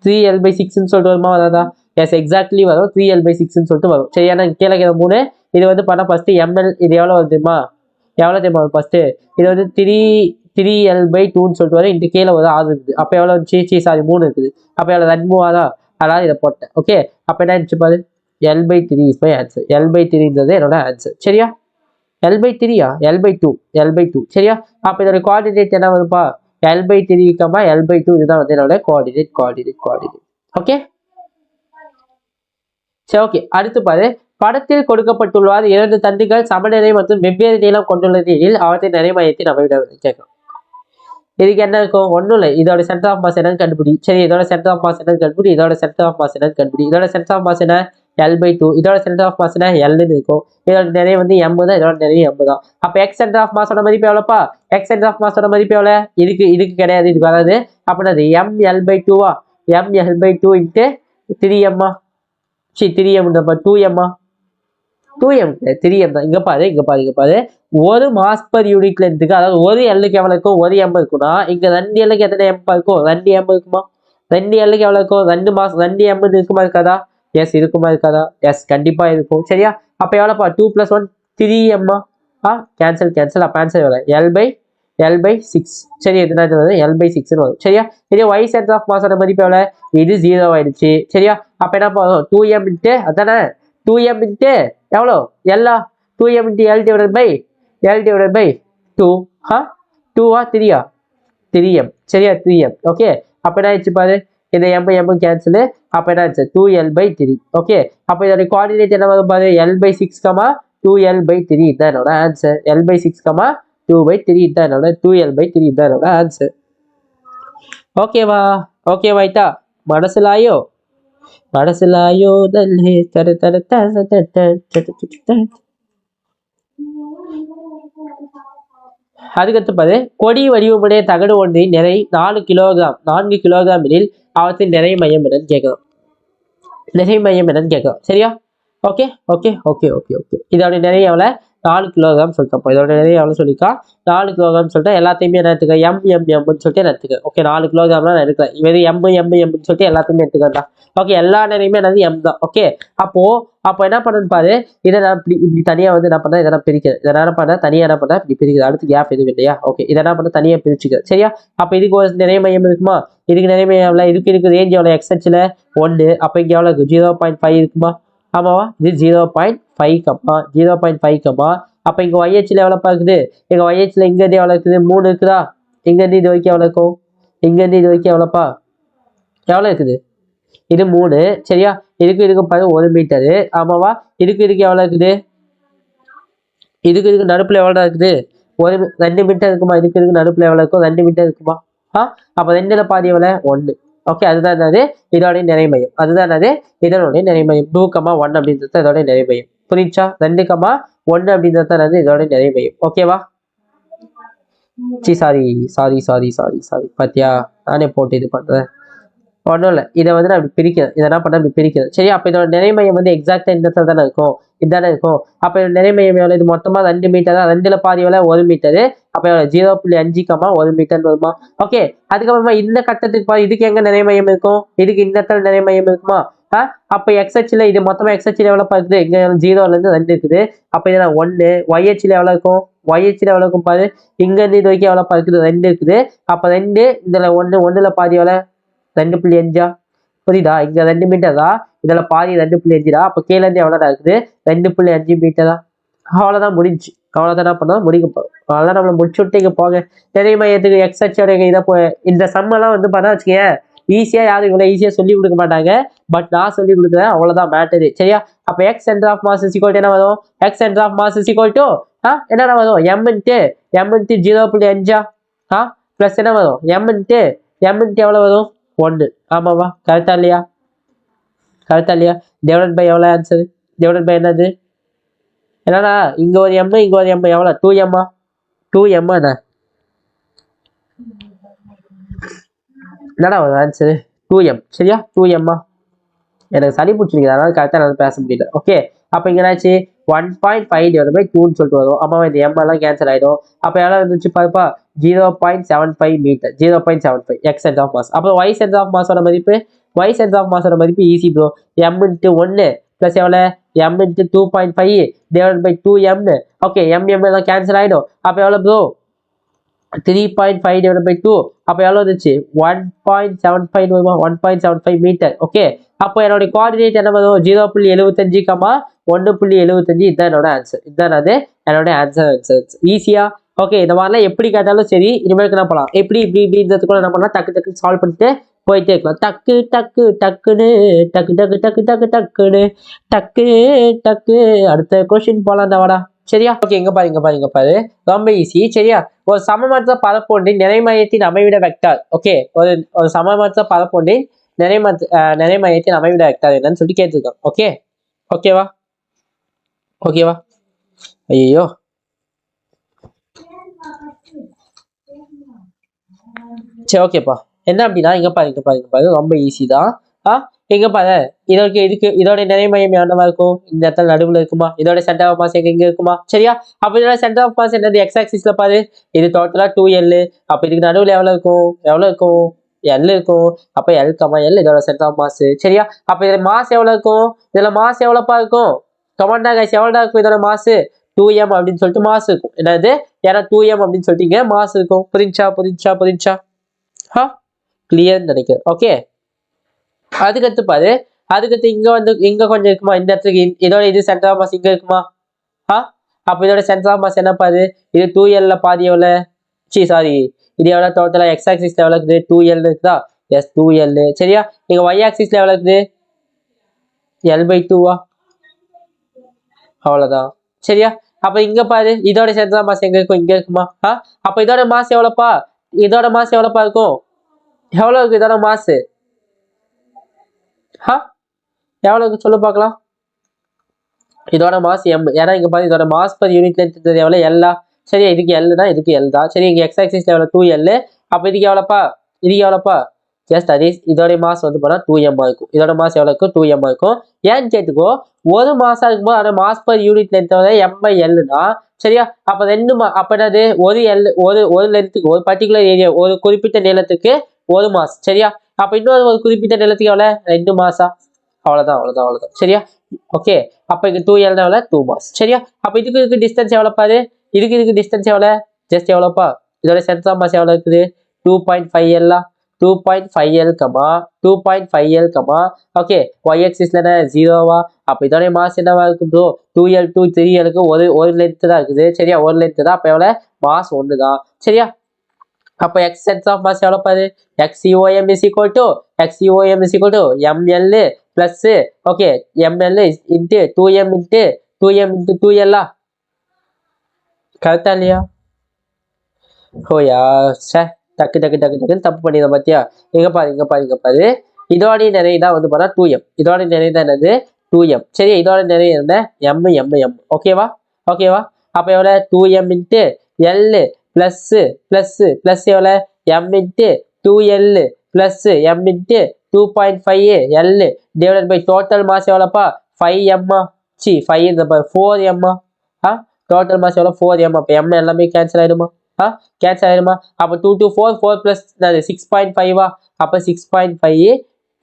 A: 3L/6 சொல்லிட்டு வருமா? வராதா? எஸ், எக்ஸாக்ட்லி வரும். 3L/6 சொல்லிட்டு வரும். சரியா? கீழே 3. இது வந்து பண்ண ஃபர்ஸ்ட் ML. இது எவ்வளோ வருதுமா? எவ்வளோ தெரியுமா ஃபர்ஸ்ட்? இது வந்து 3L/2 சொல்லிட்டு வரும். இந்த கீழே ஒரு 6 இருக்குது. அப்போ எவ்வளோ இருந்துச்சு? சாரி, 3 இருக்குது. அப்போ எவ்வளோ? 2 தான். அதாவது இதை போட்டேன். ஓகே. அப்போ என்ன இருந்துச்சு பாரு? L/3 is my answer. L/3ன்றது என்னோட ஆன்சர். சரியா? L/3யா? L/2. சரியா? அப்போ இதோட கோஆர்டினேட் என்ன வரும்பா? L/3, L/2. இதுதான் வந்து என்னோட கோஆர்டினேட். ஓகே. சரி, ஓகே. அடுத்து பாரு. படத்தில் கொடுக்கப்பட்டுள்ளவாறு 2 தண்டுகள் சமநிலை மற்றும் வெவ்வேறு நீளம் கொண்டுள்ளதில் அவற்றின் நிறைமையத்தை நம்ம விட கேட்கணும். இதுக்கு என்ன இருக்கும்? ஒன்றும் இல்லை. இதோட சென்டர் ஆஃப் மாஸ் என்னன்னு கண்டுபிடி. சரி, இதோட சென்டர் ஆஃப் மாஸ் என்னன்னு கண்டுபிடி. இதோட சென்டர் ஆஃப் மாஸ் என்னன்னு கண்டுபிடி. இதோட சென்டர் ஆஃப் மாஸ் என்ன? L/2. இதோட சென்டர் ஆஃப் மாஸ் என்ன? Lன்னு இருக்கும். இதோட நிறைய வந்து M தான். இதோட நிறைய M தான். அப்போ எக்ஸ் சென்டர் ஆஃப் மாஸோட மதிப்பு எவ்வளோப்பா? எக்ஸ் சென்டர் ஆஃப் மாஸோட மதிப்பு எவ்வளோ? இதுக்கு கிடையாது, இதுக்கு வராது. அப்படின்னா அது ML/2. ML/2 into 3M. 3M 2M. 2M 3M தான். இங்க பாரு. ஒரு மாஸ் பர் யூனிட் லென்த்துக்கு, அதாவது ஒரு எல்லுக்கு எவ்வளவு இருக்கும்? ஒரு M இருக்குன்னா இங்க 2 எல்லுக்கு எத்தனை M இருக்கும்? 2 M இருக்குமா? 2 எல்லுக்கு எவ்வளவு இருக்கும்? 2 M இருக்குமா இருக்காதா? எஸ், இருக்குமா இருக்காதா? எஸ், கண்டிப்பா இருக்கும். சரியா? அப்ப எவ்வளவுப்பா? 2 + 1 3M. கேன்சல். அப்ப ஆன்சர் எவ்வளவு? L/6. சரி, எதுனா L/6 வரும். சரியா? இதே ஒய் சென்டர் ஆஃப் மாஸோட மதிப்பு எவ்வளவு? இது 0 ஆயிடுச்சு. சரியா? அப்ப என்ன பண்ணும்? 2M இன்ட்டு அதானே 2M இன்ட்டு எவ்வளோ? எல்லா 2M into L divided by 2. 2 3 3M. சரியா? 3M. ஓகே. அப்ப என்ன ஆயிடுச்சு பாரு. இந்த M கேன்சல். அப்ப என்ன ஆச்சு? 2L/3. ஓகே. அப்ப இதோட கோஆர்டினேட் என்ன வரும் பாரு? L/6, 2L/3 தான் என்னோட ஆன்சர். L/6, 2/3 தான் என்னோட 2L/3 தான் என்னோட ஆன்சர். ஓகேவா? ஓகேவாயிட்டா? மனசிலாயோ நல்லே அதுக்கடுத்து பாரு. கொடி வடிவமுடைய தகடு ஒன்றின் நிறை 4 கிலோகிராம் எனில் அவற்றின் நிறை மையம் என்னன்னு கேட்கலாம். சரியா? ஓகே. இதோட நிறைய எவ்வளோ? 4 கிலோகிராம் சொல்லிட்டோம். இதோட நிறைய எவ்வளோ சொல்லியிருக்கா? 4 கிலோகிராம் சொல்லிட்டு எல்லாத்தையுமே என்ன எடுத்துக்க? எம்னு சொல்லிட்டு எடுத்துக்க. ஓகே. 4 கிலோகிராம்லாம் நான் எடுக்கிறேன். இது எம்னு சொல்லிட்டு எல்லாத்தையுமே எடுத்துக்கா. ஓகே. எல்லா நிறையுமே என்னது? M தான். ஓகே. அப்போ என்ன பண்ணுன்னு பாரு. இதை நான் இப்படி தனியா வந்து என்ன பண்ண? இதை நான் பிரிக்கிறேன். இதை என்ன பண்ண? தனியா என்ன பண்ண? இப்படி பிரிக்கிறது. அடுத்து கேப் எதுவும் இல்லையா? ஓகே. இதை என்ன பண்ண? தனியா பிரிச்சுக்க. சரியா? அப்ப இதுக்கு ஒரு நிறைய மையம் இருக்குமா? இதுக்கு நிறைய மையம் எவ்வளோ? இதுக்கு ரேஞ்ச் எவ்வளோ? எக்ஸ்எச்ல 1. அப்ப இங்க எவ்வளோ இருக்கு? 0.5 இருக்குமா? ஆமாவா? இது 0.5. அப்ப இங்க YHல எவ்வளோப்பா இருக்குது? எங்க YHல இங்க இருந்து எவ்வளோ இருக்குது? 3 இருக்குதா? இங்க இருந்து இது வரைக்கும் எவ்வளோ இருக்கும்? இங்க இருந்து இது வரைக்கும் எவ்வளோப்பா? எவ்வளோ இருக்குது? இது 3. சரியா? இதுக்கு பாரு 1 மீட்டரு. ஆமாவா? இதுக்கு எவ்வளோ இருக்குது? இதுக்கு நடுப்புல எவ்வளோ இருக்குது? 2 மீட்டர் இருக்குமா? இதுக்கு நடுப்புல எவ்வளோ இருக்கும்? 2 மீட்டர் இருக்குமா? அப்ப 2ல பாதி எவ்வளோ? 1. ஓகே. அதுதான் என்னது? இதோடைய நிறை மையம். அதுதான் என்னது? இதனுடைய நிறை மையம். 2,1 அப்படின்றது இதோடைய நிறை மையம். புரிஞ்சா? 2,1 அப்படின்றது தான் இதோடைய நிறை மையம். ஓகேவா? சாரி. பாத்தியா? நானே போட்டு இது பண்றேன். ஒன்றும் இல்லை. இதை வந்து நான் இப்படி பிரிக்கிறேன். இதை என்ன பண்ண? இப்படி பிரிக்கிறேன். சரி. அப்போ இதோட நிறை மையம் வந்து எக்ஸாக்டா இந்த இடத்துல தானே இருக்கும். இதுதானே இருக்கும். அப்ப நிறை மையம் எவ்வளோ? இது மொத்தமா 2 மீட்டர் தான். 2ல பாதி எவ்வளோ? 1 மீட்டரு. அப்ப 0.5, 1 மீட்டர் வருமா? ஓகே. அதுக்கப்புறமா இந்த கட்டத்துக்கு பாதி. இதுக்கு எங்க நிறை மையம் இருக்கும்? இதுக்கு இந்த இடத்துல நிறை மையம் இருக்குமா? அப்ப XHல இது மொத்தமா XHல எவ்வளோ இருக்குது? இங்க 0ல இருந்து 2 இருக்குது. அப்ப இதுல 1. YHல எவ்வளோ இருக்கும்? ஒய்ஹெச்சில் எவ்வளோ இருக்கும் பாரு, இங்கேருந்து இது வரைக்கும் எவ்வளோப்பா இருக்குது, 2 இருக்குது. அப்போ 2 இதில் 1 பாதி எவ்வளோ, 2.5. புரியுதா, இங்கே 2 மீட்டர் தான், இதில் பாதி 2.5. அப்போ கீழேருந்து எவ்வளோடா இருக்குது, 2.5 மீட்டர் தான். அவ்வளோதான் முடிஞ்சு. அவ்வளோதான் என்ன பண்ணோம், முடிக்க போகிறோம். அவ்வளோதான் நம்மளை முடிச்சு விட்டு இங்கே போங்க. நிறை மையத்துக்கு எக்ஸச்சோட இதை இந்த சம்மெல்லாம் வந்து பார்த்தா வச்சுக்கேன், ஈஸியாக யாரும் இவ்வளோ ஈஸியாக சொல்லி கொடுக்க மாட்டாங்க. பட் நான் சொல்லி கொடுக்குறேன், அவ்வளோதான் மேட்டரு. சரியா, அப்போ X centre of mass is என்ன வரும், X centre of mass is என்னென்ன வரும், m இன்ட்டு 0.5 ப்ளஸ் என்ன வரும், m இன்ட்டு எவ்வளோ வரும், 1. ஆமாவா, கரெக்டா இல்லையா, கரெக்டா இல்லையா? டிவைட் பை எவ்வளோ ஆன்சரு, டிவைட் பை என்னது, என்னன்னா இங்கே ஒரு எம் இங்கே ஒரு எம், எவ்வளோ, 2m 2m என்னடா ஒரு ஆன்சரு, 2m. சரியா, 2m. எனக்கு சளி பிடிச்சிருக்கு, அதனால கரெக்டாக நான் பேச முடியல. ஓகே, அப்போ இங்கே என்னாச்சு, 1.5 டிவைட் பை 2ன்னு சொல்லிட்டு வரும். அம்மா இந்த m எல்லாம் கேன்சல் ஆகிடும். அப்போ எவ்வளோ இருந்துச்சு பாருப்பா, 0.75 metre, 0.75 X centre of mass. அப்போ ஒய் சென்டர் ஆஃப் மாஸோட மதிப்பு, ஒய் சென்டர் ஆஃப் மாஸோட மதிப்பு easy bro, m into 1 plus எவ்வளோ, m into 2.5 divide by 2m. Okay, m எல்லாம் கேன்சல் ஆகிடும். அப்போ எவ்வளோ ப்ரோ, 3.5 divided by 2. அப்போ எவ்வளோ இருந்துச்சு, 1.75 வருமா, 1.75 மீட்டர். ஓகே, அப்போ என்னுடைய கோஆர்டினேட் என்ன வரும், 0.75, 1.75. இதுதான் என்னோட ஆன்சர். இதுதான் அது என்னோட ஆன்சர். ஈஸியா. ஓகே, இந்த மாதிரிலாம் எப்படி கேட்டாலும் சரி, இனிமேல் என்ன பண்ணலாம், எப்படி இப்படின்றதுக்குள்ள என்ன பண்ணலாம், டக்கு டக்கு சால்வ் பண்ணிட்டு போயிட்டே இருக்கலாம். டக்கு டக்கு டக்குன்னு, டக்கு டக்கு டக்கு டக்கு டக்குன்னு, டக்கு டக்கு. அடுத்த கொஸ்டின் போலாம் வாடா. சரியா, ஓகே, இங்க பாரு, ரொம்ப ஈஸி. சரியா, ஒரு சமமற்ற பரப்பொன்றின் நிறைமையத்தின் அமைவிட வெக்டார். ஓகே, ஒரு சமமற்ற பரப்பொன்றின் நிறைமையத்தின் அமைவிட வெக்டார் என்னன்னு சொல்லி கேட்டிருக்கோம். ஓகேவா, ஐயோ, சரி, ஓகேப்பா. என்ன அப்படின்னா, இங்க பாரு, ரொம்ப ஈஸி தான். எங்க பாரு, இதோட நிறைமையம் என்னவா இருக்கும், இந்த இடத்துல நடுவில் இருக்குமா, இதோட சென்டர் ஆஃப் மாஸ் எங்க இருக்குமா. சரியா, அப்ப இதோட சென்டர் ஆஃப் மாஸ் என்னது, எக்ஸ் ஆக்சிஸ்ல பாரு, இது டோட்டலா 2L. அப்ப இதுக்கு நடுவில் எவ்வளவு இருக்கும், L இருக்கும். அப்ப L, L இதோட சென்டர் ஆஃப் மாஸ். சரியா, அப்ப இதுல மாஸ் எவ்வளவு இருக்கும், இதுல மாஸ் எவ்வளவுப்பா இருக்கும், கமாண்டா கைஸ், எவ்வளவு இருக்கும் இதோட மாஸ், 2m அப்படின்னு சொல்லிட்டு மாஸ் இருக்கும். என்னது, ஏன்னா 2m அப்படின்னு சொல்லிட்டு மாஸ் இருக்கும். புரிஞ்சா கிளியர் நினைக்கிறேன். ஓகே, அதுக்கடுத்து பாரு, அதுக்கடுத்து இங்க கொஞ்சம் இருக்குமா, இந்த இடத்துக்கு இதோட இது சென்டர் ஆஃப் மாஸ் இங்க இருக்குமா. அப்ப இதோட சென்டர் ஆஃப் மாஸ் என்ன பாரு, இது 2L பாதி எவ்வளோ, சாரி, இது எவ்வளோ டோட்டலா, எக்ஸ் ஆக்சிஸ்ல எவ்வளோ இருக்குது, 2L இருக்குதா, எஸ் 2L. சரியா, நீங்க ஒய் ஆக்சிஸ்ல எவ்வளோ இருக்குது, L/2. அவ்வளவுதான். சரியா, அப்ப இங்க பாரு, இதோட சென்டர் ஆஃப் மாஸ் எங்க இருக்கும், இங்க இருக்குமா. அப்ப இதோட மாஸ் எவ்வளோப்பா, இருக்கும், எவ்வளவு இருக்கு இதோட மாஸ், எவ்வளவு இருக்கு சொல்லு பார்க்கலாம். இதோட மாஸ் m, ஏன்னா இங்க பாரு, இதோட மாஸ் பர் யூனிட் லென்த் எவ்வளவு, L. சரியா, இதுக்கு L தான், இதுக்கு L தான். சரி, இங்க எக்ஸ் ஆக்சிஸ்ல எவ்வளவு, 2L. அப்ப இதுக்கு எவ்வளோப்பா, ஜஸ்ட் அதே இதோட மாஸ் வந்து போனா 2m இருக்கும். இதோட மாஸ் எவ்வளவு இருக்கும், 2m இருக்கும். ஏன்னு கேட்டுக்கோ, ஒரு மாசா இருக்கும்போது அதோட mass per unit length m/L. சரியா, அப்ப அப்ப என்னது, ஒரு லென்த்துக்கு, ஒரு பர்டிகுலர் ஏரியா, ஒரு குறிப்பிட்ட நீளத்துக்கு ஒரு மாஸ். சரியா, அப்ப இன்னொரு குறிப்பிட்ட நீளத்துக்கு எவ்வளவு, 2 மாசா. அவ்வளவுதான். சரியா, ஓகே, அப்ப இங்க 2L 2 மாஸ். சரியா, அப்ப இதுக்கு டிஸ்டன்ஸ் எவ்வளவு பாரு, இதுக்கு டிஸ்டன்ஸ் எவ்வளவு, ஜஸ்ட் எவ்வளவுப்பா, இதோட சென்டர் ஆஃப் மாஸ் எவ்வளவு இருக்குது, 2.5L. 2.5L, 2.5L. Okay, y ஆக்சிஸ்ல என்ன 0வா. அப்ப இதோட மாஸ் என்னவா இருக்கும் ப்ரோ, 2L 3Lக்கு ஒரு லென்த் தான் இருக்குது. சரியா, ஒரு லென்த் தான், அப்ப எவ்வளவு மாஸ் 1 தான். சரியா, அப்ப எக்ஸ் சென்டர் ஆஃப் மாஸ் எவ்வளவு பாரு, XCOM is equal to ML plus, okay, ML into 2m into 2L. கரெக்டா இல்லையா? ஓயா, டக்கு தப்பு பண்ணிடுறேன் பாத்தியா. இங்க பாரு, இதோட நிறை தான் வந்து பார்த்தா 2m. இதோட நிறை தான் என்னது, 2m. சரி, இதோட நிறை என்ன, m. ஓகேவா. அப்ப எவ்வளவு, 2m into L plus எவ்வளவு, m into 2L plus m into 2.5L divided by total mass எவ்வளோப்பா, 5m. 4m. Total mass எவ்வளோ, 4m. அப்போ m எல்லாமே கேன்சல் ஆயிடுமா, அப்போ 2 to 4, 4 plus 6.5. அப்போ 6.5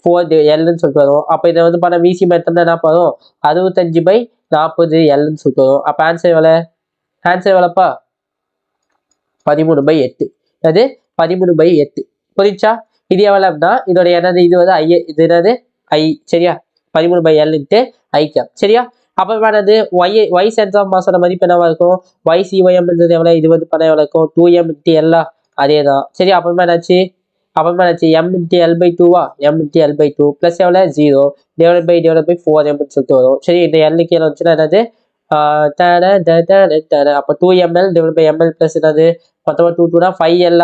A: 4Lன்னு சொல்லிட்டு வரும். அப்போ இதை வந்து பண்ண விசி மெத்தட் என்ன வரும், 65/40Lன்னு சொல்லிட்டு வரும். அப்போ ஆன்சர் எவ்வளோப்பா, 13/8. அது 13/8. புரிஞ்சா? இது எவ்வளவு அப்படின்னா இதோட என்னது இது வந்து ஐ, இது என்னது ஐ. சரியா? 13/L இன்ட்டு ஐ கேப். சரியா? அப்போ என்னது ஒய் சென்டர் ஆஃப் மாஸோட மதிப்பு என்னவா இருக்கும்? YCYM எவ்வளவு? இது வந்து பண்ண எவ்வளவு இருக்கும்? 2M இன்ட்டு எல்லா. அதே தான். சரி, அப்புறமா என்னாச்சு? M இன்ட்டு L/2வா? M இன்ட்டு L/2 பிளஸ் எவ்வளவு? 0 டிவைட் பை 4M சொல்லிட்டு வரும். சரி, இந்த எல்லுக்கு கீழே வந்துச்சுன்னா என்னது? அப்போ 2ml divide by ml plus என்னது? மொத்தமாக 2 5L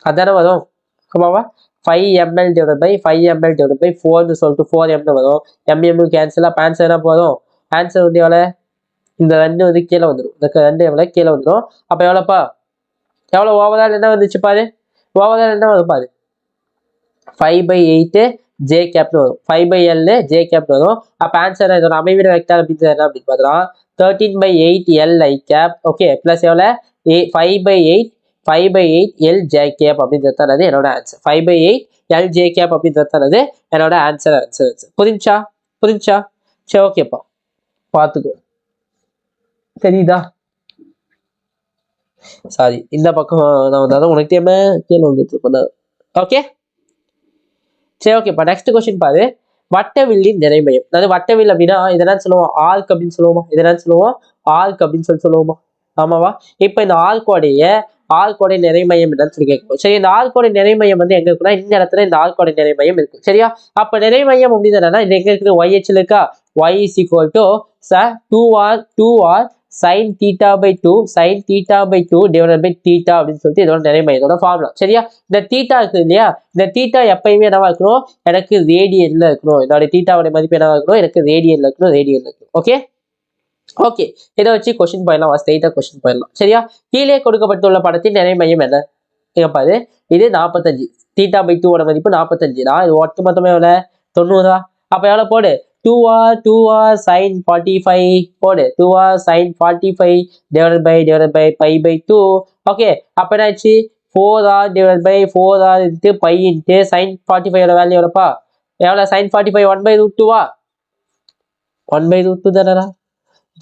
A: அதானே வரும். ஆமாவா? 5ml divide by 5ml divide by 4 சொல்லிட்டு 4m வரும். mm cancel. அப்போ ஆன்சர் என்ன போதும்? ஆன்சர் வந்து எவ்வளோ? இந்த 2 வந்து கீழே வந்துடும். இந்த 2 எவ்வளோ கீழே வந்துடும். அப்போ எவ்வளோப்பா? எவ்வளோ ஓவரால் என்ன வந்துச்சு பாரு? ஓவரால் என்ன வரும் பாரு? 5/8 ஜே கேப்னு வரும். 5/L ஜே கேப்னு வரும். அப்போ ஆன்சர் இதோட அமைவிட வெக்டார் அப்படின்னு என்ன அப்படின்னு பார்த்தோம்னா 13/8 L ஐ கேப். ஓகே, பிளஸ் எவ்வளோ? 5/8 L ஜே கேப் அப்படின்றது என்னோட ஆன்சர். 5/8 L ஜே கேப் அப்படின்றது என்னோட ஆன்சர். புரிஞ்சா? சரி, ஓகேப்பா, பார்த்துக்கோ. தெரியுதா? சாரி, இந்த பக்கம் நான் வந்தாலும் உனக்கு தேவை கீழே வந்துட்டு. ஓகே, சரி, ஓகேப்பா. நெக்ஸ்ட் கொஸ்டின் பாரு. வட்டவில்லின் நிறைமையம். அதாவது வட்டவில் அப்படின்னா இதெல்லாம் சொல்லுவோம் ஆர்க் அப்படின்னு சொல்லுவோமா? இதெல்லாம் சொல்லுவோம் ஆர்க் அப்படின்னு சொல்லுவோமா? ஆமாவா? இப்போ இந்த ஆர்க்கோடைய நிறைமையம் என்னன்னு சொல்லி கேட்கும். சரி, இந்த ஆர்க்கோடைய நிறைமையம் வந்து எங்க இருக்குன்னா இந்த இடத்துல இந்த ஆர்க்கோடைய நிறைமையம் இருக்கு. சரியா? அப்ப நிறைமையம் அப்படின்னு என்னன்னா இது எங்க இருக்குது? YH இருக்கா? Y is equal to 2R sin θ/2 sin θ/2 divided by θ அப்படின்னு சொல்லிட்டு இதோட நிறைமையத்தோட ஃபார்முலா. சரியா? இந்த தீட்டா இருக்கு இல்லையா? இந்த தீட்டா எப்பயுமே என்னவா இருக்கணும்? எனக்கு ரேடியன்ல இருக்கணும். இதோட தீட்டாவுடைய மதிப்பு என்னவா இருக்கணும்? எனக்கு ரேடியன்ல இருக்கணும். ஓகே, இதை வச்சு கொஸ்டின் போயிடலாம். ஸ்ட்ரெயிட்டா கொஸ்டின் போயிடலாம். சரியா? கீழே கொடுக்கப்பட்டுள்ள படத்தின் நிறைமையம் என்ன? பாரு, இது 45. θ/2 மதிப்பு 45 தான். இது ஒட்டு மொத்தமே எவ்வளோ? 90. அப்ப எவ்வளவு போடு? 2R sin 45 போடு. 2R sin 45 divided by π/2. Okay, அப்ப என்னாச்சு? 4R divided by 4R into π into sin 45 value எவ்வளோப்பா? எவ்வளோ? sin 45 1/√2வா? 1/√2 தானடா.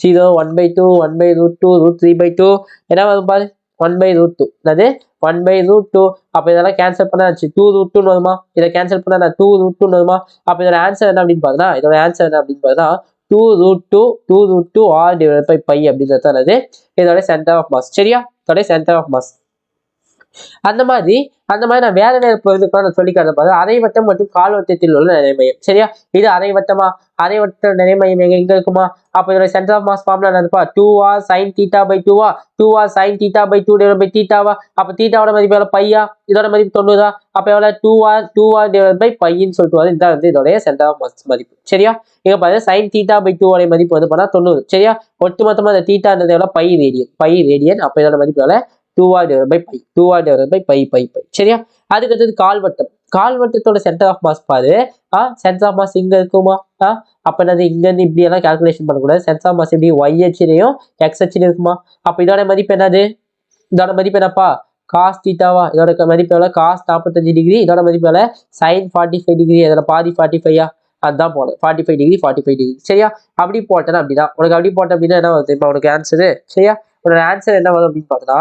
A: 0 1/2 1/√2 √3/2 என்ன வரும் பாரு? 1/√2. அது 1/√2. அப்ப இதெல்லாம் கேன்சல் பண்ணாச்சு 2√2 வருமா? இதை கேன்சல் பண்ணா 2√2 வருமா? அப்ப இதோட ஆன்சர் என்ன அப்படின்னு பார்த்தா 2√2 R divided by π அப்படின்றது இதோட சென்டர் ஆஃப் மாஸ். சரியா? இதோட சென்டர் ஆஃப் மாஸ். அந்த மாதிரி நான் வேற பொருளுக்கு நான் சொல்லிக்காத பாரு. அரைவட்டம் மற்றும் கால்வட்டத்தில் உள்ள நிறைமையம். சரியா? இது அரைவட்ட நிறைமையம் எங்க இருக்குமா? அப்ப இதோட சென்டர் ஆஃப் மாஸ் ஃபார்முலா என்னப்பா? 2R sin θ/2வா? 2R sin θ/2 divided by θவா? அப்ப θவோட மதிப்பு எவ்வளவு? பையா. இதோட மதிப்பு 90. அப்ப எவ்வளவு? 2R divided by πன்னு சொல்லிட்டு வரும். இதுதான் வந்து இதோட சென்டர் ஆஃப் மாஸ் மதிப்பு. சரியா? இங்க பாரு, sin θ/2 உடைய மதிப்பு வந்து பண்ணா 90. சரியா? ஒட்டுமொத்தமா இந்த θன்றது எவ்வளவு? By radian. அப்ப இதோட மதிப்பு எவ்வளவு? 2R divided by π. சரியா? அதுக்கு அடுத்தது கால்வட்டத்தோட சென்டர் ஆஃப் மாஸ் பாரு. சென்டர் ஆஃப் மாஸ் இங்க இருக்குமா? அப்ப என்னது இங்க இருந்து இப்படி எல்லாம் கால்குலேஷன் பண்ணக்கூடாது. சென்டர் ஆஃப் மாஸ் இப்படி YH-லையும் XH-லையும் இருக்குமா? அப்ப இதோட மதிப்பு என்னது? இதோட மதிப்பு என்னப்பா? cos θவா? இதோட மதிப்பு எவ்வளவு? cos 45 degree. இதோட மதிப்பு எவ்வளவு? sin 45 degree. இதோட பாதி 45. அதுதான் போடும். 45 டிகிரி. சரியா? அப்படி போட்டேன்னா அப்படிதான். உனக்கு அப்படி போட்ட அப்படின்னா என்ன வருது? இப்போ உனக்கு ஆன்சரு. சரியா? உனோட ஆன்சர் என்ன வரும் அப்படின்னு பார்த்தா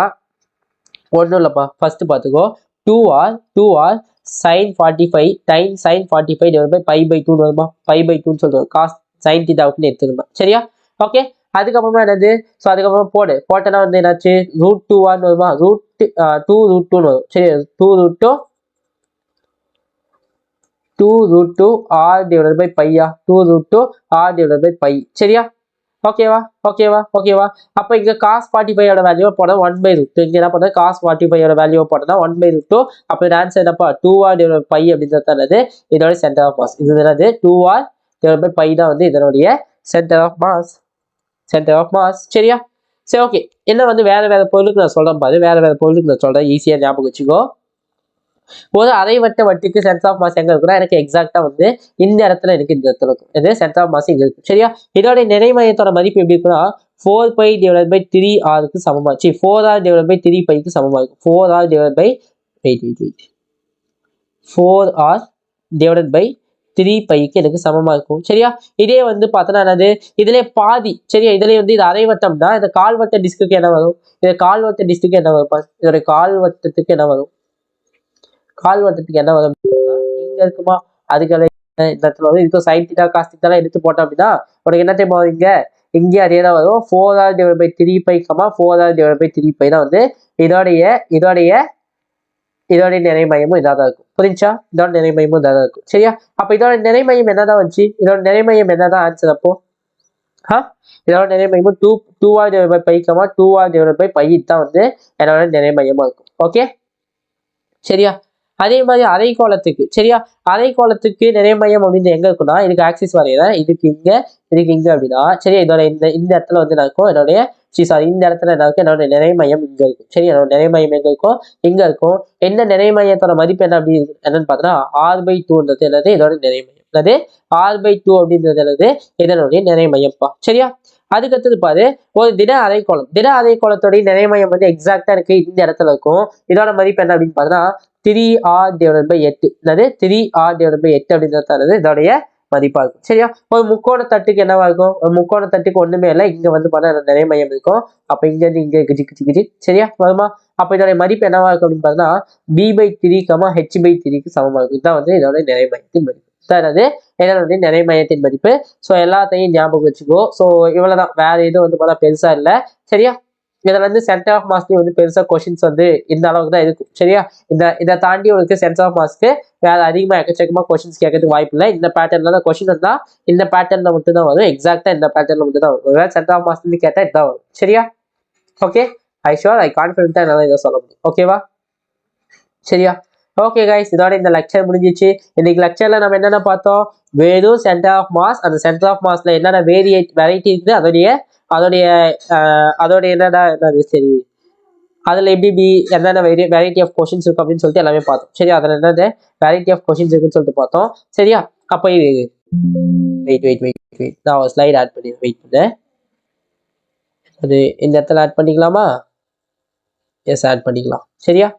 A: ஒன்றும் இல்லைப்பா. ஃபர்ஸ்ட் பார்த்துக்கோ. 2R sin 45 sin 45 divided by π/2 வருமா? π/2 சொல்றோம். cos sin θவுக்குன்னு எடுத்துக்கணும். சரியா? ஓகே, அதுக்கப்புறமா என்னது? ஸோ அதுக்கப்புறமா போட்டேன்னா வந்து என்னாச்சு? √2R வருமா? 2√2 வரும். சரி, 2√2 R divided by π. 2√2 R divided by π. சரியா? ஓகேவா? அப்ப இங்க cos 45 வேல்யூ போட 1/√2. இங்க என்ன பண்ண? cos 45 வேல்யூ போட்டா 1/√2. அப்ப இந்த ஆன்சர் என்னப்பா? 2R divided by π அப்படின்றது இதோட சென்டர் ஆஃப் மாஸ். இது என்னது? 2R divided by π தான் வந்து இதனுடைய சென்டர் ஆஃப் மாஸ். சரியா? சரி, ஓகே. என்ன வந்து வேற பொருளுக்கு நான் சொல்றேன் பாரு. வேற பொருளுக்கு நான் சொல்றேன். ஈஸியா ஞாபகம் வச்சுக்கோ. ஒரு அரைவட்ட வட்டிக்கு சென்டர் ஆஃப் மாஸ் எங்க இருக்குன்னா எனக்கு எக்ஸாக்டா வந்து இந்த இடத்துல எனக்கு இந்த இடத்துல இருக்கும். இது சென்டர் ஆஃப் மாஸ் இங்க இருக்கு. சரியா? இதோட நிறைமையத்தோட மதிப்பு எப்படி இருக்குன்னா 4π divided by 3Rக்கு சமமா. 4R divided by 3πக்கு சமமா இருக்கும். 4R divided by 4R divided by 3 bike எனக்கு சமமா இருக்கும். சரியா? இதே வந்து பார்த்தோன்னா என்னது, இதுலயே பாதி. சரியா? இதுலயே வந்து இது அரைவட்டம்னா இந்த கால்வட்ட டிஸ்க்குக்கு என்ன வரும்? இது கால்வட்ட டிஸ்க்குக்கு என்ன வரும்? இதோட கால்வட்டத்துக்கு என்ன வரும்? கால்வட்டத்துக்கு என்ன வரும் அப்படின்னா, இங்க இருக்குமா? அதுக்கு இந்த இடத்துல வந்து இதுக்கு sin θ cos θ எல்லாம் எடுத்து போட்டோம் அப்படின்னா உனக்கு என்ன தெரியுமா வரும்? இங்கே அதே தான் வரும். 4r divided by 3 pi, 4r divided by 3 pi தான் வந்து இதோடைய இதோடைய இதோடைய நிறை மையமும் இதாக தான் இருக்கும். புரிஞ்சா? இதோட நிறை மையமும் இதாக தான் இருக்கும். சரியா? அப்ப இதோட நிறை மையம் என்னதான் வந்துச்சு? இதோட நிறை மையம் என்னதான் ஆன்சர் அப்போ? இதோட நிறை மையமும் 2r divided by pi, 2r divided by pi தான் வந்து என்னோட நிறை மையமா இருக்கும். ஓகே, சரியா? அதே மாதிரி அரைக்கோளத்துக்கு, சரியா? அரைக்கோளத்துக்கு நிறை மையம் அப்படின்னு எங்க இருக்குன்னா, இதுக்கு ஆக்சிஸ் வரையிறேன், இதுக்கு இங்க அப்படின்னா, சரியா? இதோட இந்த இடத்துல வந்து என்ன இருக்கும்? என்னுடைய சாரி, இந்த இடத்துல என்ன இருக்கும்? என்னோட நிறை மையம் இங்க இருக்கும். சரி, என்னோட நிறை மையம் எங்க இருக்கும்? இங்க இருக்கும். என்ன நிறை மையத்தோட மதிப்பு என்ன அப்படி என்னன்னு பார்த்தோன்னா r/2ன்றது என்னது? இதோட நிறை மையம். அது r/2 அப்படின்றது என்னது? இதனுடைய நிறை மையம்ப்பா. சரியா? அதுக்கடுத்தது பாரு, ஒரு திட அரைக்கோளத்தோடைய நிறை மையம் வந்து எக்ஸாக்டா இருக்கு இந்த இடத்துல இருக்கும். இதோட மதிப்பு என்ன அப்படின்னு பார்த்தோன்னா 3r divided by 8. என்னது? 3r divided by 8 அப்படின்றது இதோடைய மதிப்பா இருக்கும். சரியா? ஒரு முக்கோண தட்டுக்கு என்னவா இருக்கும்? ஒரு முக்கோண தட்டுக்கு ஒண்ணுமே இல்லை. இங்க வந்து பார்த்தா நிறை மையம் இருக்கும். அப்ப இங்க இருந்து இங்க கிஜி. சரியா? வருமா? அப்ப இதோட மதிப்பு என்னவா இருக்கும் அப்படின்னு பார்த்தோன்னா b/3, h/3க்கு சமமா இருக்கும். இதுதான் வந்து இதோட நிறை மையத்தின் மதிப்பு. அது என்னுடைய நிறை மையத்தின் மதிப்பு. ஸோ எல்லாத்தையும் ஞாபகம் வச்சுக்கோ. ஸோ இவ்வளவுதான், வேற எதுவும் வந்து பார்த்தா பெருசா இல்லை. சரியா? இதுல வந்து சென்டர் ஆஃப் மாஸ்லயும் வந்து பெருசா கொஸ்டின்ஸ் வந்து இந்த அளவுக்கு தான் இருக்கும். சரியா? இதை தாண்டி உங்களுக்கு சென்டர் ஆஃப் மாஸ்க்கு வேற அதிகமா எக்கச்சக்கமா கொஸ்டின்ஸ் கேட்கறதுக்கு வாய்ப்பு இல்லை. இந்த பேட்டர்ன்ல தான் கொஸ்டின் வந்தா இந்த பேட்டர்ன்ல மட்டும் தான் வரும். எக்ஸாக்டா இந்த பேட்டர்ன்ல மட்டும் தான் வரும். ஒருவேளை சென்டர் ஆஃப் மாஸ்ல கேட்டா இதுதான் வரும். சரியா? ஓகே, ஐ கான்ஃபிடென்ட்டா என்னால இதை சொல்ல முடியும். ஓகேவா? சரியா? ஓகே கைஸ், இதோட இந்த லெக்சர் முடிஞ்சிச்சு. இன்னைக்கு லெக்சர்ல நம்ம என்னென்ன பார்த்தோம்? வெறும் சென்டர் ஆஃப் மாஸ், அந்த சென்டர் ஆஃப் மாஸ்ல என்னென்ன வெரைட்டி இருக்குது, அதோடைய என்னது சரி, அதுல எப்படி என்னென்ன வெரைட்டி ஆஃப் கொஸ்டின்ஸ் இருக்கும் அப்படின்னு சொல்லிட்டு எல்லாமே பார்த்தோம். சரியா? அதுல என்னது வெரைட்டி ஆஃப் கொஸ்டின்ஸ் இருக்குன்னு சொல்லிட்டு பார்த்தோம். சரியா? அப்போ வெயிட் நான் ஒரு ஸ்லைட் ஆட் பண்ணி வெயிட் பண்ணேன். அது இந்த இடத்துல ஆட் பண்ணிக்கலாமா? எஸ், ஆட் பண்ணிக்கலாம். சரியா?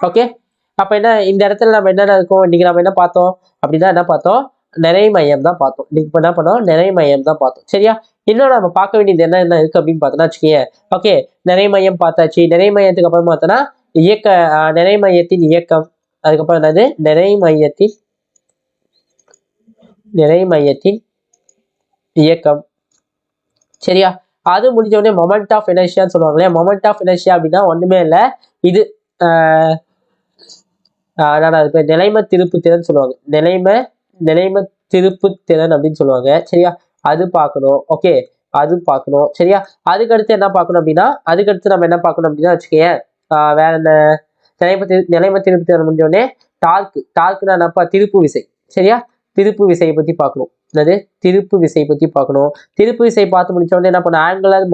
A: ஓகே, அப்ப என்ன இந்த இடத்துல நம்ம என்னென்ன இருக்கும்? இன்னைக்கு நம்ம என்ன பார்த்தோம் அப்படின்னா என்ன பார்த்தோம்? நிறை மையம் தான் பார்த்தோம். இன்னைக்கு இப்போ என்ன பண்ணோம்? நிறை மையம் தான் பார்த்தோம். சரியா? இன்னும் நம்ம பார்க்க வேண்டியது என்ன இருக்கு அப்படின்னு பார்த்தோம்னா வச்சுக்கோங்க. ஓகே, நிறை மையம் பார்த்தாச்சு. நிறை மையத்துக்கு அப்புறம் பார்த்தோன்னா நிறை மையத்தின் இயக்கம். அதுக்கப்புறம் என்னது? நிறை மையத்தின் இயக்கம். சரியா? அது முடிஞ்ச உடனே மொமெண்ட் ஆஃப் இனர்ஷியான்னு சொல்லுவாங்க இல்லையா? மொமெண்ட் ஆஃப் இனர்ஷியா அப்படின்னா ஒண்ணுமே இல்லை, இது அது நிலைம திருப்பு திறன் சொல்லுவாங்க. நிலைம திருப்பு திறன் அப்படின்னு சொல்லுவாங்க. சரியா? அது பார்க்கணும். ஓகே, அது பார்க்கணும். சரியா? அதுக்கடுத்து என்ன பார்க்கணும் அப்படின்னா, நம்ம என்ன பார்க்கணும் அப்படின்னா வச்சுக்கேன், வேற என்ன? நிலைம திருப்பு திறன் முடிஞ்ச உடனே டார்க்குனா என்னப்பா? திருப்பு விசை. சரியா? திருப்பு விசையை பத்தி பார்க்கணும். என்னது? திருப்பு விசை பத்தி பார்க்கணும். திருப்பு விசை பார்த்து முடிச்ச உடனே என்ன பண்ண? ஆங்குலர்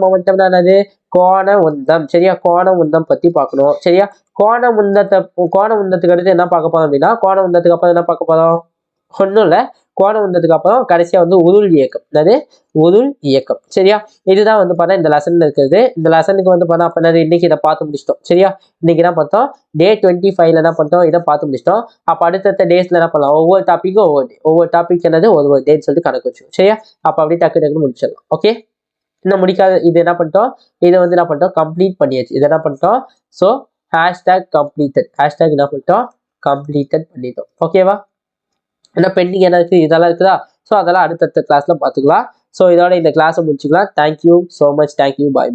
A: மொமெண்டம்னா என்னது? கோண உந்தம். சரியா? கோண உந்தம் பத்தி பார்க்கணும். சரியா? கோண உந்தத்துக்கு அடுத்து என்ன பார்க்க போறோம் அப்படின்னா, கோண உந்தத்துக்கு அப்புறம் என்ன பார்க்க போறோம்? ஒன்றும் இல்லை, கோண உந்தத்துக்கு அப்புறம் கடைசியா வந்து உருள் இயக்கம். என்னது? உருள் இயக்கம். சரியா? இதுதான் வந்து பார்த்தா இந்த லெசன்ல இருக்கிறது. இந்த லெசனுக்கு வந்து பார்த்தா அப்ப என்னது? இன்னைக்கு இதை பார்த்து முடிச்சிட்டோம். சரியா? இன்னைக்கு என்ன பார்த்தோம்? Day 25ல என்ன பண்ணோம்? இதை பார்த்து முடிச்சிட்டோம். அப்ப அடுத்த டேஸ்ல என்ன பண்ணலாம்? ஒவ்வொரு டாப்பிக்கும் ஒவ்வொரு டாபிக் என்னது ஒரு டேன்னு சொல்லிட்டு கணக்கு வச்சுக்கோம். சரியா? அப்ப அப்படியே டக்குன்னு முடிச்சிடலாம். ஓகே, இன்னும் முடிக்காத இது என்ன பண்ணிட்டோம்? இதை வந்து என்ன பண்ணிட்டோம்? கம்ப்ளீட் பண்ணியாச்சு. இதை என்ன பண்ணிட்டோம்? ஸோ #completed என்ன பண்ணிட்டோம்? கம்ப்ளீட்டட் பண்ணிட்டோம். ஓகேவா? என்ன பெண்டிங் என்ன இருக்கு? இதெல்லாம் இருக்குதா? ஸோ அதெல்லாம் அடுத்தடுத்த கிளாஸ்ல பார்த்துக்கலாம். ஸோ இதோட இந்த கிளாஸை முடிச்சுக்கலாம். Thank you so much. தேங்க்யூ. பாய்.